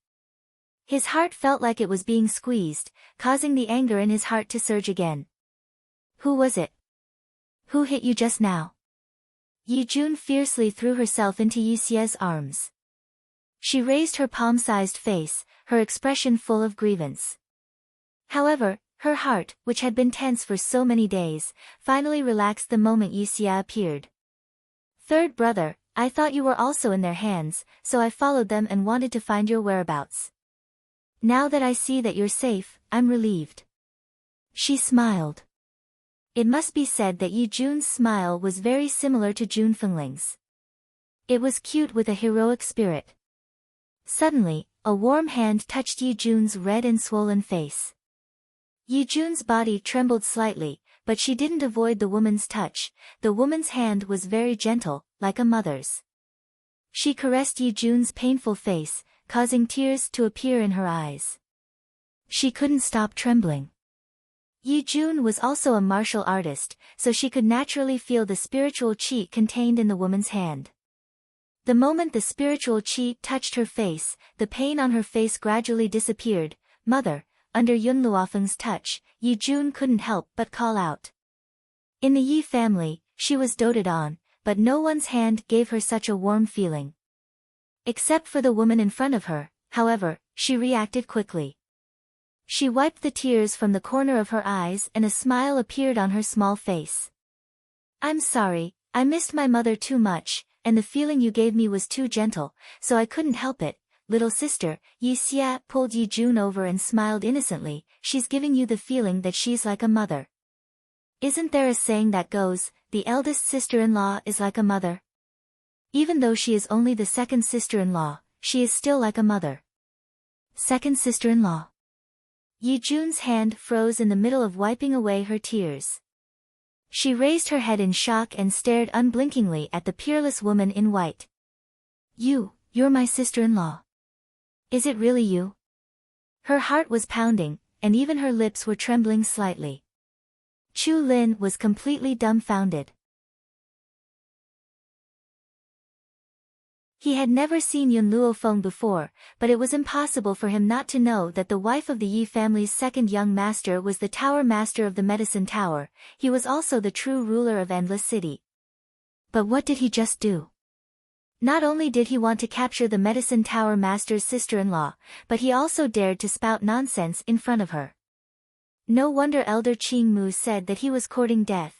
His heart felt like it was being squeezed, causing the anger in his heart to surge again. Who was it? Who hit you just now? Yi Jun fiercely threw herself into Yi Xie's arms. She raised her palm-sized face, her expression full of grievance. However, her heart, which had been tense for so many days, finally relaxed the moment Yi Xie appeared. Third brother, I thought you were also in their hands, so I followed them and wanted to find your whereabouts. Now that I see that you're safe, I'm relieved. She smiled. It must be said that Yi Jun's smile was very similar to Jun Fengling's. It was cute with a heroic spirit. Suddenly, a warm hand touched Yi Jun's red and swollen face. Yi Jun's body trembled slightly, but she didn't avoid the woman's touch. The woman's hand was very gentle, like a mother's. She caressed Yi Jun's painful face, causing tears to appear in her eyes. She couldn't stop trembling. Yi Jun was also a martial artist, so she could naturally feel the spiritual qi contained in the woman's hand. The moment the spiritual qi touched her face, the pain on her face gradually disappeared. Mother, under Yun Luofeng's touch, Yi Jun couldn't help but call out. In the Yi family, she was doted on, but no one's hand gave her such a warm feeling. Except for the woman in front of her, however, she reacted quickly. She wiped the tears from the corner of her eyes and a smile appeared on her small face. I'm sorry, I missed my mother too much, and the feeling you gave me was too gentle, so I couldn't help it. Little sister, Yi Xie pulled Yi Jun over and smiled innocently. She's giving you the feeling that she's like a mother. Isn't there a saying that goes, the eldest sister-in-law is like a mother? Even though she is only the second sister-in-law, she is still like a mother. Second sister-in-law. Yi Jun's hand froze in the middle of wiping away her tears. She raised her head in shock and stared unblinkingly at the peerless woman in white. You're my sister-in-law. Is it really you? Her heart was pounding, and even her lips were trembling slightly. Chu Lin was completely dumbfounded. He had never seen Yun Luofeng before, but it was impossible for him not to know that the wife of the Yi family's second young master was the tower master of the Medicine Tower. He was also the true ruler of Endless City. But what did he just do? Not only did he want to capture the Medicine Tower master's sister-in-law, but he also dared to spout nonsense in front of her. No wonder Elder Qing Mu said that he was courting death.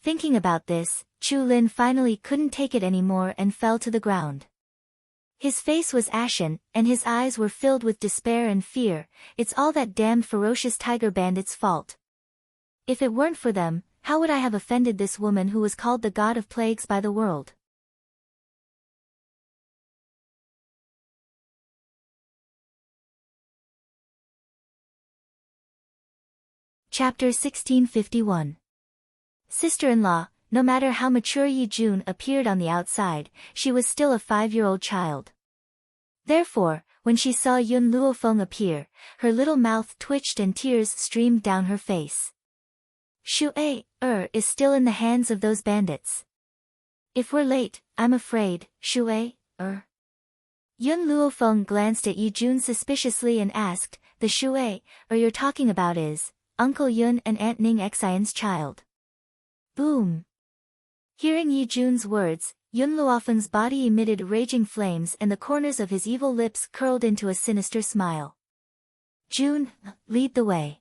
Thinking about this, Chu Lin finally couldn't take it anymore and fell to the ground. His face was ashen, and his eyes were filled with despair and fear. It's all that damned ferocious tiger bandits' fault. If it weren't for them, how would I have offended this woman who was called the god of plagues by the world? Chapter 1651. Sister-in-law. No matter how mature Yi Jun appeared on the outside, she was still a 5-year-old child. Therefore, when she saw Yun Luofeng appear, her little mouth twitched and tears streamed down her face. Shui is still in the hands of those bandits. If we're late, I'm afraid, Shui Yun Luofeng glanced at Yi Jun suspiciously and asked, the Shui you're talking about is Uncle Yun and Aunt Ning Xian's child. Boom! Hearing Yi Jun's words, Yun Luofeng's body emitted raging flames and the corners of his evil lips curled into a sinister smile. Jun, lead the way.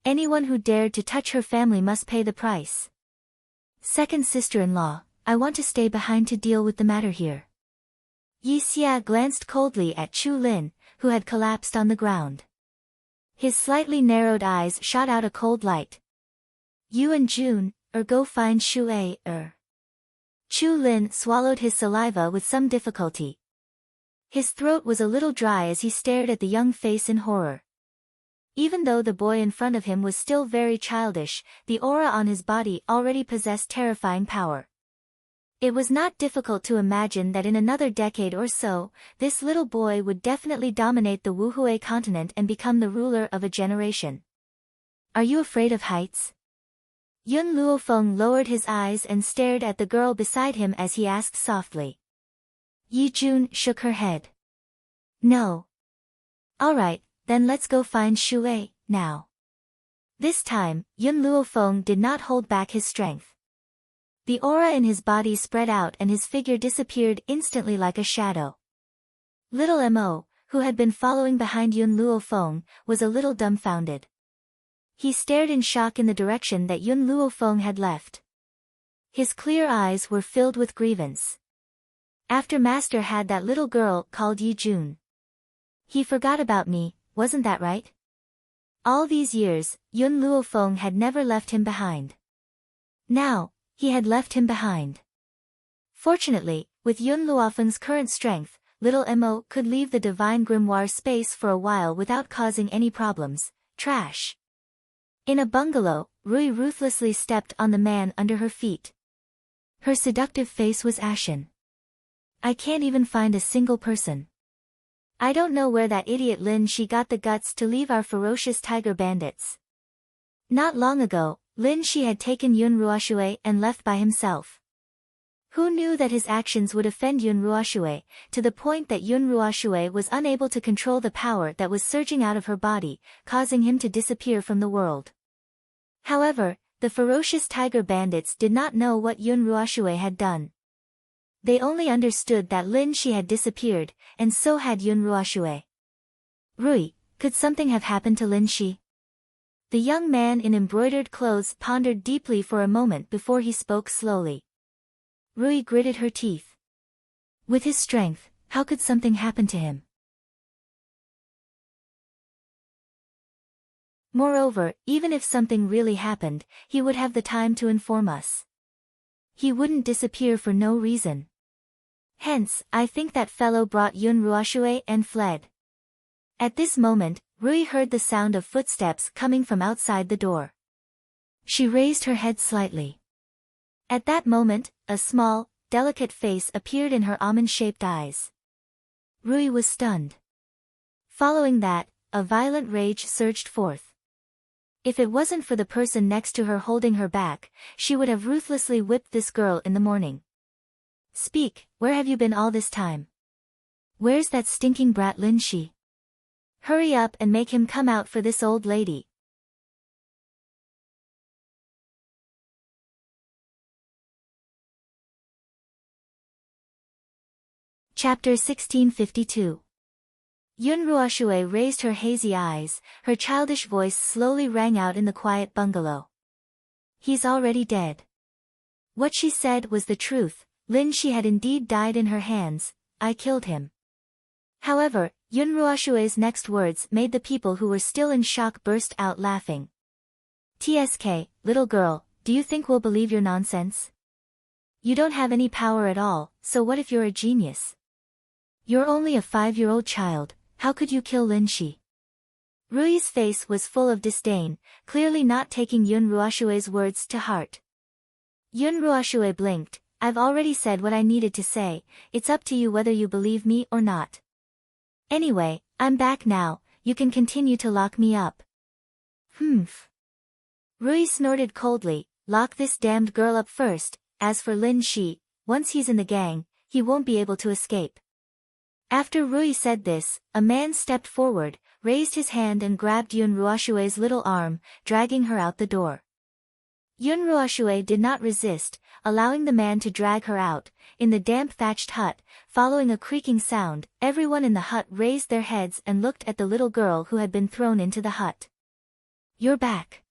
Anyone who dared to touch her family must pay the price. Second sister-in-law, I want to stay behind to deal with the matter here. Yi Xie glanced coldly at Chu Lin, who had collapsed on the ground. His slightly narrowed eyes shot out a cold light. You and Jun, go find Shui Chu Lin swallowed his saliva with some difficulty. His throat was a little dry as he stared at the young face in horror. Even though the boy in front of him was still very childish, the aura on his body already possessed terrifying power. It was not difficult to imagine that in another decade or so, this little boy would definitely dominate the Wuhui continent and become the ruler of a generation. Are you afraid of heights? Yun Luofeng lowered his eyes and stared at the girl beside him as he asked softly. Yi Jun shook her head. No. Alright, then let's go find Shui, now. This time, Yun Luofeng did not hold back his strength. The aura in his body spread out and his figure disappeared instantly like a shadow. Little Mo, who had been following behind Yun Luofeng, was a little dumbfounded. He stared in shock in the direction that Yun Luofeng had left. His clear eyes were filled with grievance. After Master had that little girl called Yi Jun. He forgot about me, wasn't that right? All these years, Yun Luofeng had never left him behind. Now, he had left him behind. Fortunately, with Yun Luofeng's current strength, little Mo could leave the divine grimoire space for a while without causing any problems. Trash. In a bungalow, Rui ruthlessly stepped on the man under her feet. Her seductive face was ashen. I can't even find a single person. I don't know where that idiot Lin Shi got the guts to leave our ferocious tiger bandits. Not long ago, Lin Shi had taken Yun Ruoxue and left by himself. Who knew that his actions would offend Yun Ruoxue, to the point that Yun Ruoxue was unable to control the power that was surging out of her body, causing him to disappear from the world. However, the ferocious tiger bandits did not know what Yun Ruoxue had done. They only understood that Lin Shi had disappeared, and so had Yun Ruoxue. Rui, could something have happened to Lin Shi? The young man in embroidered clothes pondered deeply for a moment before he spoke slowly. Rui gritted her teeth. With his strength, how could something happen to him? Moreover, even if something really happened, he would have the time to inform us. He wouldn't disappear for no reason. Hence, I think that fellow brought Yun Ruoxue and fled. At this moment, Rui heard the sound of footsteps coming from outside the door. She raised her head slightly. At that moment, a small, delicate face appeared in her almond-shaped eyes. Rui was stunned. Following that, a violent rage surged forth. If it wasn't for the person next to her holding her back, she would have ruthlessly whipped this girl in the morning. Speak, where have you been all this time? Where's that stinking brat Lin Shi? Hurry up and make him come out for this old lady. Chapter 1652. Yun Ruoxue raised her hazy eyes, her childish voice slowly rang out in the quiet bungalow. He's already dead. What she said was the truth, Lin Shi had indeed died in her hands, I killed him. However, Yun Ruoxue's next words made the people who were still in shock burst out laughing. TSK, little girl, do you think we'll believe your nonsense? You don't have any power at all, so what if you're a genius? You're only a 5-year-old child, how could you kill Lin Shi? Rui's face was full of disdain, clearly not taking Yun Ruoxue's words to heart. Yun Ruoxue blinked, I've already said what I needed to say, it's up to you whether you believe me or not. Anyway, I'm back now, you can continue to lock me up. Humph. Rui snorted coldly, lock this damned girl up first, as for Lin Shi, once he's in the gang, he won't be able to escape. After Rui said this, a man stepped forward, raised his hand and grabbed Yun Ruoxue's little arm, dragging her out the door. Yun Ruoxue did not resist, allowing the man to drag her out. In the damp thatched hut, following a creaking sound, everyone in the hut raised their heads and looked at the little girl who had been thrown into the hut. You're back.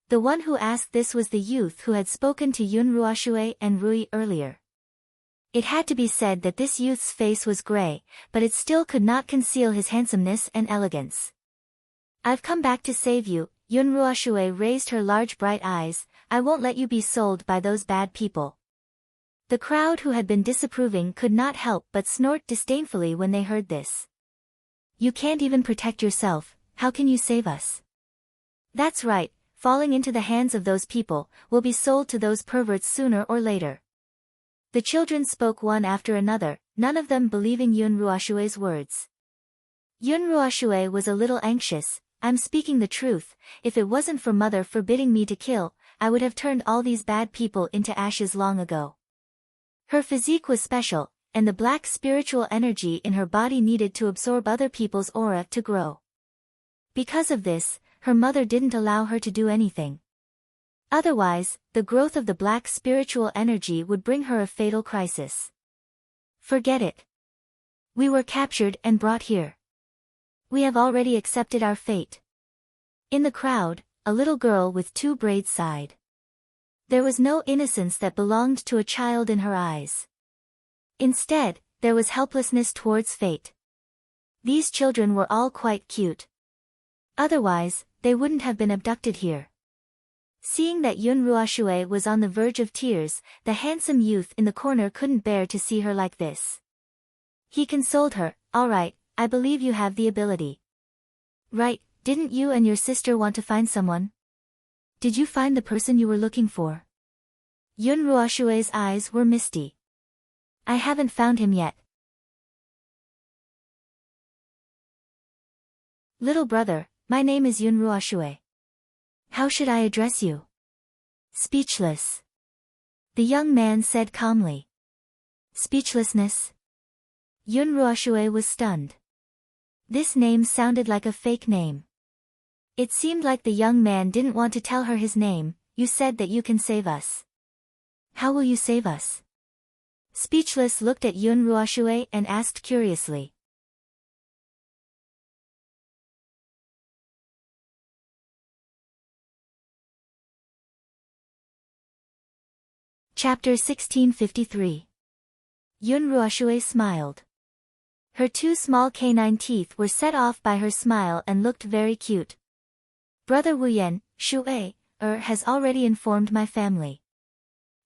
The one who asked this was the youth who had spoken to Yun Ruoxue and Rui earlier. It had to be said that this youth's face was gray, but it still could not conceal his handsomeness and elegance. I've come back to save you, Yun Ruoxue raised her large bright eyes, I won't let you be sold by those bad people. The crowd who had been disapproving could not help but snort disdainfully when they heard this. You can't even protect yourself, how can you save us? That's right, falling into the hands of those people, will be sold to those perverts sooner or later. The children spoke one after another, none of them believing Yun Ruoxue's words. Yun Ruoxue was a little anxious, I'm speaking the truth, if it wasn't for mother forbidding me to kill, I would have turned all these bad people into ashes long ago. Her physique was special, and the black spiritual energy in her body needed to absorb other people's aura to grow. Because of this, her mother didn't allow her to do anything. Otherwise, the growth of the black spiritual energy would bring her a fatal crisis. Forget it. We were captured and brought here. We have already accepted our fate. In the crowd, a little girl with 2 braids sighed. There was no innocence that belonged to a child in her eyes. Instead, there was helplessness towards fate. These children were all quite cute. Otherwise, they wouldn't have been abducted here. Seeing that Yun Ruoxue was on the verge of tears, the handsome youth in the corner couldn't bear to see her like this. He consoled her, "All right, I believe you have the ability. Right, didn't you and your sister want to find someone? Did you find the person you were looking for?" Yun Ruoxue's eyes were misty. "I haven't found him yet." "Little brother, my name is Yun Ruoxue. How should I address you?" "Speechless." The young man said calmly. "Speechlessness?" Yun Ruoxue was stunned. This name sounded like a fake name. It seemed like the young man didn't want to tell her his name. "You said that you can save us. How will you save us?" Speechless looked at Yun Ruoxue and asked curiously. Chapter 1653. Yun Ruoxue smiled. Her 2 small canine teeth were set off by her smile and looked very cute. "Brother Wuyan, Shuei, has already informed my family.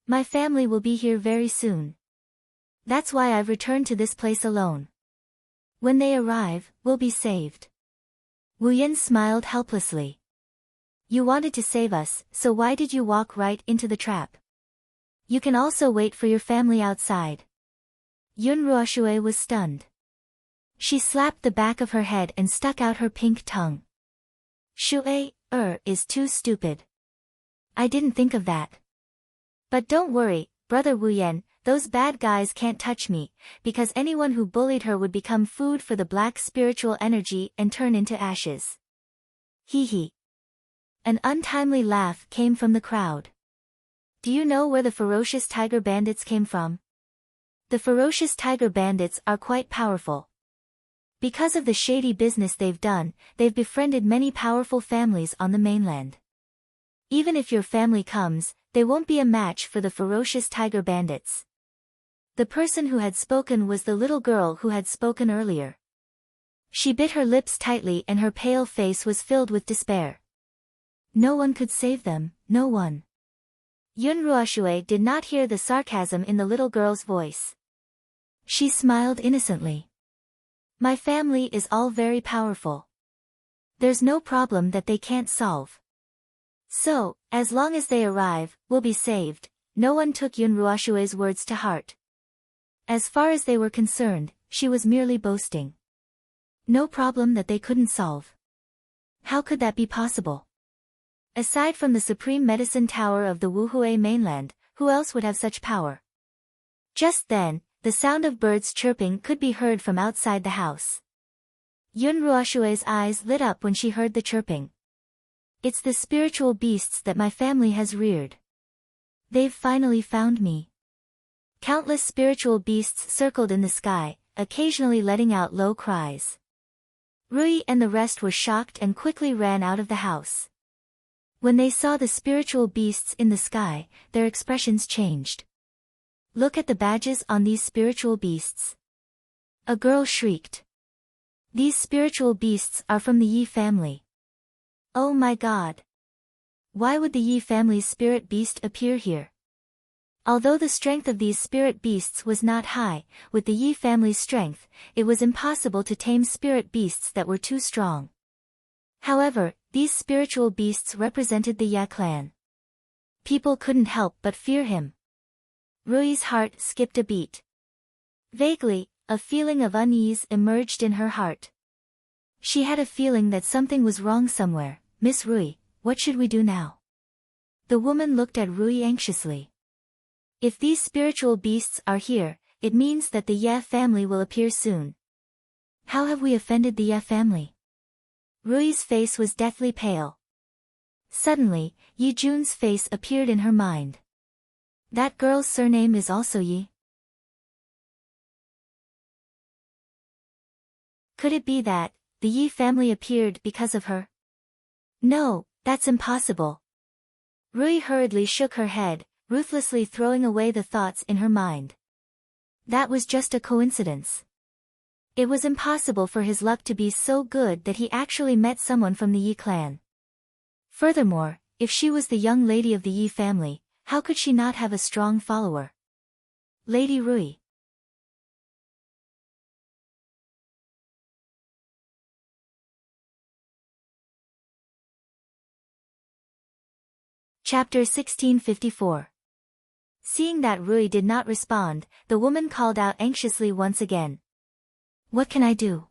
My family will be here very soon. That's why I've returned to this place alone. When they arrive, we'll be saved." Wuyan smiled helplessly. "You wanted to save us, so why did you walk right into the trap? You can also wait for your family outside." Yun Ruoxue was stunned. She slapped the back of her head and stuck out her pink tongue. "Shuei, is too stupid. I didn't think of that. But don't worry, Brother Wuyan, those bad guys can't touch me, because anyone who bullied her would become food for the black spiritual energy and turn into ashes." Hee hee. An untimely laugh came from the crowd. "Do you know where the ferocious tiger bandits came from? The ferocious tiger bandits are quite powerful. Because of the shady business they've done, they've befriended many powerful families on the mainland. Even if your family comes, they won't be a match for the ferocious tiger bandits." The person who had spoken was the little girl who had spoken earlier. She bit her lips tightly and her pale face was filled with despair. No one could save them, no one. Yun Ruoxue did not hear the sarcasm in the little girl's voice. She smiled innocently. "My family is all very powerful. There's no problem that they can't solve. So, as long as they arrive, we'll be saved." No one took Yun Ruoxue's words to heart. As far as they were concerned, she was merely boasting. No problem that they couldn't solve. How could that be possible? Aside from the Supreme Medicine Tower of the Wuhui mainland, who else would have such power? Just then, the sound of birds chirping could be heard from outside the house. Yun Ruoxue's eyes lit up when she heard the chirping. "It's the spiritual beasts that my family has reared. They've finally found me." Countless spiritual beasts circled in the sky, occasionally letting out low cries. Rui and the rest were shocked and quickly ran out of the house. When they saw the spiritual beasts in the sky, their expressions changed. "Look at the badges on these spiritual beasts." A girl shrieked. "These spiritual beasts are from the Yi family. Oh my god! Why would the Yi family's spirit beast appear here?" Although the strength of these spirit beasts was not high, with the Yi family's strength, it was impossible to tame spirit beasts that were too strong. However, these spiritual beasts represented the Ya clan. People couldn't help but fear him. Rui's heart skipped a beat. Vaguely, a feeling of unease emerged in her heart. She had a feeling that something was wrong somewhere. "Miss Rui, what should we do now?" The woman looked at Rui anxiously. "If these spiritual beasts are here, it means that the Ye family will appear soon." "How have we offended the Ye family?" Rui's face was deathly pale. Suddenly, Yi Jun's face appeared in her mind. That girl's surname is also Yi? Could it be that the Yi family appeared because of her? No, that's impossible. Rui hurriedly shook her head, ruthlessly throwing away the thoughts in her mind. That was just a coincidence. It was impossible for his luck to be so good that he actually met someone from the Yi clan. Furthermore, if she was the young lady of the Yi family, how could she not have a strong follower? Lady Rui. Chapter 1654. Seeing that Rui did not respond, the woman called out anxiously once again. What can I do?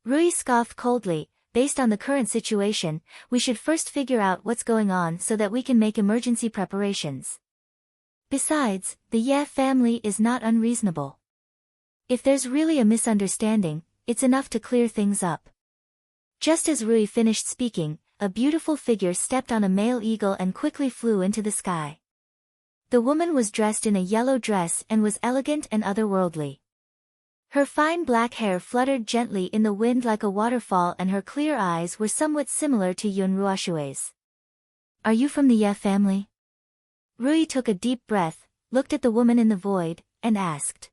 Rui scoffed coldly. Based on the current situation, we should first figure out what's going on so that we can make emergency preparations. Besides, the Ye family is not unreasonable. If there's really a misunderstanding, it's enough to clear things up. Just as Rui finished speaking, a beautiful figure stepped on a male eagle and quickly flew into the sky. The woman was dressed in a yellow dress and was elegant and otherworldly. Her fine black hair fluttered gently in the wind like a waterfall, and her clear eyes were somewhat similar to Yun Ruoshue's. Are you from the Ye family? Rui took a deep breath, looked at the woman in the void, and asked.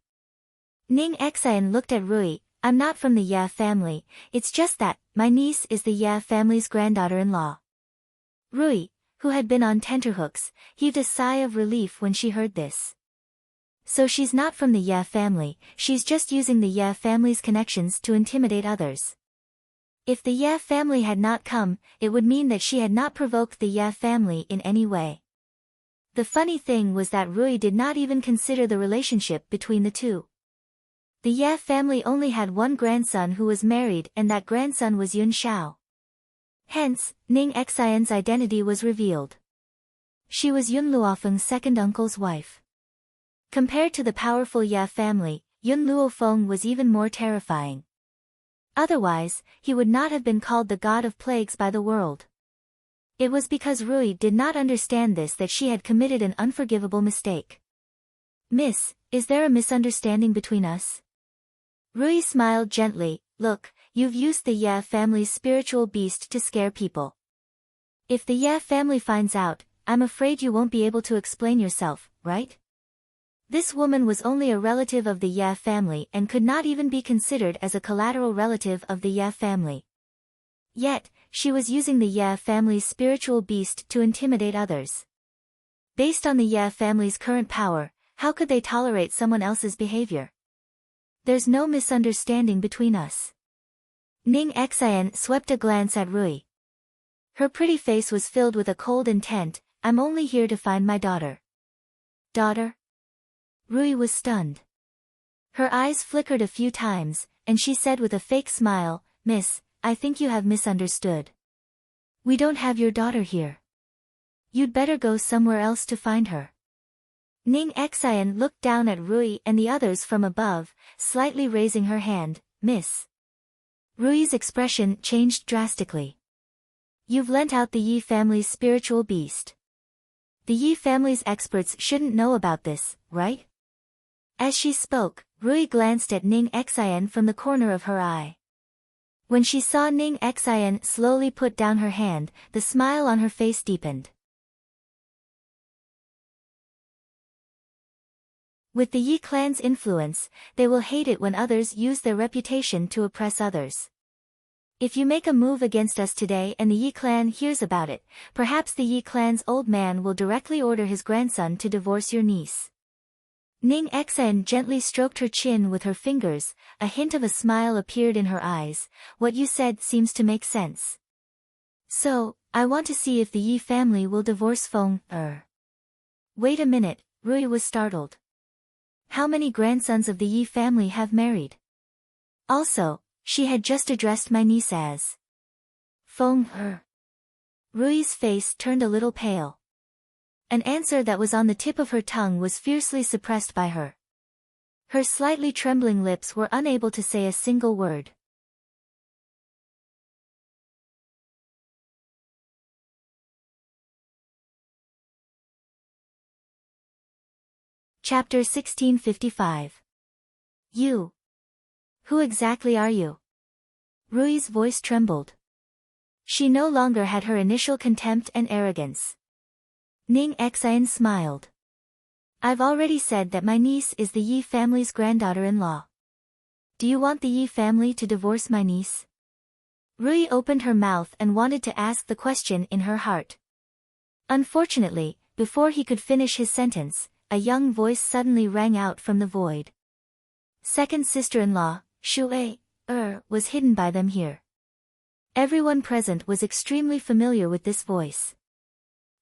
Ning Xian looked at Rui. I'm not from the Ye family, it's just that my niece is the Ye family's granddaughter-in-law. Rui, who had been on tenterhooks, heaved a sigh of relief when she heard this. So she's not from the Ye family, she's just using the Ye family's connections to intimidate others. If the Ye family had not come, it would mean that she had not provoked the Ye family in any way. The funny thing was that Rui did not even consider the relationship between the two. The Ye family only had one grandson who was married, and that grandson was Yun Xiao. Hence, Ning Xian's identity was revealed. She was Yun Luofeng's second uncle's wife. Compared to the powerful Ye family, Yun Luofeng was even more terrifying. Otherwise, he would not have been called the god of plagues by the world. It was because Rui did not understand this that she had committed an unforgivable mistake. Miss, is there a misunderstanding between us? Rui smiled gently. Look, you've used the Ye family's spiritual beast to scare people. If the Ye family finds out, I'm afraid you won't be able to explain yourself, right? This woman was only a relative of the Ye family and could not even be considered as a collateral relative of the Ye family. Yet, she was using the Ye family's spiritual beast to intimidate others. Based on the Ye family's current power, how could they tolerate someone else's behavior? There's no misunderstanding between us. Ning Xian swept a glance at Rui. Her pretty face was filled with a cold intent. I'm only here to find my daughter. Daughter? Rui was stunned. Her eyes flickered a few times, and she said with a fake smile, Miss, I think you have misunderstood. We don't have your daughter here. You'd better go somewhere else to find her. Ning Xian looked down at Rui and the others from above, slightly raising her hand, Miss. Rui's expression changed drastically. You've lent out the Yi family's spiritual beast. The Yi family's experts shouldn't know about this, right? As she spoke, Rui glanced at Ning Xian from the corner of her eye. When she saw Ning Xian slowly put down her hand, the smile on her face deepened. With the Yi clan's influence, they will hate it when others use their reputation to oppress others. If you make a move against us today and the Yi clan hears about it, perhaps the Yi clan's old man will directly order his grandson to divorce your niece. Ning Xian gently stroked her chin with her fingers, a hint of a smile appeared in her eyes. What you said seems to make sense. So, I want to see if the Yi family will divorce Feng. Wait a minute, Rui was startled. How many grandsons of the Yi family have married? Also, she had just addressed my niece as Feng. Rui's face turned a little pale. An answer that was on the tip of her tongue was fiercely suppressed by her. Her slightly trembling lips were unable to say a single word. Chapter 1655. You. Who exactly are you? Rui's voice trembled. She no longer had her initial contempt and arrogance. Ning Xian smiled. I've already said that my niece is the Yi family's granddaughter-in-law. Do you want the Yi family to divorce my niece? Rui opened her mouth and wanted to ask the question in her heart. Unfortunately, before he could finish his sentence, a young voice suddenly rang out from the void. Second sister-in-law, Shui, was hidden by them here. Everyone present was extremely familiar with this voice.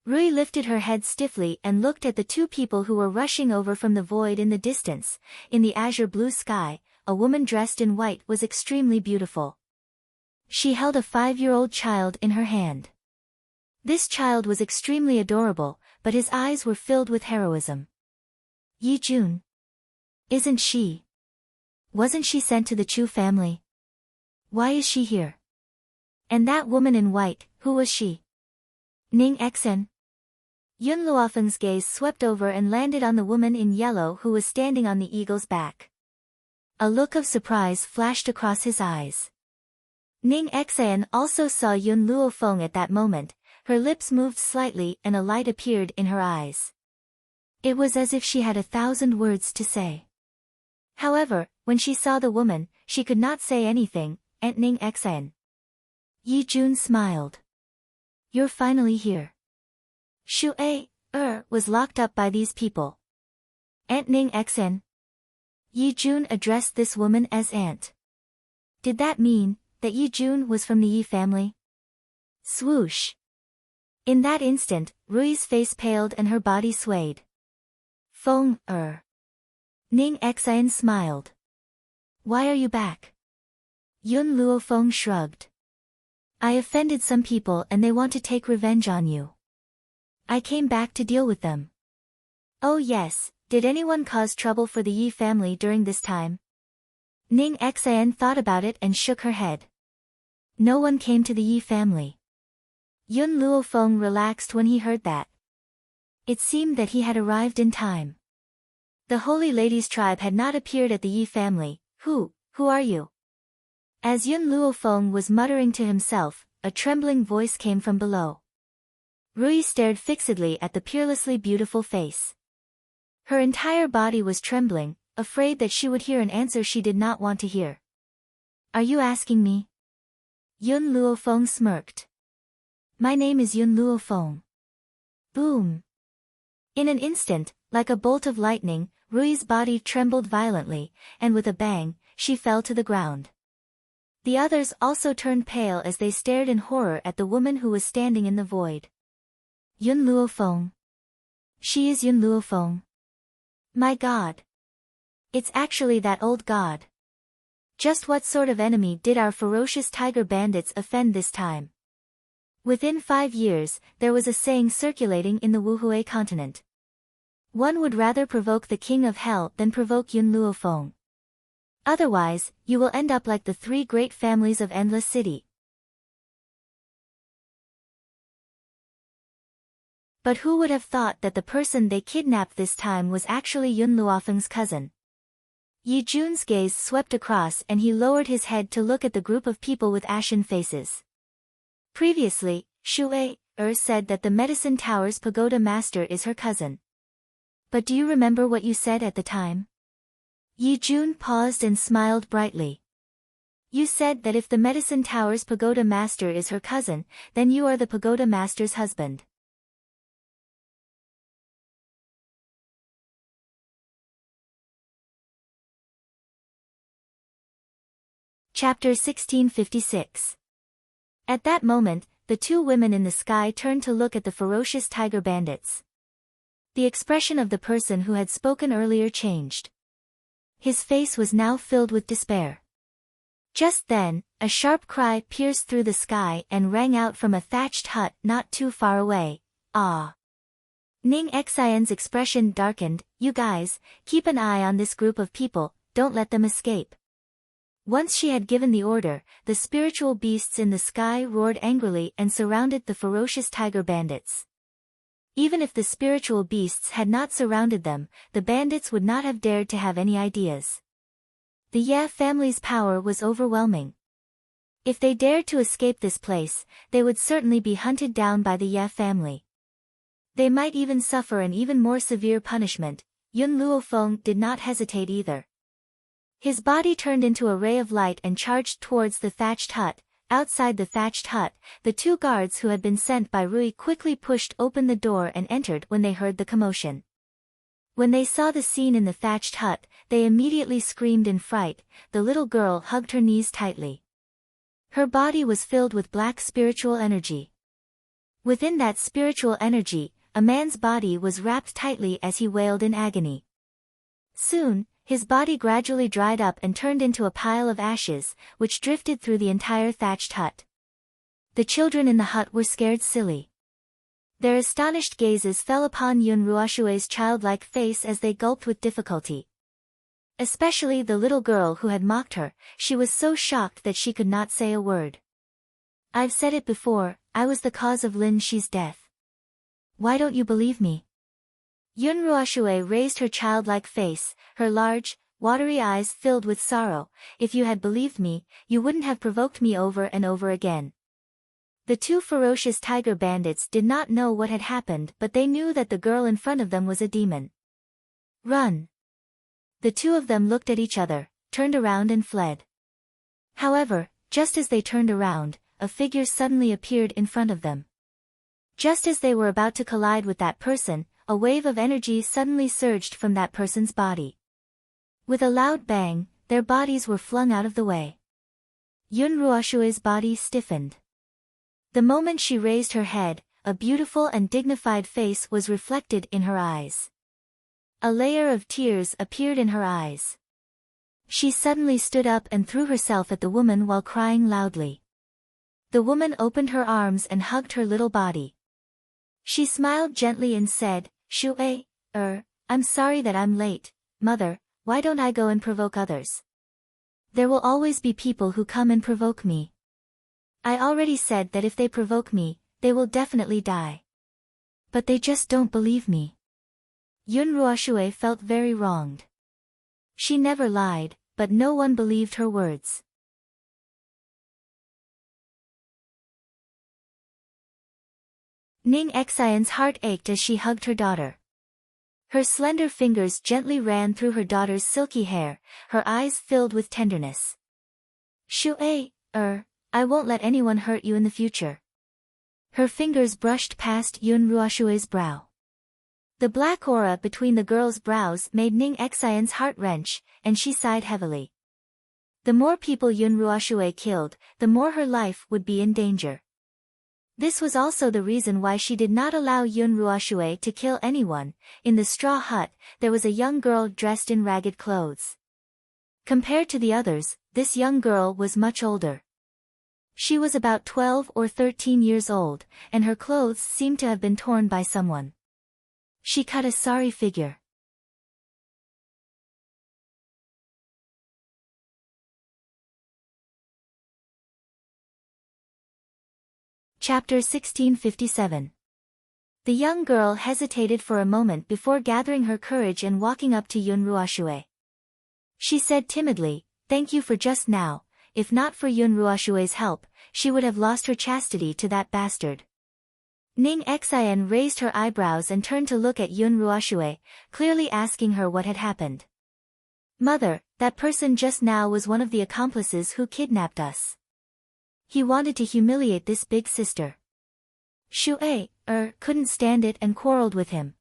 Rui lifted her head stiffly and looked at the two people who were rushing over from the void in the distance. In the azure blue sky, a woman dressed in white was extremely beautiful. She held a 5-year-old child in her hand. This child was extremely adorable, but his eyes were filled with heroism. Yi Jun. Isn't she? Wasn't she sent to the Chu family? Why is she here? And that woman in white, who was she? Ning Xian. Yun Luofeng's gaze swept over and landed on the woman in yellow who was standing on the eagle's back. A look of surprise flashed across his eyes. Ning Xian also saw Yun Luofeng at that moment. Her lips moved slightly and a light appeared in her eyes. It was as if she had 1,000 words to say. However, when she saw the woman, she could not say anything. Aunt Ning Xian. Yi Jun smiled. You're finally here. Shui, was locked up by these people. Aunt Ning Xian. Yi Jun addressed this woman as aunt. Did that mean that Yi Jun was from the Yi family? Swoosh. In that instant, Rui's face paled and her body swayed. Feng, Ning Xian smiled. Why are you back? Yun Luofeng shrugged. I offended some people and they want to take revenge on you. I came back to deal with them. Oh yes, did anyone cause trouble for the Yi family during this time? Ning Xian thought about it and shook her head. No one came to the Yi family. Yun Luofeng relaxed when he heard that. It seemed that he had arrived in time. The Holy Lady's tribe had not appeared at the Yi family. Who are you? As Yun Luofeng was muttering to himself, a trembling voice came from below. Rui stared fixedly at the peerlessly beautiful face. Her entire body was trembling, afraid that she would hear an answer she did not want to hear. Are you asking me? Yun Luofeng smirked. My name is Yun Luofeng. Boom. In an instant, like a bolt of lightning, Rui's body trembled violently, and with a bang, she fell to the ground. The others also turned pale as they stared in horror at the woman who was standing in the void. Yun Luofeng. She is Yun Luofeng. My god. It's actually that old god. Just what sort of enemy did our ferocious tiger bandits offend this time? Within 5 years, there was a saying circulating in the Wuhui continent. One would rather provoke the king of hell than provoke Yun Luofeng. Otherwise, you will end up like the 3 great families of Endless City. But who would have thought that the person they kidnapped this time was actually Yun Luofeng's cousin? Yi Jun's gaze swept across and he lowered his head to look at the group of people with ashen faces. Previously, Shui, said that the Medicine Tower's pagoda master is her cousin. But do you remember what you said at the time? Yi Jun paused and smiled brightly. You said that if the Medicine Tower's pagoda master is her cousin, then you are the pagoda master's husband. Chapter 1656. At that moment, the 2 women in the sky turned to look at the ferocious tiger bandits. The expression of the person who had spoken earlier changed. His face was now filled with despair. Just then, a sharp cry pierced through the sky and rang out from a thatched hut not too far away. Ah! Ning Xian's expression darkened. You guys, keep an eye on this group of people, don't let them escape. Once she had given the order, the spiritual beasts in the sky roared angrily and surrounded the ferocious tiger bandits. Even if the spiritual beasts had not surrounded them, the bandits would not have dared to have any ideas. The Ye family's power was overwhelming. If they dared to escape this place, they would certainly be hunted down by the Ye family. They might even suffer an even more severe punishment. Yun Luofeng did not hesitate either. His body turned into a ray of light and charged towards the thatched hut. Outside the thatched hut, the two guards who had been sent by Rui quickly pushed open the door and entered when they heard the commotion. When they saw the scene in the thatched hut, they immediately screamed in fright. The little girl hugged her knees tightly. Her body was filled with black spiritual energy. Within that spiritual energy, a man's body was wrapped tightly as he wailed in agony. Soon, his body gradually dried up and turned into a pile of ashes, which drifted through the entire thatched hut. The children in the hut were scared silly. Their astonished gazes fell upon Yun Ruoshue's childlike face as they gulped with difficulty. Especially the little girl who had mocked her, she was so shocked that she could not say a word. "I've said it before, I was the cause of Lin Shi's death. Why don't you believe me?" Yun Ruoshue raised her childlike face, her large, watery eyes filled with sorrow. "If you had believed me, you wouldn't have provoked me over and over again." The two ferocious tiger bandits did not know what had happened, but they knew that the girl in front of them was a demon. "Run!" The two of them looked at each other, turned around and fled. However, just as they turned around, a figure suddenly appeared in front of them. Just as they were about to collide with that person, a wave of energy suddenly surged from that person's body. With a loud bang, their bodies were flung out of the way. Yun Ruoshue's body stiffened. The moment she raised her head, a beautiful and dignified face was reflected in her eyes. A layer of tears appeared in her eyes. She suddenly stood up and threw herself at the woman while crying loudly. The woman opened her arms and hugged her little body. She smiled gently and said, "Shuei, I'm sorry that I'm late, mother, why don't I go and provoke others? There will always be people who come and provoke me. I already said that if they provoke me, they will definitely die. But they just don't believe me." Yun Ruoshue felt very wronged. She never lied, but no one believed her words. Ning Xian's heart ached as she hugged her daughter. Her slender fingers gently ran through her daughter's silky hair, her eyes filled with tenderness. "Shuei, I won't let anyone hurt you in the future." Her fingers brushed past Yun Ruoshue's brow. The black aura between the girl's brows made Ning Xian's heart wrench, and she sighed heavily. The more people Yun Ruoshue killed, the more her life would be in danger. This was also the reason why she did not allow Yun Ruoshue to kill anyone. In the straw hut, there was a young girl dressed in ragged clothes. Compared to the others, this young girl was much older. She was about 12 or 13 years old, and her clothes seemed to have been torn by someone. She cut a sorry figure. Chapter 1657. The young girl hesitated for a moment before gathering her courage and walking up to Yun Ruoshue. She said timidly, "Thank you for just now. If not for Yun Ruoshue's help, she would have lost her chastity to that bastard." Ning Xian raised her eyebrows and turned to look at Yun Ruoshue, clearly asking her what had happened. "Mother, that person just now was one of the accomplices who kidnapped us. He wanted to humiliate this big sister. Shuei, couldn't stand it and quarreled with him.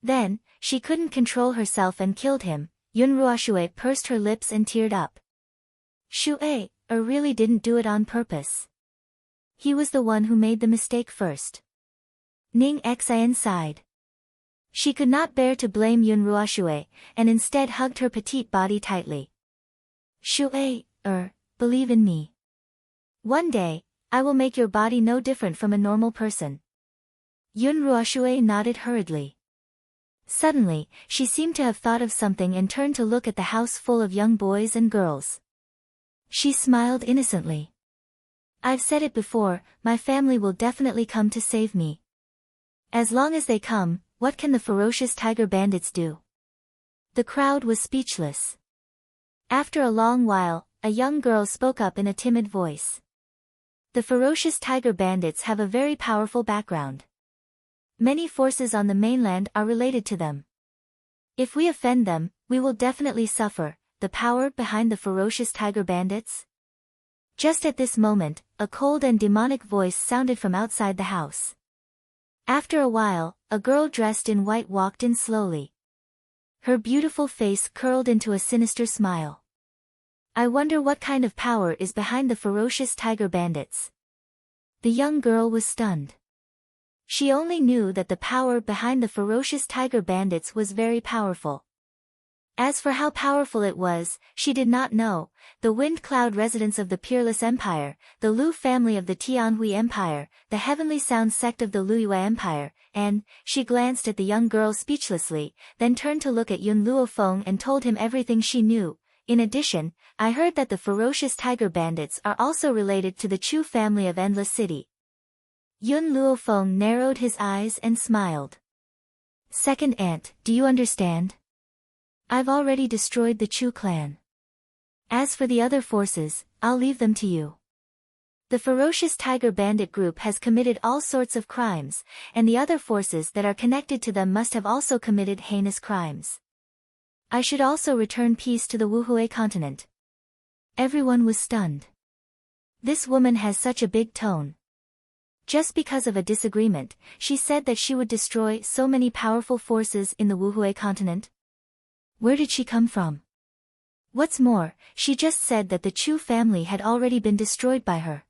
Then, she couldn't control herself and killed him." Yun Ruoshue pursed her lips and teared up. "Shuei, really didn't do it on purpose. He was the one who made the mistake first." Ning Xian sighed. She could not bear to blame Yun Ruoshue, and instead hugged her petite body tightly. "Shuei, believe in me. One day, I will make your body no different from a normal person." Yun Ruoshue nodded hurriedly. Suddenly, she seemed to have thought of something and turned to look at the house full of young boys and girls. She smiled innocently. "I've said it before, my family will definitely come to save me. As long as they come, what can the ferocious tiger bandits do? The crowd was speechless. After a long while, a young girl spoke up in a timid voice. The ferocious tiger bandits have a very powerful background. Many forces on the mainland are related to them. If we offend them, we will definitely suffer. The power behind the ferocious tiger bandits? Just at this moment, a cold and demonic voice sounded from outside the house. After a while, a girl dressed in white walked in slowly. Her beautiful face curled into a sinister smile. I wonder what kind of power is behind the ferocious tiger bandits. The young girl was stunned. She only knew that the power behind the ferocious tiger bandits was very powerful. As for how powerful it was, she did not know. The Wind Cloud residents of the Peerless Empire, the Lu family of the Tianhui Empire, the Heavenly Sound sect of the Luyue Empire, and, she glanced at the young girl speechlessly, then turned to look at Yun Luofeng and told him everything she knew. In addition, I heard that the ferocious tiger bandits are also related to the Chu family of Endless City. Yun Luofeng narrowed his eyes and smiled. Second aunt, do you understand? I've already destroyed the Chu clan. As for the other forces, I'll leave them to you. The ferocious tiger bandit group has committed all sorts of crimes, and the other forces that are connected to them must have also committed heinous crimes. I should also return peace to the Wuhui continent. Everyone was stunned. This woman has such a big tone. Just because of a disagreement, she said that she would destroy so many powerful forces in the Wuhui continent. Where did she come from? What's more, she just said that the Chu family had already been destroyed by her.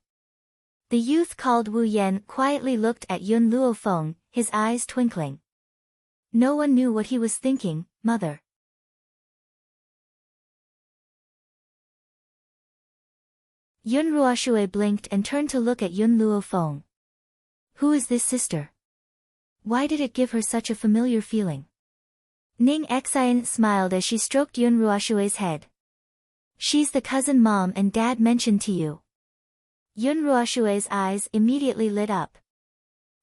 The youth called Wu Yan quietly looked at Yun Luofeng, his eyes twinkling. No one knew what he was thinking, mother. Yun Ruoxue blinked and turned to look at Yun Luofeng. Who is this sister? Why did it give her such a familiar feeling? Ning Xian smiled as she stroked Yun Ruoxue's head. She's the cousin mom and dad mentioned to you. Yun Ruoxue's eyes immediately lit up.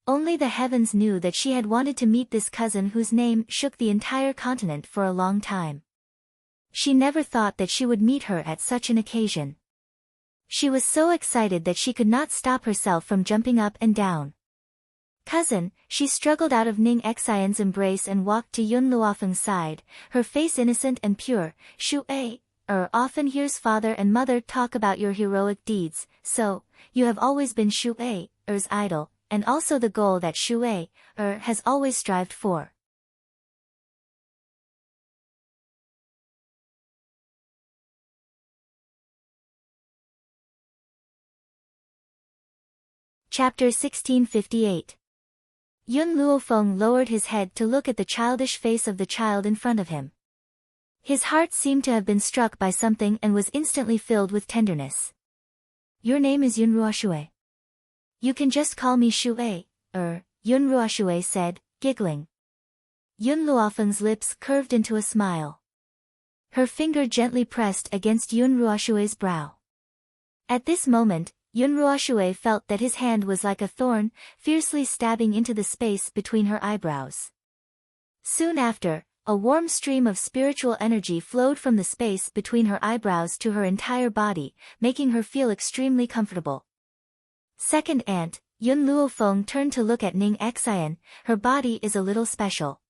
Only the heavens knew that she had wanted to meet this cousin whose name shook the entire continent for a long time. She never thought that she would meet her at such an occasion. She was so excited that she could not stop herself from jumping up and down. Cousin, she struggled out of Ning Xian's embrace and walked to Yun Luofeng's side, her face innocent and pure. Shu-ei, often hears father and mother talk about your heroic deeds, so, you have always been Shu-ei's idol, and also the goal that Shu-ei has always strived for. Chapter 1658. Yun Luofeng lowered his head to look at the childish face of the child in front of him. His heart seemed to have been struck by something and was instantly filled with tenderness. Your name is Yun Ruoxue. You can just call me Shu-ei, Yun Ruoxue said, giggling. Yun Luofeng's lips curved into a smile. Her finger gently pressed against Yun Ruoxue's brow. At this moment, Yun Ruoxue felt that his hand was like a thorn, fiercely stabbing into the space between her eyebrows. Soon after, a warm stream of spiritual energy flowed from the space between her eyebrows to her entire body, making her feel extremely comfortable. Second aunt, Yun Luofeng turned to look at Ning Xian, her body is a little special.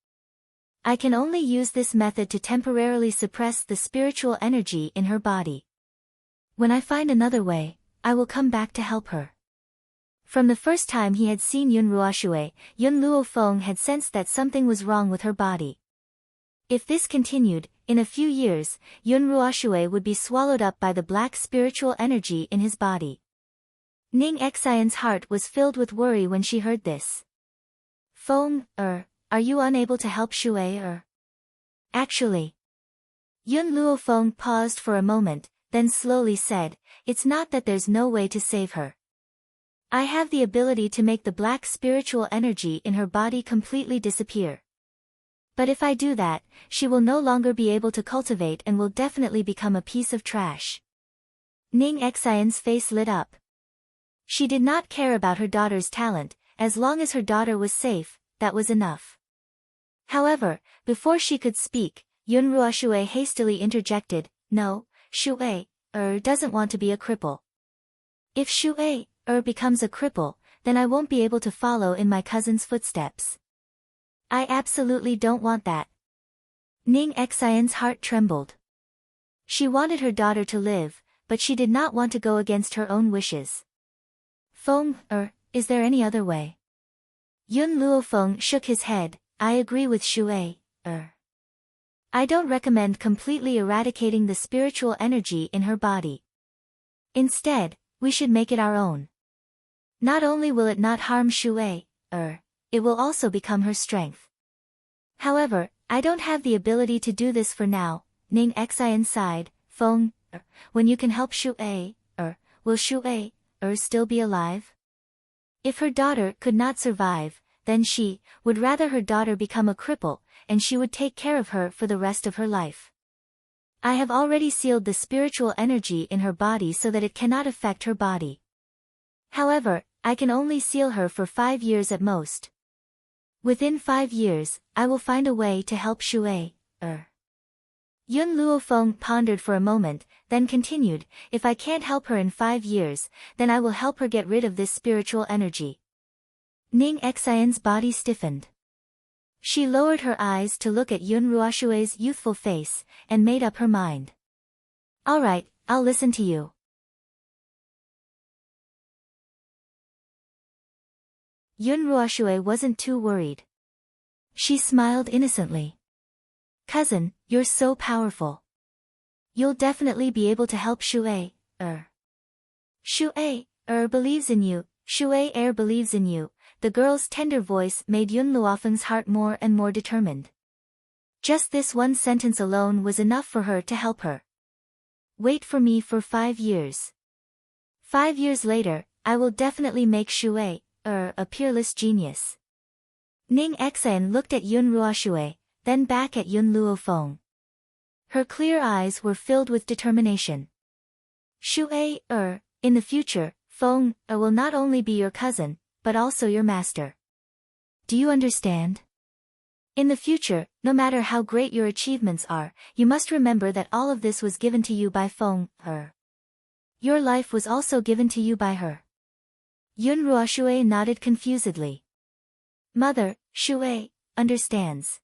I can only use this method to temporarily suppress the spiritual energy in her body. When I find another way, I will come back to help her. From the first time he had seen Yun Ruoxue, Yun Luofeng had sensed that something was wrong with her body. If this continued, in a few years, Yun Ruoxue would be swallowed up by the black spiritual energy in his body. Ning Xian's heart was filled with worry when she heard this. Feng, are you unable to help Shu-ei? Actually. Yun Luofeng paused for a moment, then slowly said, it's not that there's no way to save her. I have the ability to make the black spiritual energy in her body completely disappear. But if I do that, she will no longer be able to cultivate and will definitely become a piece of trash. Ning Xian's face lit up. She did not care about her daughter's talent, as long as her daughter was safe, that was enough. However, before she could speak, Yun Ruoxue hastily interjected, "No, Shui doesn't want to be a cripple. If Shui becomes a cripple, then I won't be able to follow in my cousin's footsteps. I absolutely don't want that." Ning Xian's heart trembled. She wanted her daughter to live, but she did not want to go against her own wishes. "Feng, is there any other way?" Yun Luofeng shook his head. "I agree with Shui, I don't recommend completely eradicating the spiritual energy in her body. Instead, we should make it our own. Not only will it not harm Shui, it will also become her strength. However, I don't have the ability to do this for now." Ning Xian sighed. "Feng, when you can help Shui, will Shui, still be alive?" If her daughter could not survive, then she would rather her daughter become a cripple, and she would take care of her for the rest of her life. I have already sealed the spiritual energy in her body so that it cannot affect her body. However, I can only seal her for 5 years at most. Within 5 years, I will find a way to help Shui, Yun Luofeng pondered for a moment, then continued, "If I can't help her in 5 years, then I will help her get rid of this spiritual energy." Ning Xian's body stiffened. She lowered her eyes to look at Yun Ruoshue's youthful face, and made up her mind. "All right, I'll listen to you." Yun Ruoshue wasn't too worried. She smiled innocently. "Cousin, you're so powerful. You'll definitely be able to help Shui, Shui, believes in you, Shui believes in you." The girl's tender voice made Yun Luofeng's heart more and more determined. Just this one sentence alone was enough for her to help her. "Wait for me for 5 years. 5 years later, I will definitely make Shui, a peerless genius." Ning Xian looked at Yun Ruoshue, then back at Yun Luofeng. Her clear eyes were filled with determination. "Shui, in the future, Feng, will not only be your cousin, but also your master. Do you understand? In the future, no matter how great your achievements are, you must remember that all of this was given to you by Feng, Your life was also given to you by her." Yun Ruoshue nodded confusedly. "Mother, Shui understands."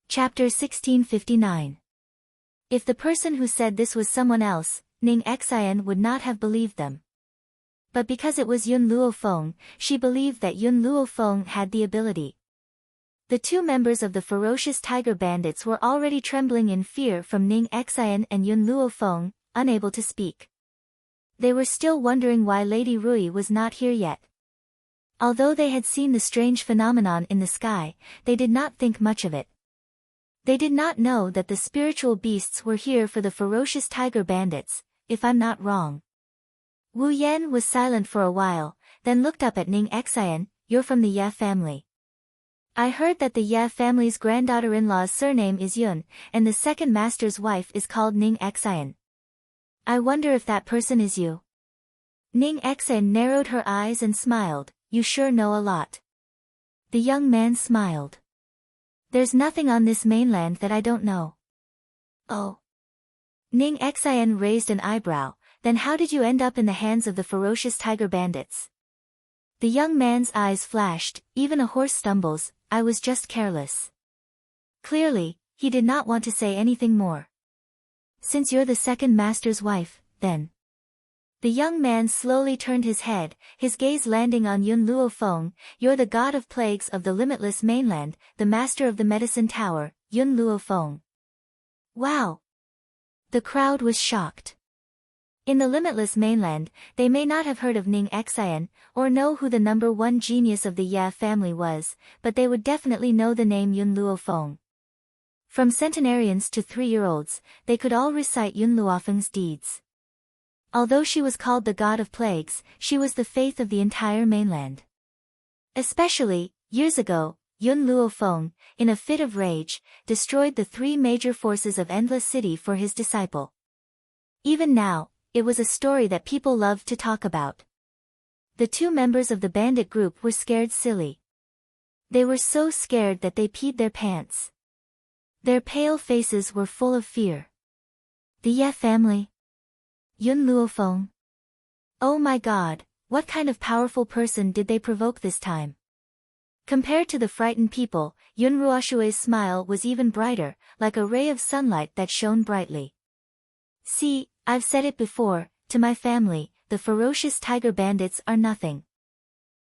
Chapter 1659. If the person who said this was someone else, Ning Xian would not have believed them. But because it was Yun Luofeng, she believed that Yun Luofeng had the ability. The 2 members of the ferocious tiger bandits were already trembling in fear from Ning Xian and Yun Luofeng, unable to speak. They were still wondering why Lady Rui was not here yet. Although they had seen the strange phenomenon in the sky, they did not think much of it. They did not know that the spiritual beasts were here for the ferocious tiger bandits, if I'm not wrong. Wu Yan was silent for a while, then looked up at Ning Xian. "You're from the Ye family. I heard that the Ye family's granddaughter-in-law's surname is Yun, and the second master's wife is called Ning Xian. I wonder if that person is you." Ning Xian narrowed her eyes and smiled. "You sure know a lot." The young man smiled. "There's nothing on this mainland that I don't know." "Oh." Ning Xian raised an eyebrow. "Then how did you end up in the hands of the ferocious tiger bandits?" The young man's eyes flashed. "Even a horse stumbles, I was just careless." Clearly, he did not want to say anything more. "Since you're the second master's wife, then." The young man slowly turned his head, his gaze landing on Yun Luofeng. "You're the god of plagues of the limitless mainland, the master of the medicine tower, Yun Luofeng." Wow! The crowd was shocked. In the limitless mainland, they may not have heard of Ning Xian, or know who the number 1 genius of the Ye family was, but they would definitely know the name Yun Luofeng. From centenarians to 3-year-olds, they could all recite Yun Luofeng's deeds. Although she was called the god of plagues, she was the faith of the entire mainland. Especially, years ago, Yun Luofeng, in a fit of rage, destroyed the three major forces of Endless City for his disciple. Even now, it was a story that people loved to talk about. The two members of the bandit group were scared silly. They were so scared that they peed their pants. Their pale faces were full of fear. The Ye family? Yun Luofeng? Oh my god, what kind of powerful person did they provoke this time? Compared to the frightened people, Yun Ruoshue's smile was even brighter, like a ray of sunlight that shone brightly. See, I've said it before, to my family, the ferocious tiger bandits are nothing.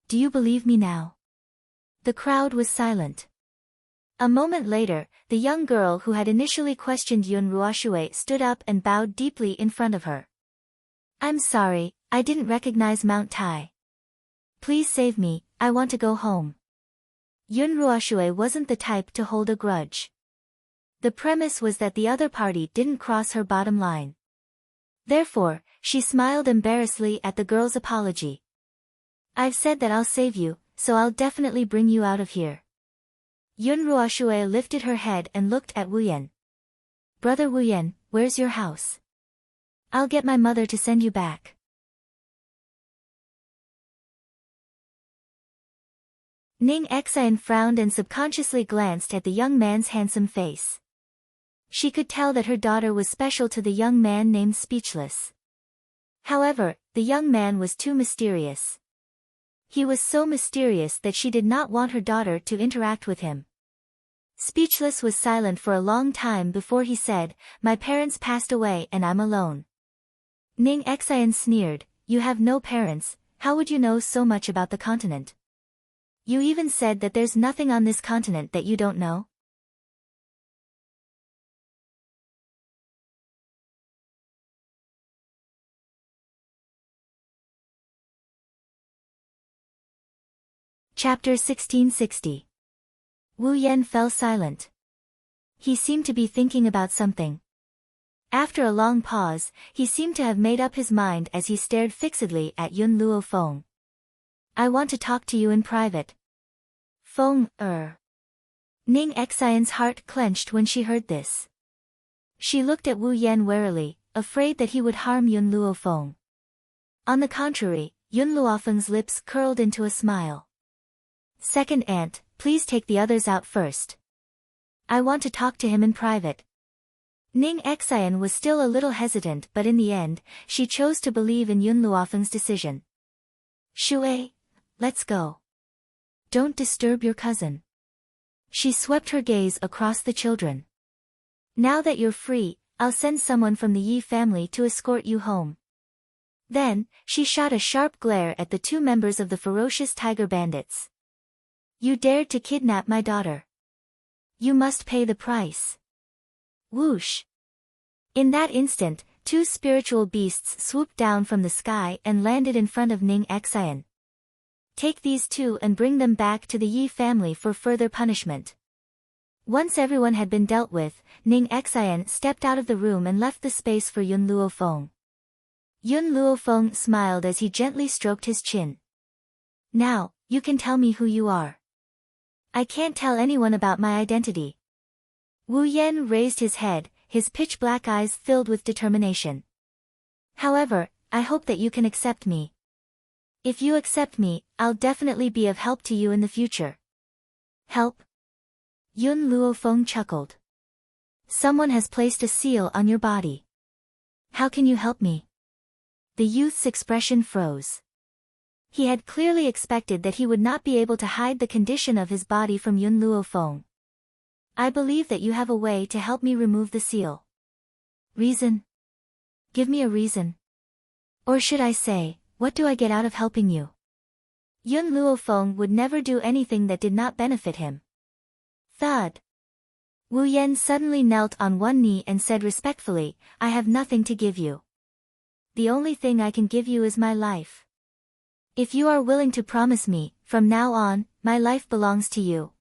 Do you believe me now? The crowd was silent. A moment later, the young girl who had initially questioned Yun Ruoshue stood up and bowed deeply in front of her. I'm sorry, I didn't recognize Mount Tai. Please save me, I want to go home. Yun Ruoshue wasn't the type to hold a grudge. The premise was that the other party didn't cross her bottom line. Therefore, she smiled embarrassedly at the girl's apology. I've said that I'll save you, so I'll definitely bring you out of here. Yun Ruoshue lifted her head and looked at Wu Yan. Brother Wu Yan, where's your house? I'll get my mother to send you back. Ning Xian frowned and subconsciously glanced at the young man's handsome face. She could tell that her daughter was special to the young man named Speechless. However, the young man was too mysterious. He was so mysterious that she did not want her daughter to interact with him. Speechless was silent for a long time before he said, My parents passed away and I'm alone. Ning Xian sneered, You have no parents, how would you know so much about the continent? You even said that there's nothing on this continent that you don't know? Chapter 1660. Wu Yan fell silent. He seemed to be thinking about something. After a long pause, he seemed to have made up his mind as he stared fixedly at Yun Luofeng. I want to talk to you in private. Feng, Ning Xian's heart clenched when she heard this. She looked at Wu Yan warily, afraid that he would harm Yun Luofeng. On the contrary, Yun Luofeng's lips curled into a smile. Second aunt, please take the others out first. I want to talk to him in private. Ning Xian was still a little hesitant, but in the end, she chose to believe in Yun Luofeng's decision. Shui, let's go. Don't disturb your cousin. She swept her gaze across the children. Now that you're free, I'll send someone from the Yi family to escort you home. Then, she shot a sharp glare at the two members of the ferocious tiger bandits. You dared to kidnap my daughter. You must pay the price. Whoosh! In that instant, two spiritual beasts swooped down from the sky and landed in front of Ning Xian. Take these two and bring them back to the Yi family for further punishment. Once everyone had been dealt with, Ning Xian stepped out of the room and left the space for Yun Luofeng. Yun Luofeng smiled as he gently stroked his chin. Now, you can tell me who you are. I can't tell anyone about my identity. Wu Yan raised his head, his pitch-black eyes filled with determination. However, I hope that you can accept me. If you accept me, I'll definitely be of help to you in the future. Help? Yun Luofeng chuckled. Someone has placed a seal on your body. How can you help me? The youth's expression froze. He had clearly expected that he would not be able to hide the condition of his body from Yun Luofeng. I believe that you have a way to help me remove the seal. Reason? Give me a reason. Or should I say, what do I get out of helping you? Yun Luofeng would never do anything that did not benefit him. Thud. Wu Yan suddenly knelt on one knee and said respectfully, I have nothing to give you. The only thing I can give you is my life. If you are willing to promise me, from now on, my life belongs to you.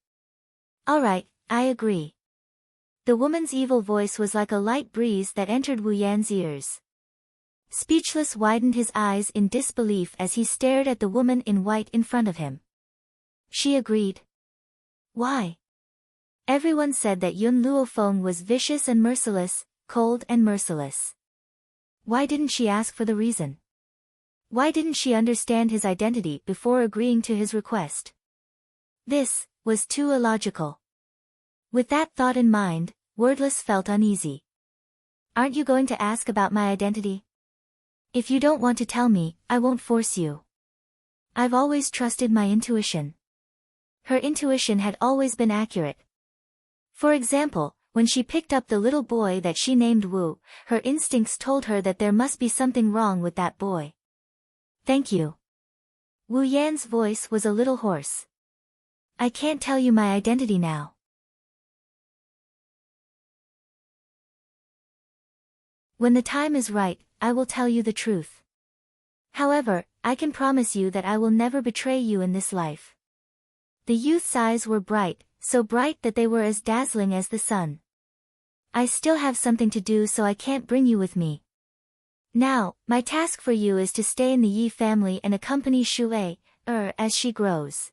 Alright, I agree. The woman's evil voice was like a light breeze that entered Wu Yan's ears. Speechless widened his eyes in disbelief as he stared at the woman in white in front of him. She agreed. Why? Everyone said that Yun Luofeng was vicious and merciless, cold and merciless. Why didn't she ask for the reason? Why didn't she understand his identity before agreeing to his request? This was too illogical. With that thought in mind, Wordless felt uneasy. Aren't you going to ask about my identity? If you don't want to tell me, I won't force you. I've always trusted my intuition. Her intuition had always been accurate. For example, when she picked up the little boy that she named Wu, her instincts told her that there must be something wrong with that boy. Thank you. Wu Yan's voice was a little hoarse. I can't tell you my identity now. When the time is right, I will tell you the truth. However, I can promise you that I will never betray you in this life. The youth's eyes were bright, so bright that they were as dazzling as the sun. I still have something to do, so I can't bring you with me. Now, my task for you is to stay in the Yi family and accompany Shui, as she grows.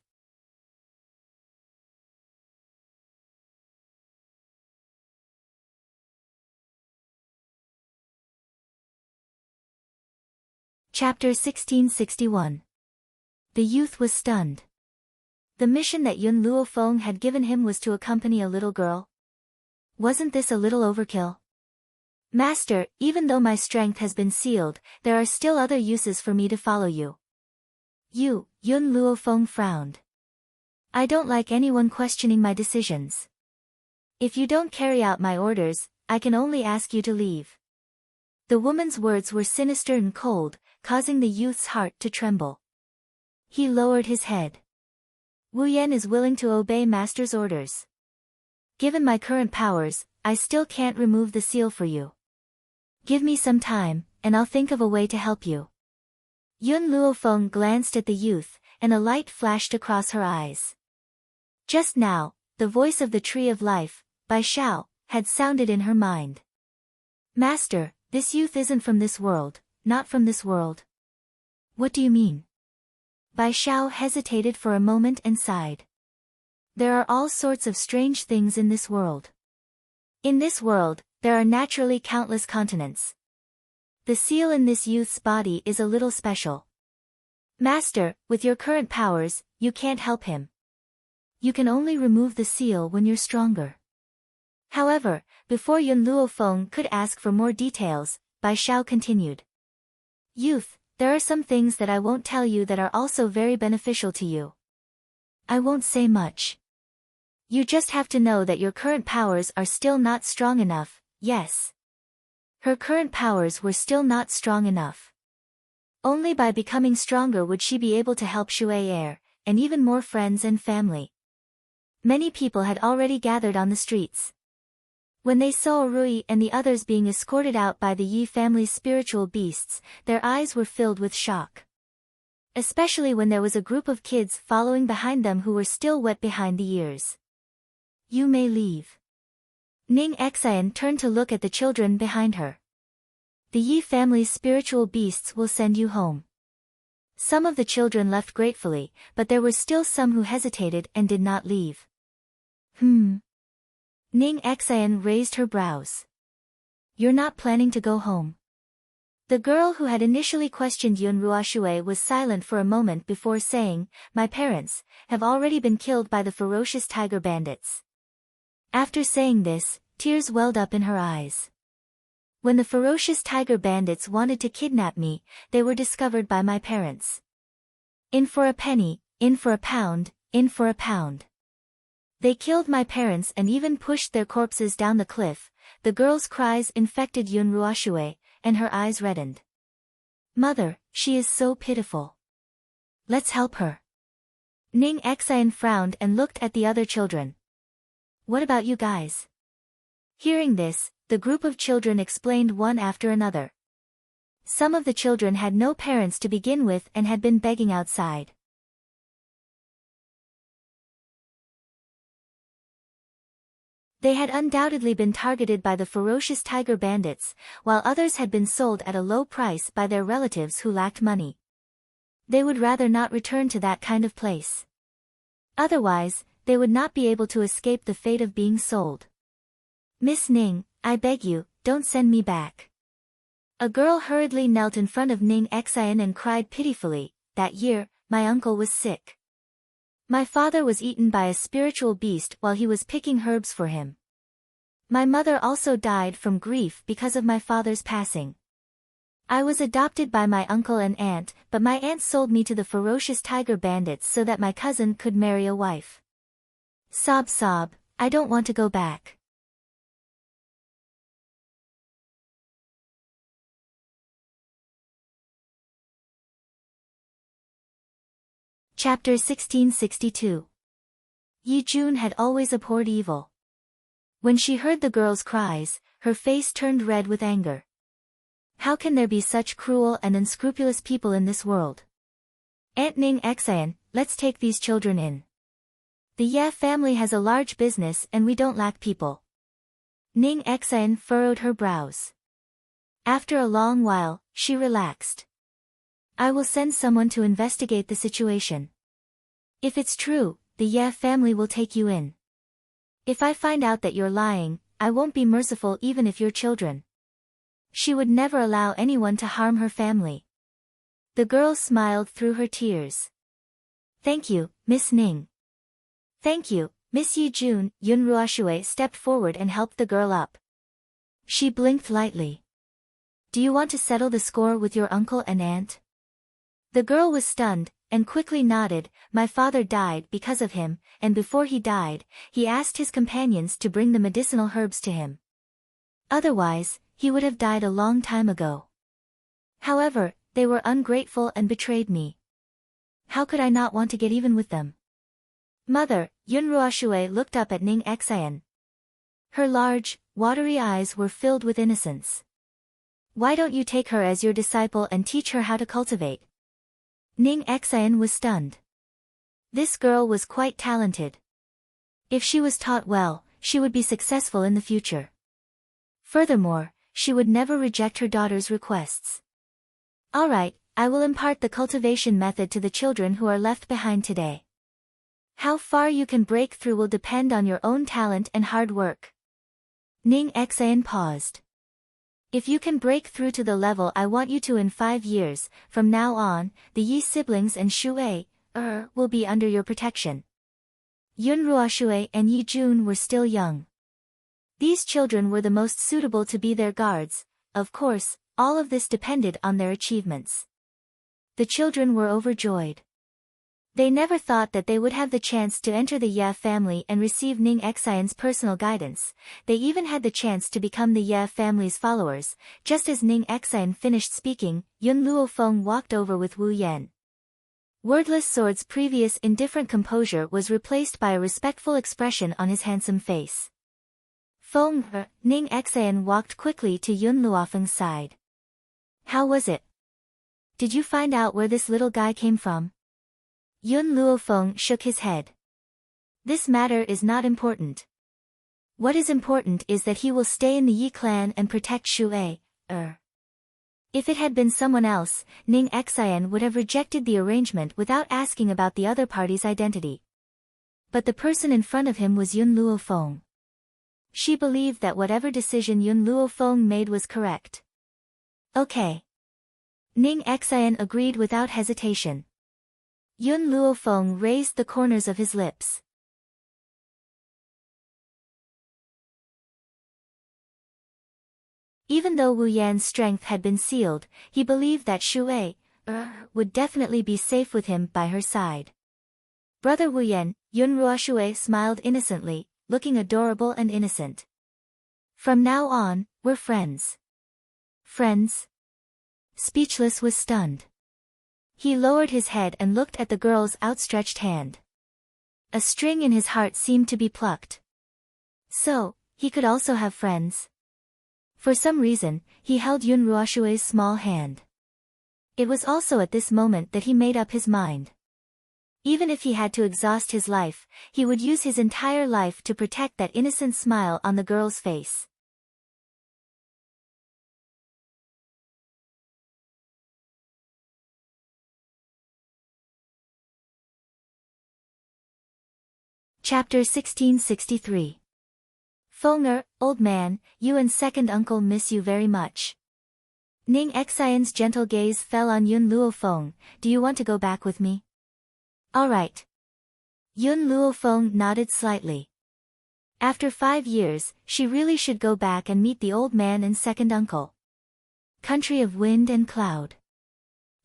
Chapter 1661. The youth was stunned. The mission that Yun Luofeng had given him was to accompany a little girl. Wasn't this a little overkill? Master, even though my strength has been sealed, there are still other uses for me to follow you. Yun Luofeng frowned. I don't like anyone questioning my decisions. If you don't carry out my orders, I can only ask you to leave. The woman's words were sinister and cold, causing the youth's heart to tremble. He lowered his head. Wu Yan is willing to obey Master's orders. Given my current powers, I still can't remove the seal for you. Give me some time, and I'll think of a way to help you. Yun Luofeng glanced at the youth, and a light flashed across her eyes. Just now, the voice of the Tree of Life, by Xiao, had sounded in her mind. Master, this youth isn't from this world, not from this world. What do you mean? Bai Xiao hesitated for a moment and sighed. There are all sorts of strange things in this world. In this world, there are naturally countless continents. The seal in this youth's body is a little special. Master, with your current powers, you can't help him. You can only remove the seal when you're stronger. However, before Yun Luofeng could ask for more details, Bai Xiao continued. Youth, there are some things that I won't tell you that are also very beneficial to you. I won't say much. You just have to know that your current powers are still not strong enough, yes. Her current powers were still not strong enough. Only by becoming stronger would she be able to help Shui heir, and even more friends and family. Many people had already gathered on the streets. When they saw Rui and the others being escorted out by the Yi family's spiritual beasts, their eyes were filled with shock. Especially when there was a group of kids following behind them who were still wet behind the ears. You may leave. Ning Xian turned to look at the children behind her. The Yi family's spiritual beasts will send you home. Some of the children left gratefully, but there were still some who hesitated and did not leave. Ning Xian raised her brows. You're not planning to go home? The girl who had initially questioned Yun Ruoshui was silent for a moment before saying, My parents have already been killed by the ferocious tiger bandits. After saying this, tears welled up in her eyes. When the ferocious tiger bandits wanted to kidnap me, they were discovered by my parents. In for a penny, in for a pound, in for a pound. They killed my parents and even pushed their corpses down the cliff. The girl's cries infected Yun Ruoshui, and her eyes reddened. Mother, she is so pitiful. Let's help her. Ning Xian frowned and looked at the other children. What about you guys? Hearing this, the group of children explained one after another. Some of the children had no parents to begin with and had been begging outside. They had undoubtedly been targeted by the ferocious tiger bandits, while others had been sold at a low price by their relatives who lacked money. They would rather not return to that kind of place. Otherwise, they would not be able to escape the fate of being sold. Miss Ning, I beg you, don't send me back. A girl hurriedly knelt in front of Ning Xian and cried pitifully. That year, my uncle was sick. My father was eaten by a spiritual beast while he was picking herbs for him. My mother also died from grief because of my father's passing. I was adopted by my uncle and aunt, but my aunt sold me to the ferocious tiger bandits so that my cousin could marry a wife. Sob sob, I don't want to go back. Chapter 1662. Yi Jun had always abhorred evil. When she heard the girl's cries, her face turned red with anger. How can there be such cruel and unscrupulous people in this world? Aunt Ning Xian, let's take these children in. The Ye family has a large business and we don't lack people. Ning Xian furrowed her brows. After a long while, she relaxed. I will send someone to investigate the situation. If it's true, the Ye family will take you in. If I find out that you're lying, I won't be merciful even if you're children. She would never allow anyone to harm her family. The girl smiled through her tears. Thank you, Miss Ning. Thank you, Miss Yi Jun. Yun Ruoxue stepped forward and helped the girl up. She blinked lightly. Do you want to settle the score with your uncle and aunt? The girl was stunned, and quickly nodded. My father died because of him, and before he died, he asked his companions to bring the medicinal herbs to him. Otherwise, he would have died a long time ago. However, they were ungrateful and betrayed me. How could I not want to get even with them? Mother, Yun Ruoxue looked up at Ning Xian. Her large, watery eyes were filled with innocence. Why don't you take her as your disciple and teach her how to cultivate? Ning Xian was stunned. This girl was quite talented. If she was taught well, she would be successful in the future. Furthermore, she would never reject her daughter's requests. All right, I will impart the cultivation method to the children who are left behind today. How far you can break through will depend on your own talent and hard work. Ning Xian paused. If you can break through to the level I want you to in 5 years, from now on, the Yi siblings and Shui, will be under your protection. Yun Ruoxue and Yi Jun were still young. These children were the most suitable to be their guards. Of course, all of this depended on their achievements. The children were overjoyed. They never thought that they would have the chance to enter the Ye family and receive Ning Xian's personal guidance. They even had the chance to become the Ye family's followers. Just as Ning Xian finished speaking, Yun Luofeng walked over with Wu Yan. Wordless Sword's previous indifferent composure was replaced by a respectful expression on his handsome face. Feng, Ning Xian walked quickly to Yun Luofeng's side. How was it? Did you find out where this little guy came from? Yun Luofeng shook his head. This matter is not important. What is important is that he will stay in the Yi clan and protect Shui. If it had been someone else, Ning Xian would have rejected the arrangement without asking about the other party's identity. But the person in front of him was Yun Luofeng. She believed that whatever decision Yun Luofeng made was correct. Okay. Ning Xian agreed without hesitation. Yun Luofeng raised the corners of his lips. Even though Wu Yan's strength had been sealed, he believed that Shui would definitely be safe with him by her side. Brother Wu Yan, Yun Ruoxue smiled innocently, looking adorable and innocent. From now on, we're friends. Friends? Speechless was stunned. He lowered his head and looked at the girl's outstretched hand. A string in his heart seemed to be plucked. So, he could also have friends. For some reason, he held Yun Ruoxue's small hand. It was also at this moment that he made up his mind. Even if he had to exhaust his life, he would use his entire life to protect that innocent smile on the girl's face. Chapter 1663. Feng'er, old man, you and second uncle miss you very much. Ning Xian's gentle gaze fell on Yun Luofeng. Do you want to go back with me? All right. Yun Luofeng nodded slightly. After 5 years, she really should go back and meet the old man and second uncle. Country of wind and cloud.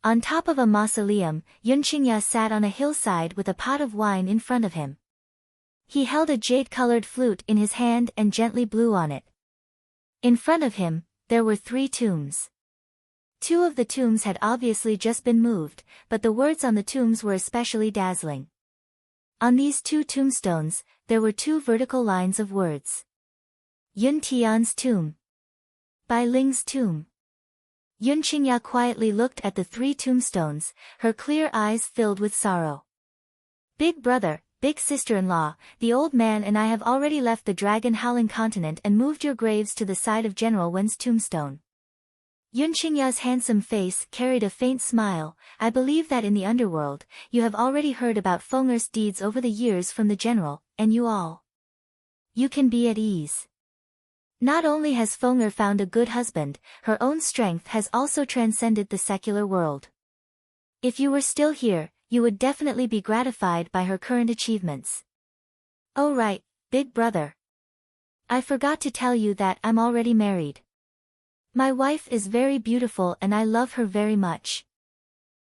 On top of a mausoleum, Yun Qingya sat on a hillside with a pot of wine in front of him. He held a jade-colored flute in his hand and gently blew on it. In front of him, there were 3 tombs. 2 of the tombs had obviously just been moved, but the words on the tombs were especially dazzling. On these 2 tombstones, there were 2 vertical lines of words. Yun Tian's tomb. Bai Ling's tomb. Yun Qingya quietly looked at the 3 tombstones, her clear eyes filled with sorrow. Big brother, big sister-in-law, the old man and I have already left the dragon-howling continent and moved your graves to the side of General Wen's tombstone. Yun Qingya's handsome face carried a faint smile. I believe that in the underworld, you have already heard about Feng'er's deeds over the years from the general, and you can be at ease. Not only has Feng'er found a good husband, her own strength has also transcended the secular world. If you were still here, you would definitely be gratified by her current achievements. Oh right, big brother. I forgot to tell you that I'm already married. My wife is very beautiful and I love her very much.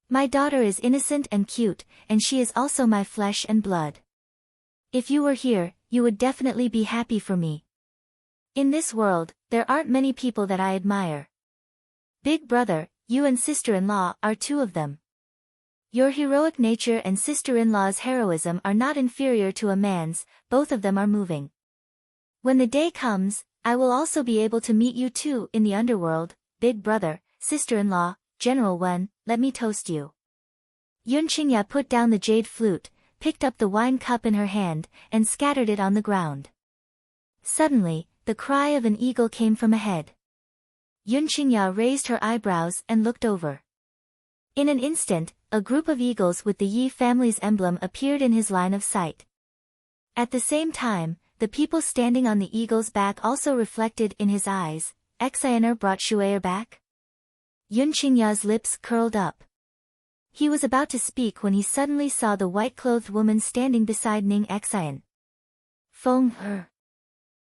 My daughter is innocent and cute, and she is also my flesh and blood. If you were here, you would definitely be happy for me. In this world, there aren't many people that I admire. Big brother, you and sister-in-law are 2 of them. Your heroic nature and sister-in-law's heroism are not inferior to a man's, both of them are moving. When the day comes, I will also be able to meet you 2 in the underworld. Big brother, sister-in-law, General Wen, let me toast you. Yun Qingya put down the jade flute, picked up the wine cup in her hand, and scattered it on the ground. Suddenly, the cry of an eagle came from ahead. Yun Qingya raised her eyebrows and looked over. In an instant, a group of eagles with the Yi family's emblem appeared in his line of sight. At the same time, the people standing on the eagle's back also reflected in his eyes. Xianer brought Shue'er back? Yun Qingya's lips curled up. He was about to speak when he suddenly saw the white-clothed woman standing beside Ning Xian. Feng'er.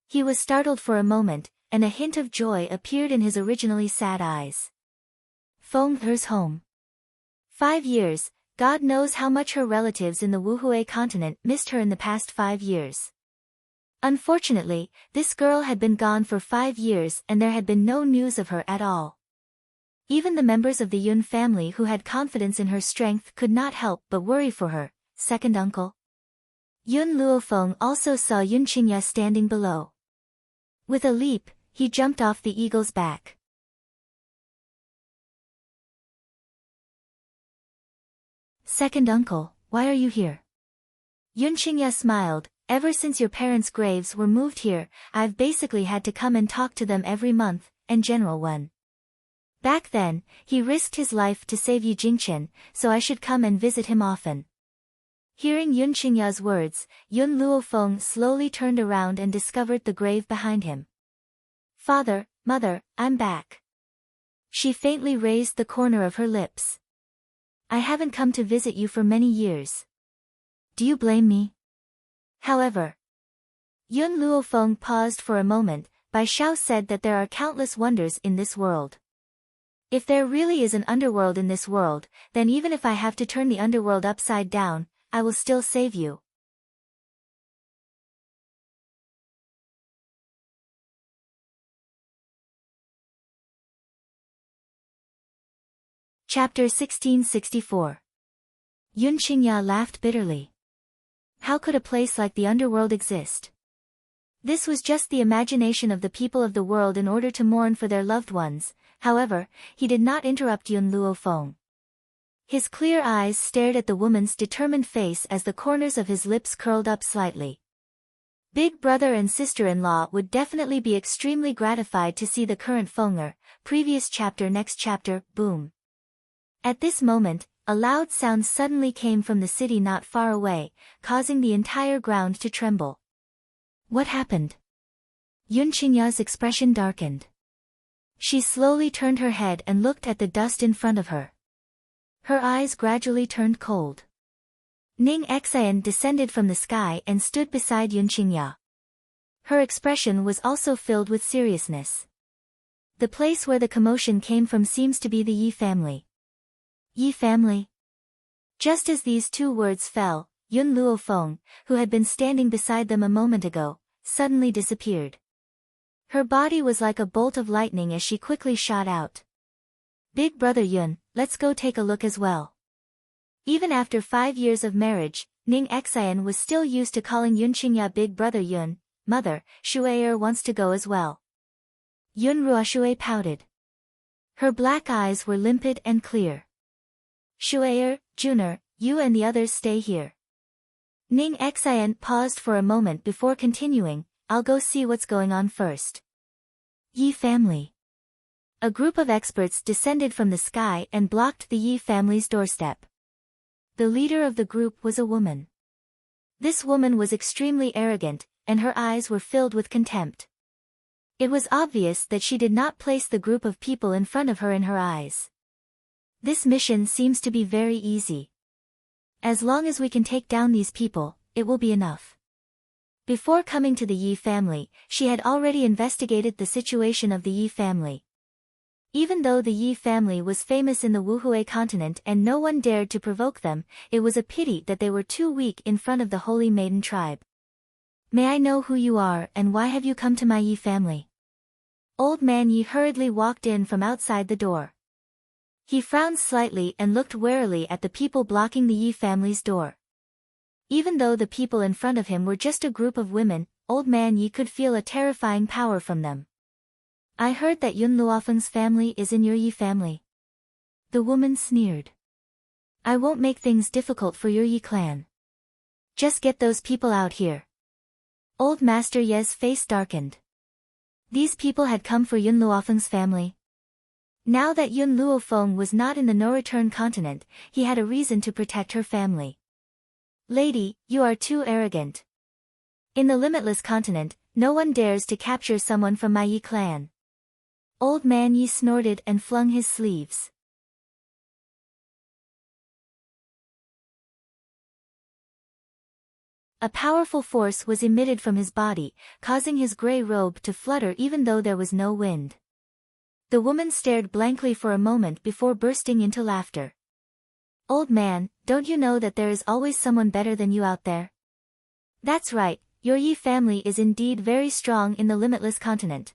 He was startled for a moment, and a hint of joy appeared in his originally sad eyes. Feng'er's home. 5 years, God knows how much her relatives in the Wuhui continent missed her in the past 5 years. Unfortunately, this girl had been gone for 5 years and there had been no news of her at all. Even the members of the Yun family who had confidence in her strength could not help but worry for her. Second uncle. Yun Luofeng also saw Yun Qingya standing below. With a leap, he jumped off the eagle's back. Second uncle, why are you here? Yun Qingya smiled. Ever since your parents' graves were moved here, I've basically had to come and talk to them every month, and General Wen. Back then, he risked his life to save Yi Jingchen, so I should come and visit him often. Hearing Yun Qingya's words, Yun Luofeng slowly turned around and discovered the grave behind him. Father, mother, I'm back. She faintly raised the corner of her lips. I haven't come to visit you for many years. Do you blame me? However, Yun Luofeng paused for a moment. Bai Xiao said that there are countless wonders in this world. If there really is an underworld in this world, then even if I have to turn the underworld upside down, I will still save you. Chapter 1664. Yun Qingya laughed bitterly. How could a place like the underworld exist? This was just the imagination of the people of the world in order to mourn for their loved ones. However, he did not interrupt Yun Luofeng. His clear eyes stared at the woman's determined face as the corners of his lips curled up slightly. Big brother and sister-in-law would definitely be extremely gratified to see the current Feng'er. Previous chapter. Next chapter, boom. At this moment, a loud sound suddenly came from the city not far away, causing the entire ground to tremble. What happened? Yun Qingya's expression darkened. She slowly turned her head and looked at the dust in front of her. Her eyes gradually turned cold. Ning Xian descended from the sky and stood beside Yun Qingya. Her expression was also filled with seriousness. The place where the commotion came from seems to be the Yi family. Yi family? Just as these two words fell, Yun Luofeng, who had been standing beside them a moment ago, suddenly disappeared. Her body was like a bolt of lightning as she quickly shot out. Big brother Yun, let's go take a look as well. Even after 5 years of marriage, Ning Xian was still used to calling Yun Qingya big brother Yun. Mother, Shui'er wants to go as well. Yun Ruoshui pouted. Her black eyes were limpid and clear. Shui'er, Juner, you and the others stay here. Ning Xian paused for a moment before continuing, I'll go see what's going on first. Yi family. A group of experts descended from the sky and blocked the Yi family's doorstep. The leader of the group was a woman. This woman was extremely arrogant, and her eyes were filled with contempt. It was obvious that she did not place the group of people in front of her in her eyes. This mission seems to be very easy. As long as we can take down these people, it will be enough. Before coming to the Yi family, she had already investigated the situation of the Yi family. Even though the Yi family was famous in the Wuhui continent and no one dared to provoke them, it was a pity that they were too weak in front of the Holy Maiden tribe. May I know who you are and why have you come to my Yi family? Old man Yi hurriedly walked in from outside the door. He frowned slightly and looked warily at the people blocking the Yi family's door. Even though the people in front of him were just a group of women, Old Man Yi could feel a terrifying power from them. I heard that Yun Luofeng's family is in your Yi family. The woman sneered. I won't make things difficult for your Yi clan. Just get those people out here. Old Master Ye's face darkened. These people had come for Yun Luofeng's family. Now that Yun Luofeng was not in the no-return continent, he had a reason to protect her family. Lady, you are too arrogant. In the limitless continent, no one dares to capture someone from my Yi clan. Old Man Yi snorted and flung his sleeves. A powerful force was emitted from his body, causing his grey robe to flutter even though there was no wind. The woman stared blankly for a moment before bursting into laughter. Old man, don't you know that there is always someone better than you out there? That's right, your Yi family is indeed very strong in the limitless continent.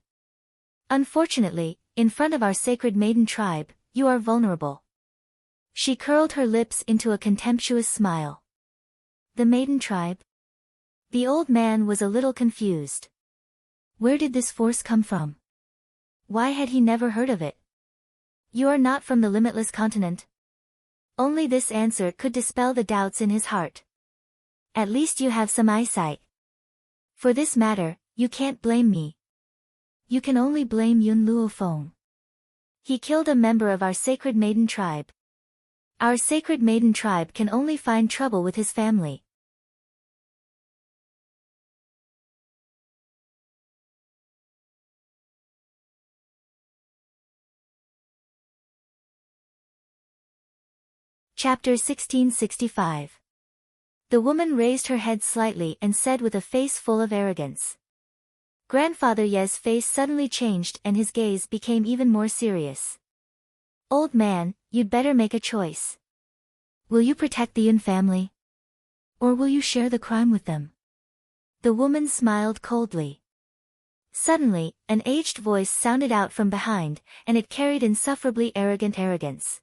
Unfortunately, in front of our sacred maiden tribe, you are vulnerable. She curled her lips into a contemptuous smile. The maiden tribe? The old man was a little confused. Where did this force come from? Why had he never heard of it? You are not from the limitless continent? Only this answer could dispel the doubts in his heart. At least you have some eyesight. For this matter, you can't blame me. You can only blame Yun Luofeng. He killed a member of our sacred maiden tribe. Our sacred maiden tribe can only find trouble with his family. Chapter 1665. The woman raised her head slightly and said with a face full of arrogance. Grandfather Ye's face suddenly changed and his gaze became even more serious. Old man, you'd better make a choice. Will you protect the Yun family? Or will you share the crime with them? The woman smiled coldly. Suddenly, an aged voice sounded out from behind, and it carried insufferably arrogant arrogance.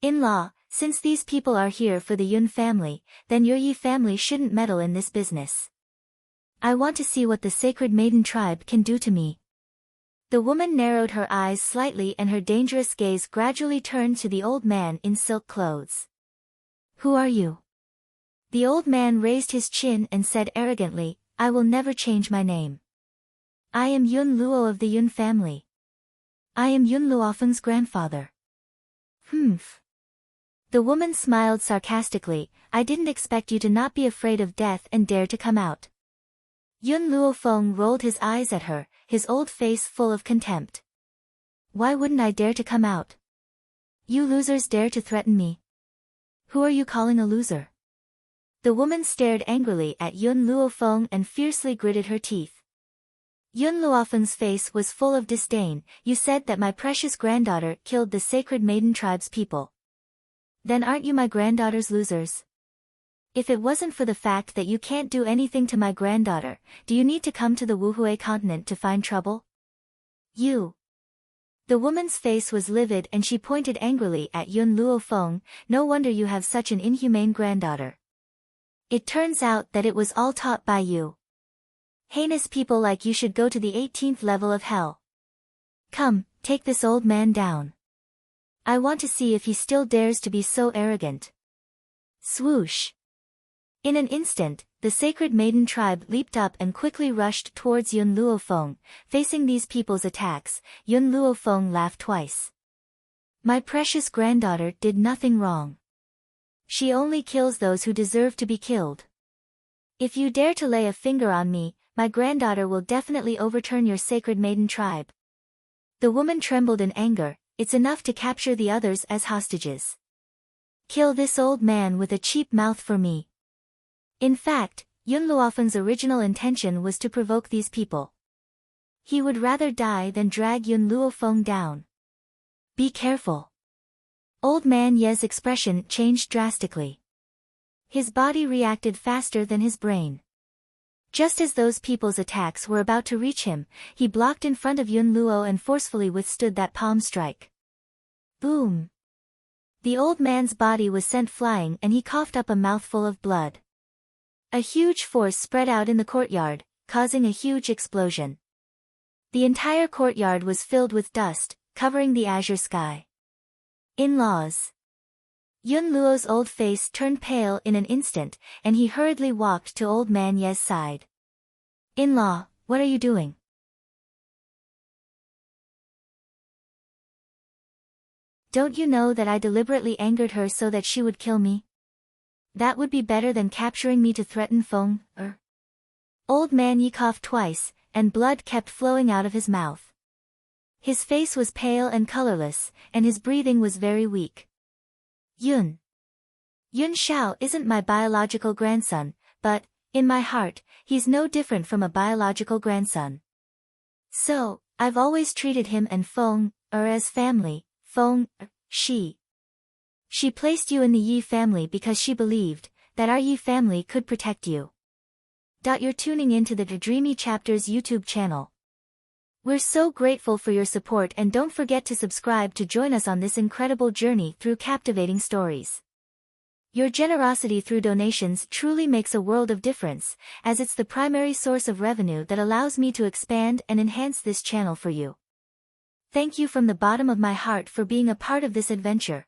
In-law, since these people are here for the Yun family, then your Yi family shouldn't meddle in this business. I want to see what the sacred maiden tribe can do to me. The woman narrowed her eyes slightly and her dangerous gaze gradually turned to the old man in silk clothes. Who are you? The old man raised his chin and said arrogantly, I will never change my name. I am Yun Luo of the Yun family. I am Yun Luofeng's grandfather. Humph. The woman smiled sarcastically. I didn't expect you to not be afraid of death and dare to come out. Yun Luofeng rolled his eyes at her, his old face full of contempt. Why wouldn't I dare to come out? You losers dare to threaten me. Who are you calling a loser? The woman stared angrily at Yun Luofeng and fiercely gritted her teeth. Yun Luofeng's face was full of disdain. You said that my precious granddaughter killed the sacred maiden tribe's people. Then aren't you my granddaughter's losers? If it wasn't for the fact that you can't do anything to my granddaughter, do you need to come to the Wuhui continent to find trouble? You. The woman's face was livid and she pointed angrily at Yun Luofeng. No wonder you have such an inhumane granddaughter. It turns out that it was all taught by you. Heinous people like you should go to the 18th level of hell. Come, take this old man down. I want to see if he still dares to be so arrogant. Swoosh. In an instant, the sacred maiden tribe leaped up and quickly rushed towards Yun Luofeng. Facing these people's attacks, Yun Luofeng laughed twice. My precious granddaughter did nothing wrong. She only kills those who deserve to be killed. If you dare to lay a finger on me, my granddaughter will definitely overturn your sacred maiden tribe. The woman trembled in anger. It's enough to capture the others as hostages. Kill this old man with a cheap mouth for me. In fact, Yun Luofeng's original intention was to provoke these people. He would rather die than drag Yun Luofeng down. Be careful. Old man Ye's expression changed drastically. His body reacted faster than his brain. Just as those people's attacks were about to reach him, he blocked in front of Yun Luo and forcefully withstood that palm strike. Boom! The old man's body was sent flying and he coughed up a mouthful of blood. A huge force spread out in the courtyard, causing a huge explosion. The entire courtyard was filled with dust, covering the azure sky. In-laws. Yun Luo's old face turned pale in an instant, and he hurriedly walked to old man Ye's side. In-law, what are you doing? Don't you know that I deliberately angered her so that she would kill me? That would be better than capturing me to threaten Feng. Old man Ye coughed twice, and blood kept flowing out of his mouth. His face was pale and colorless, and his breathing was very weak. Yun Shao isn't my biological grandson, but, in my heart, he's no different from a biological grandson. So, I've always treated him and Feng, as family. Feng, she placed you in the Yi family because she believed that our Yi family could protect you. You're tuning into the Dreamy Chapters YouTube channel. We're so grateful for your support and don't forget to subscribe to join us on this incredible journey through captivating stories. Your generosity through donations truly makes a world of difference, as it's the primary source of revenue that allows me to expand and enhance this channel for you. Thank you from the bottom of my heart for being a part of this adventure.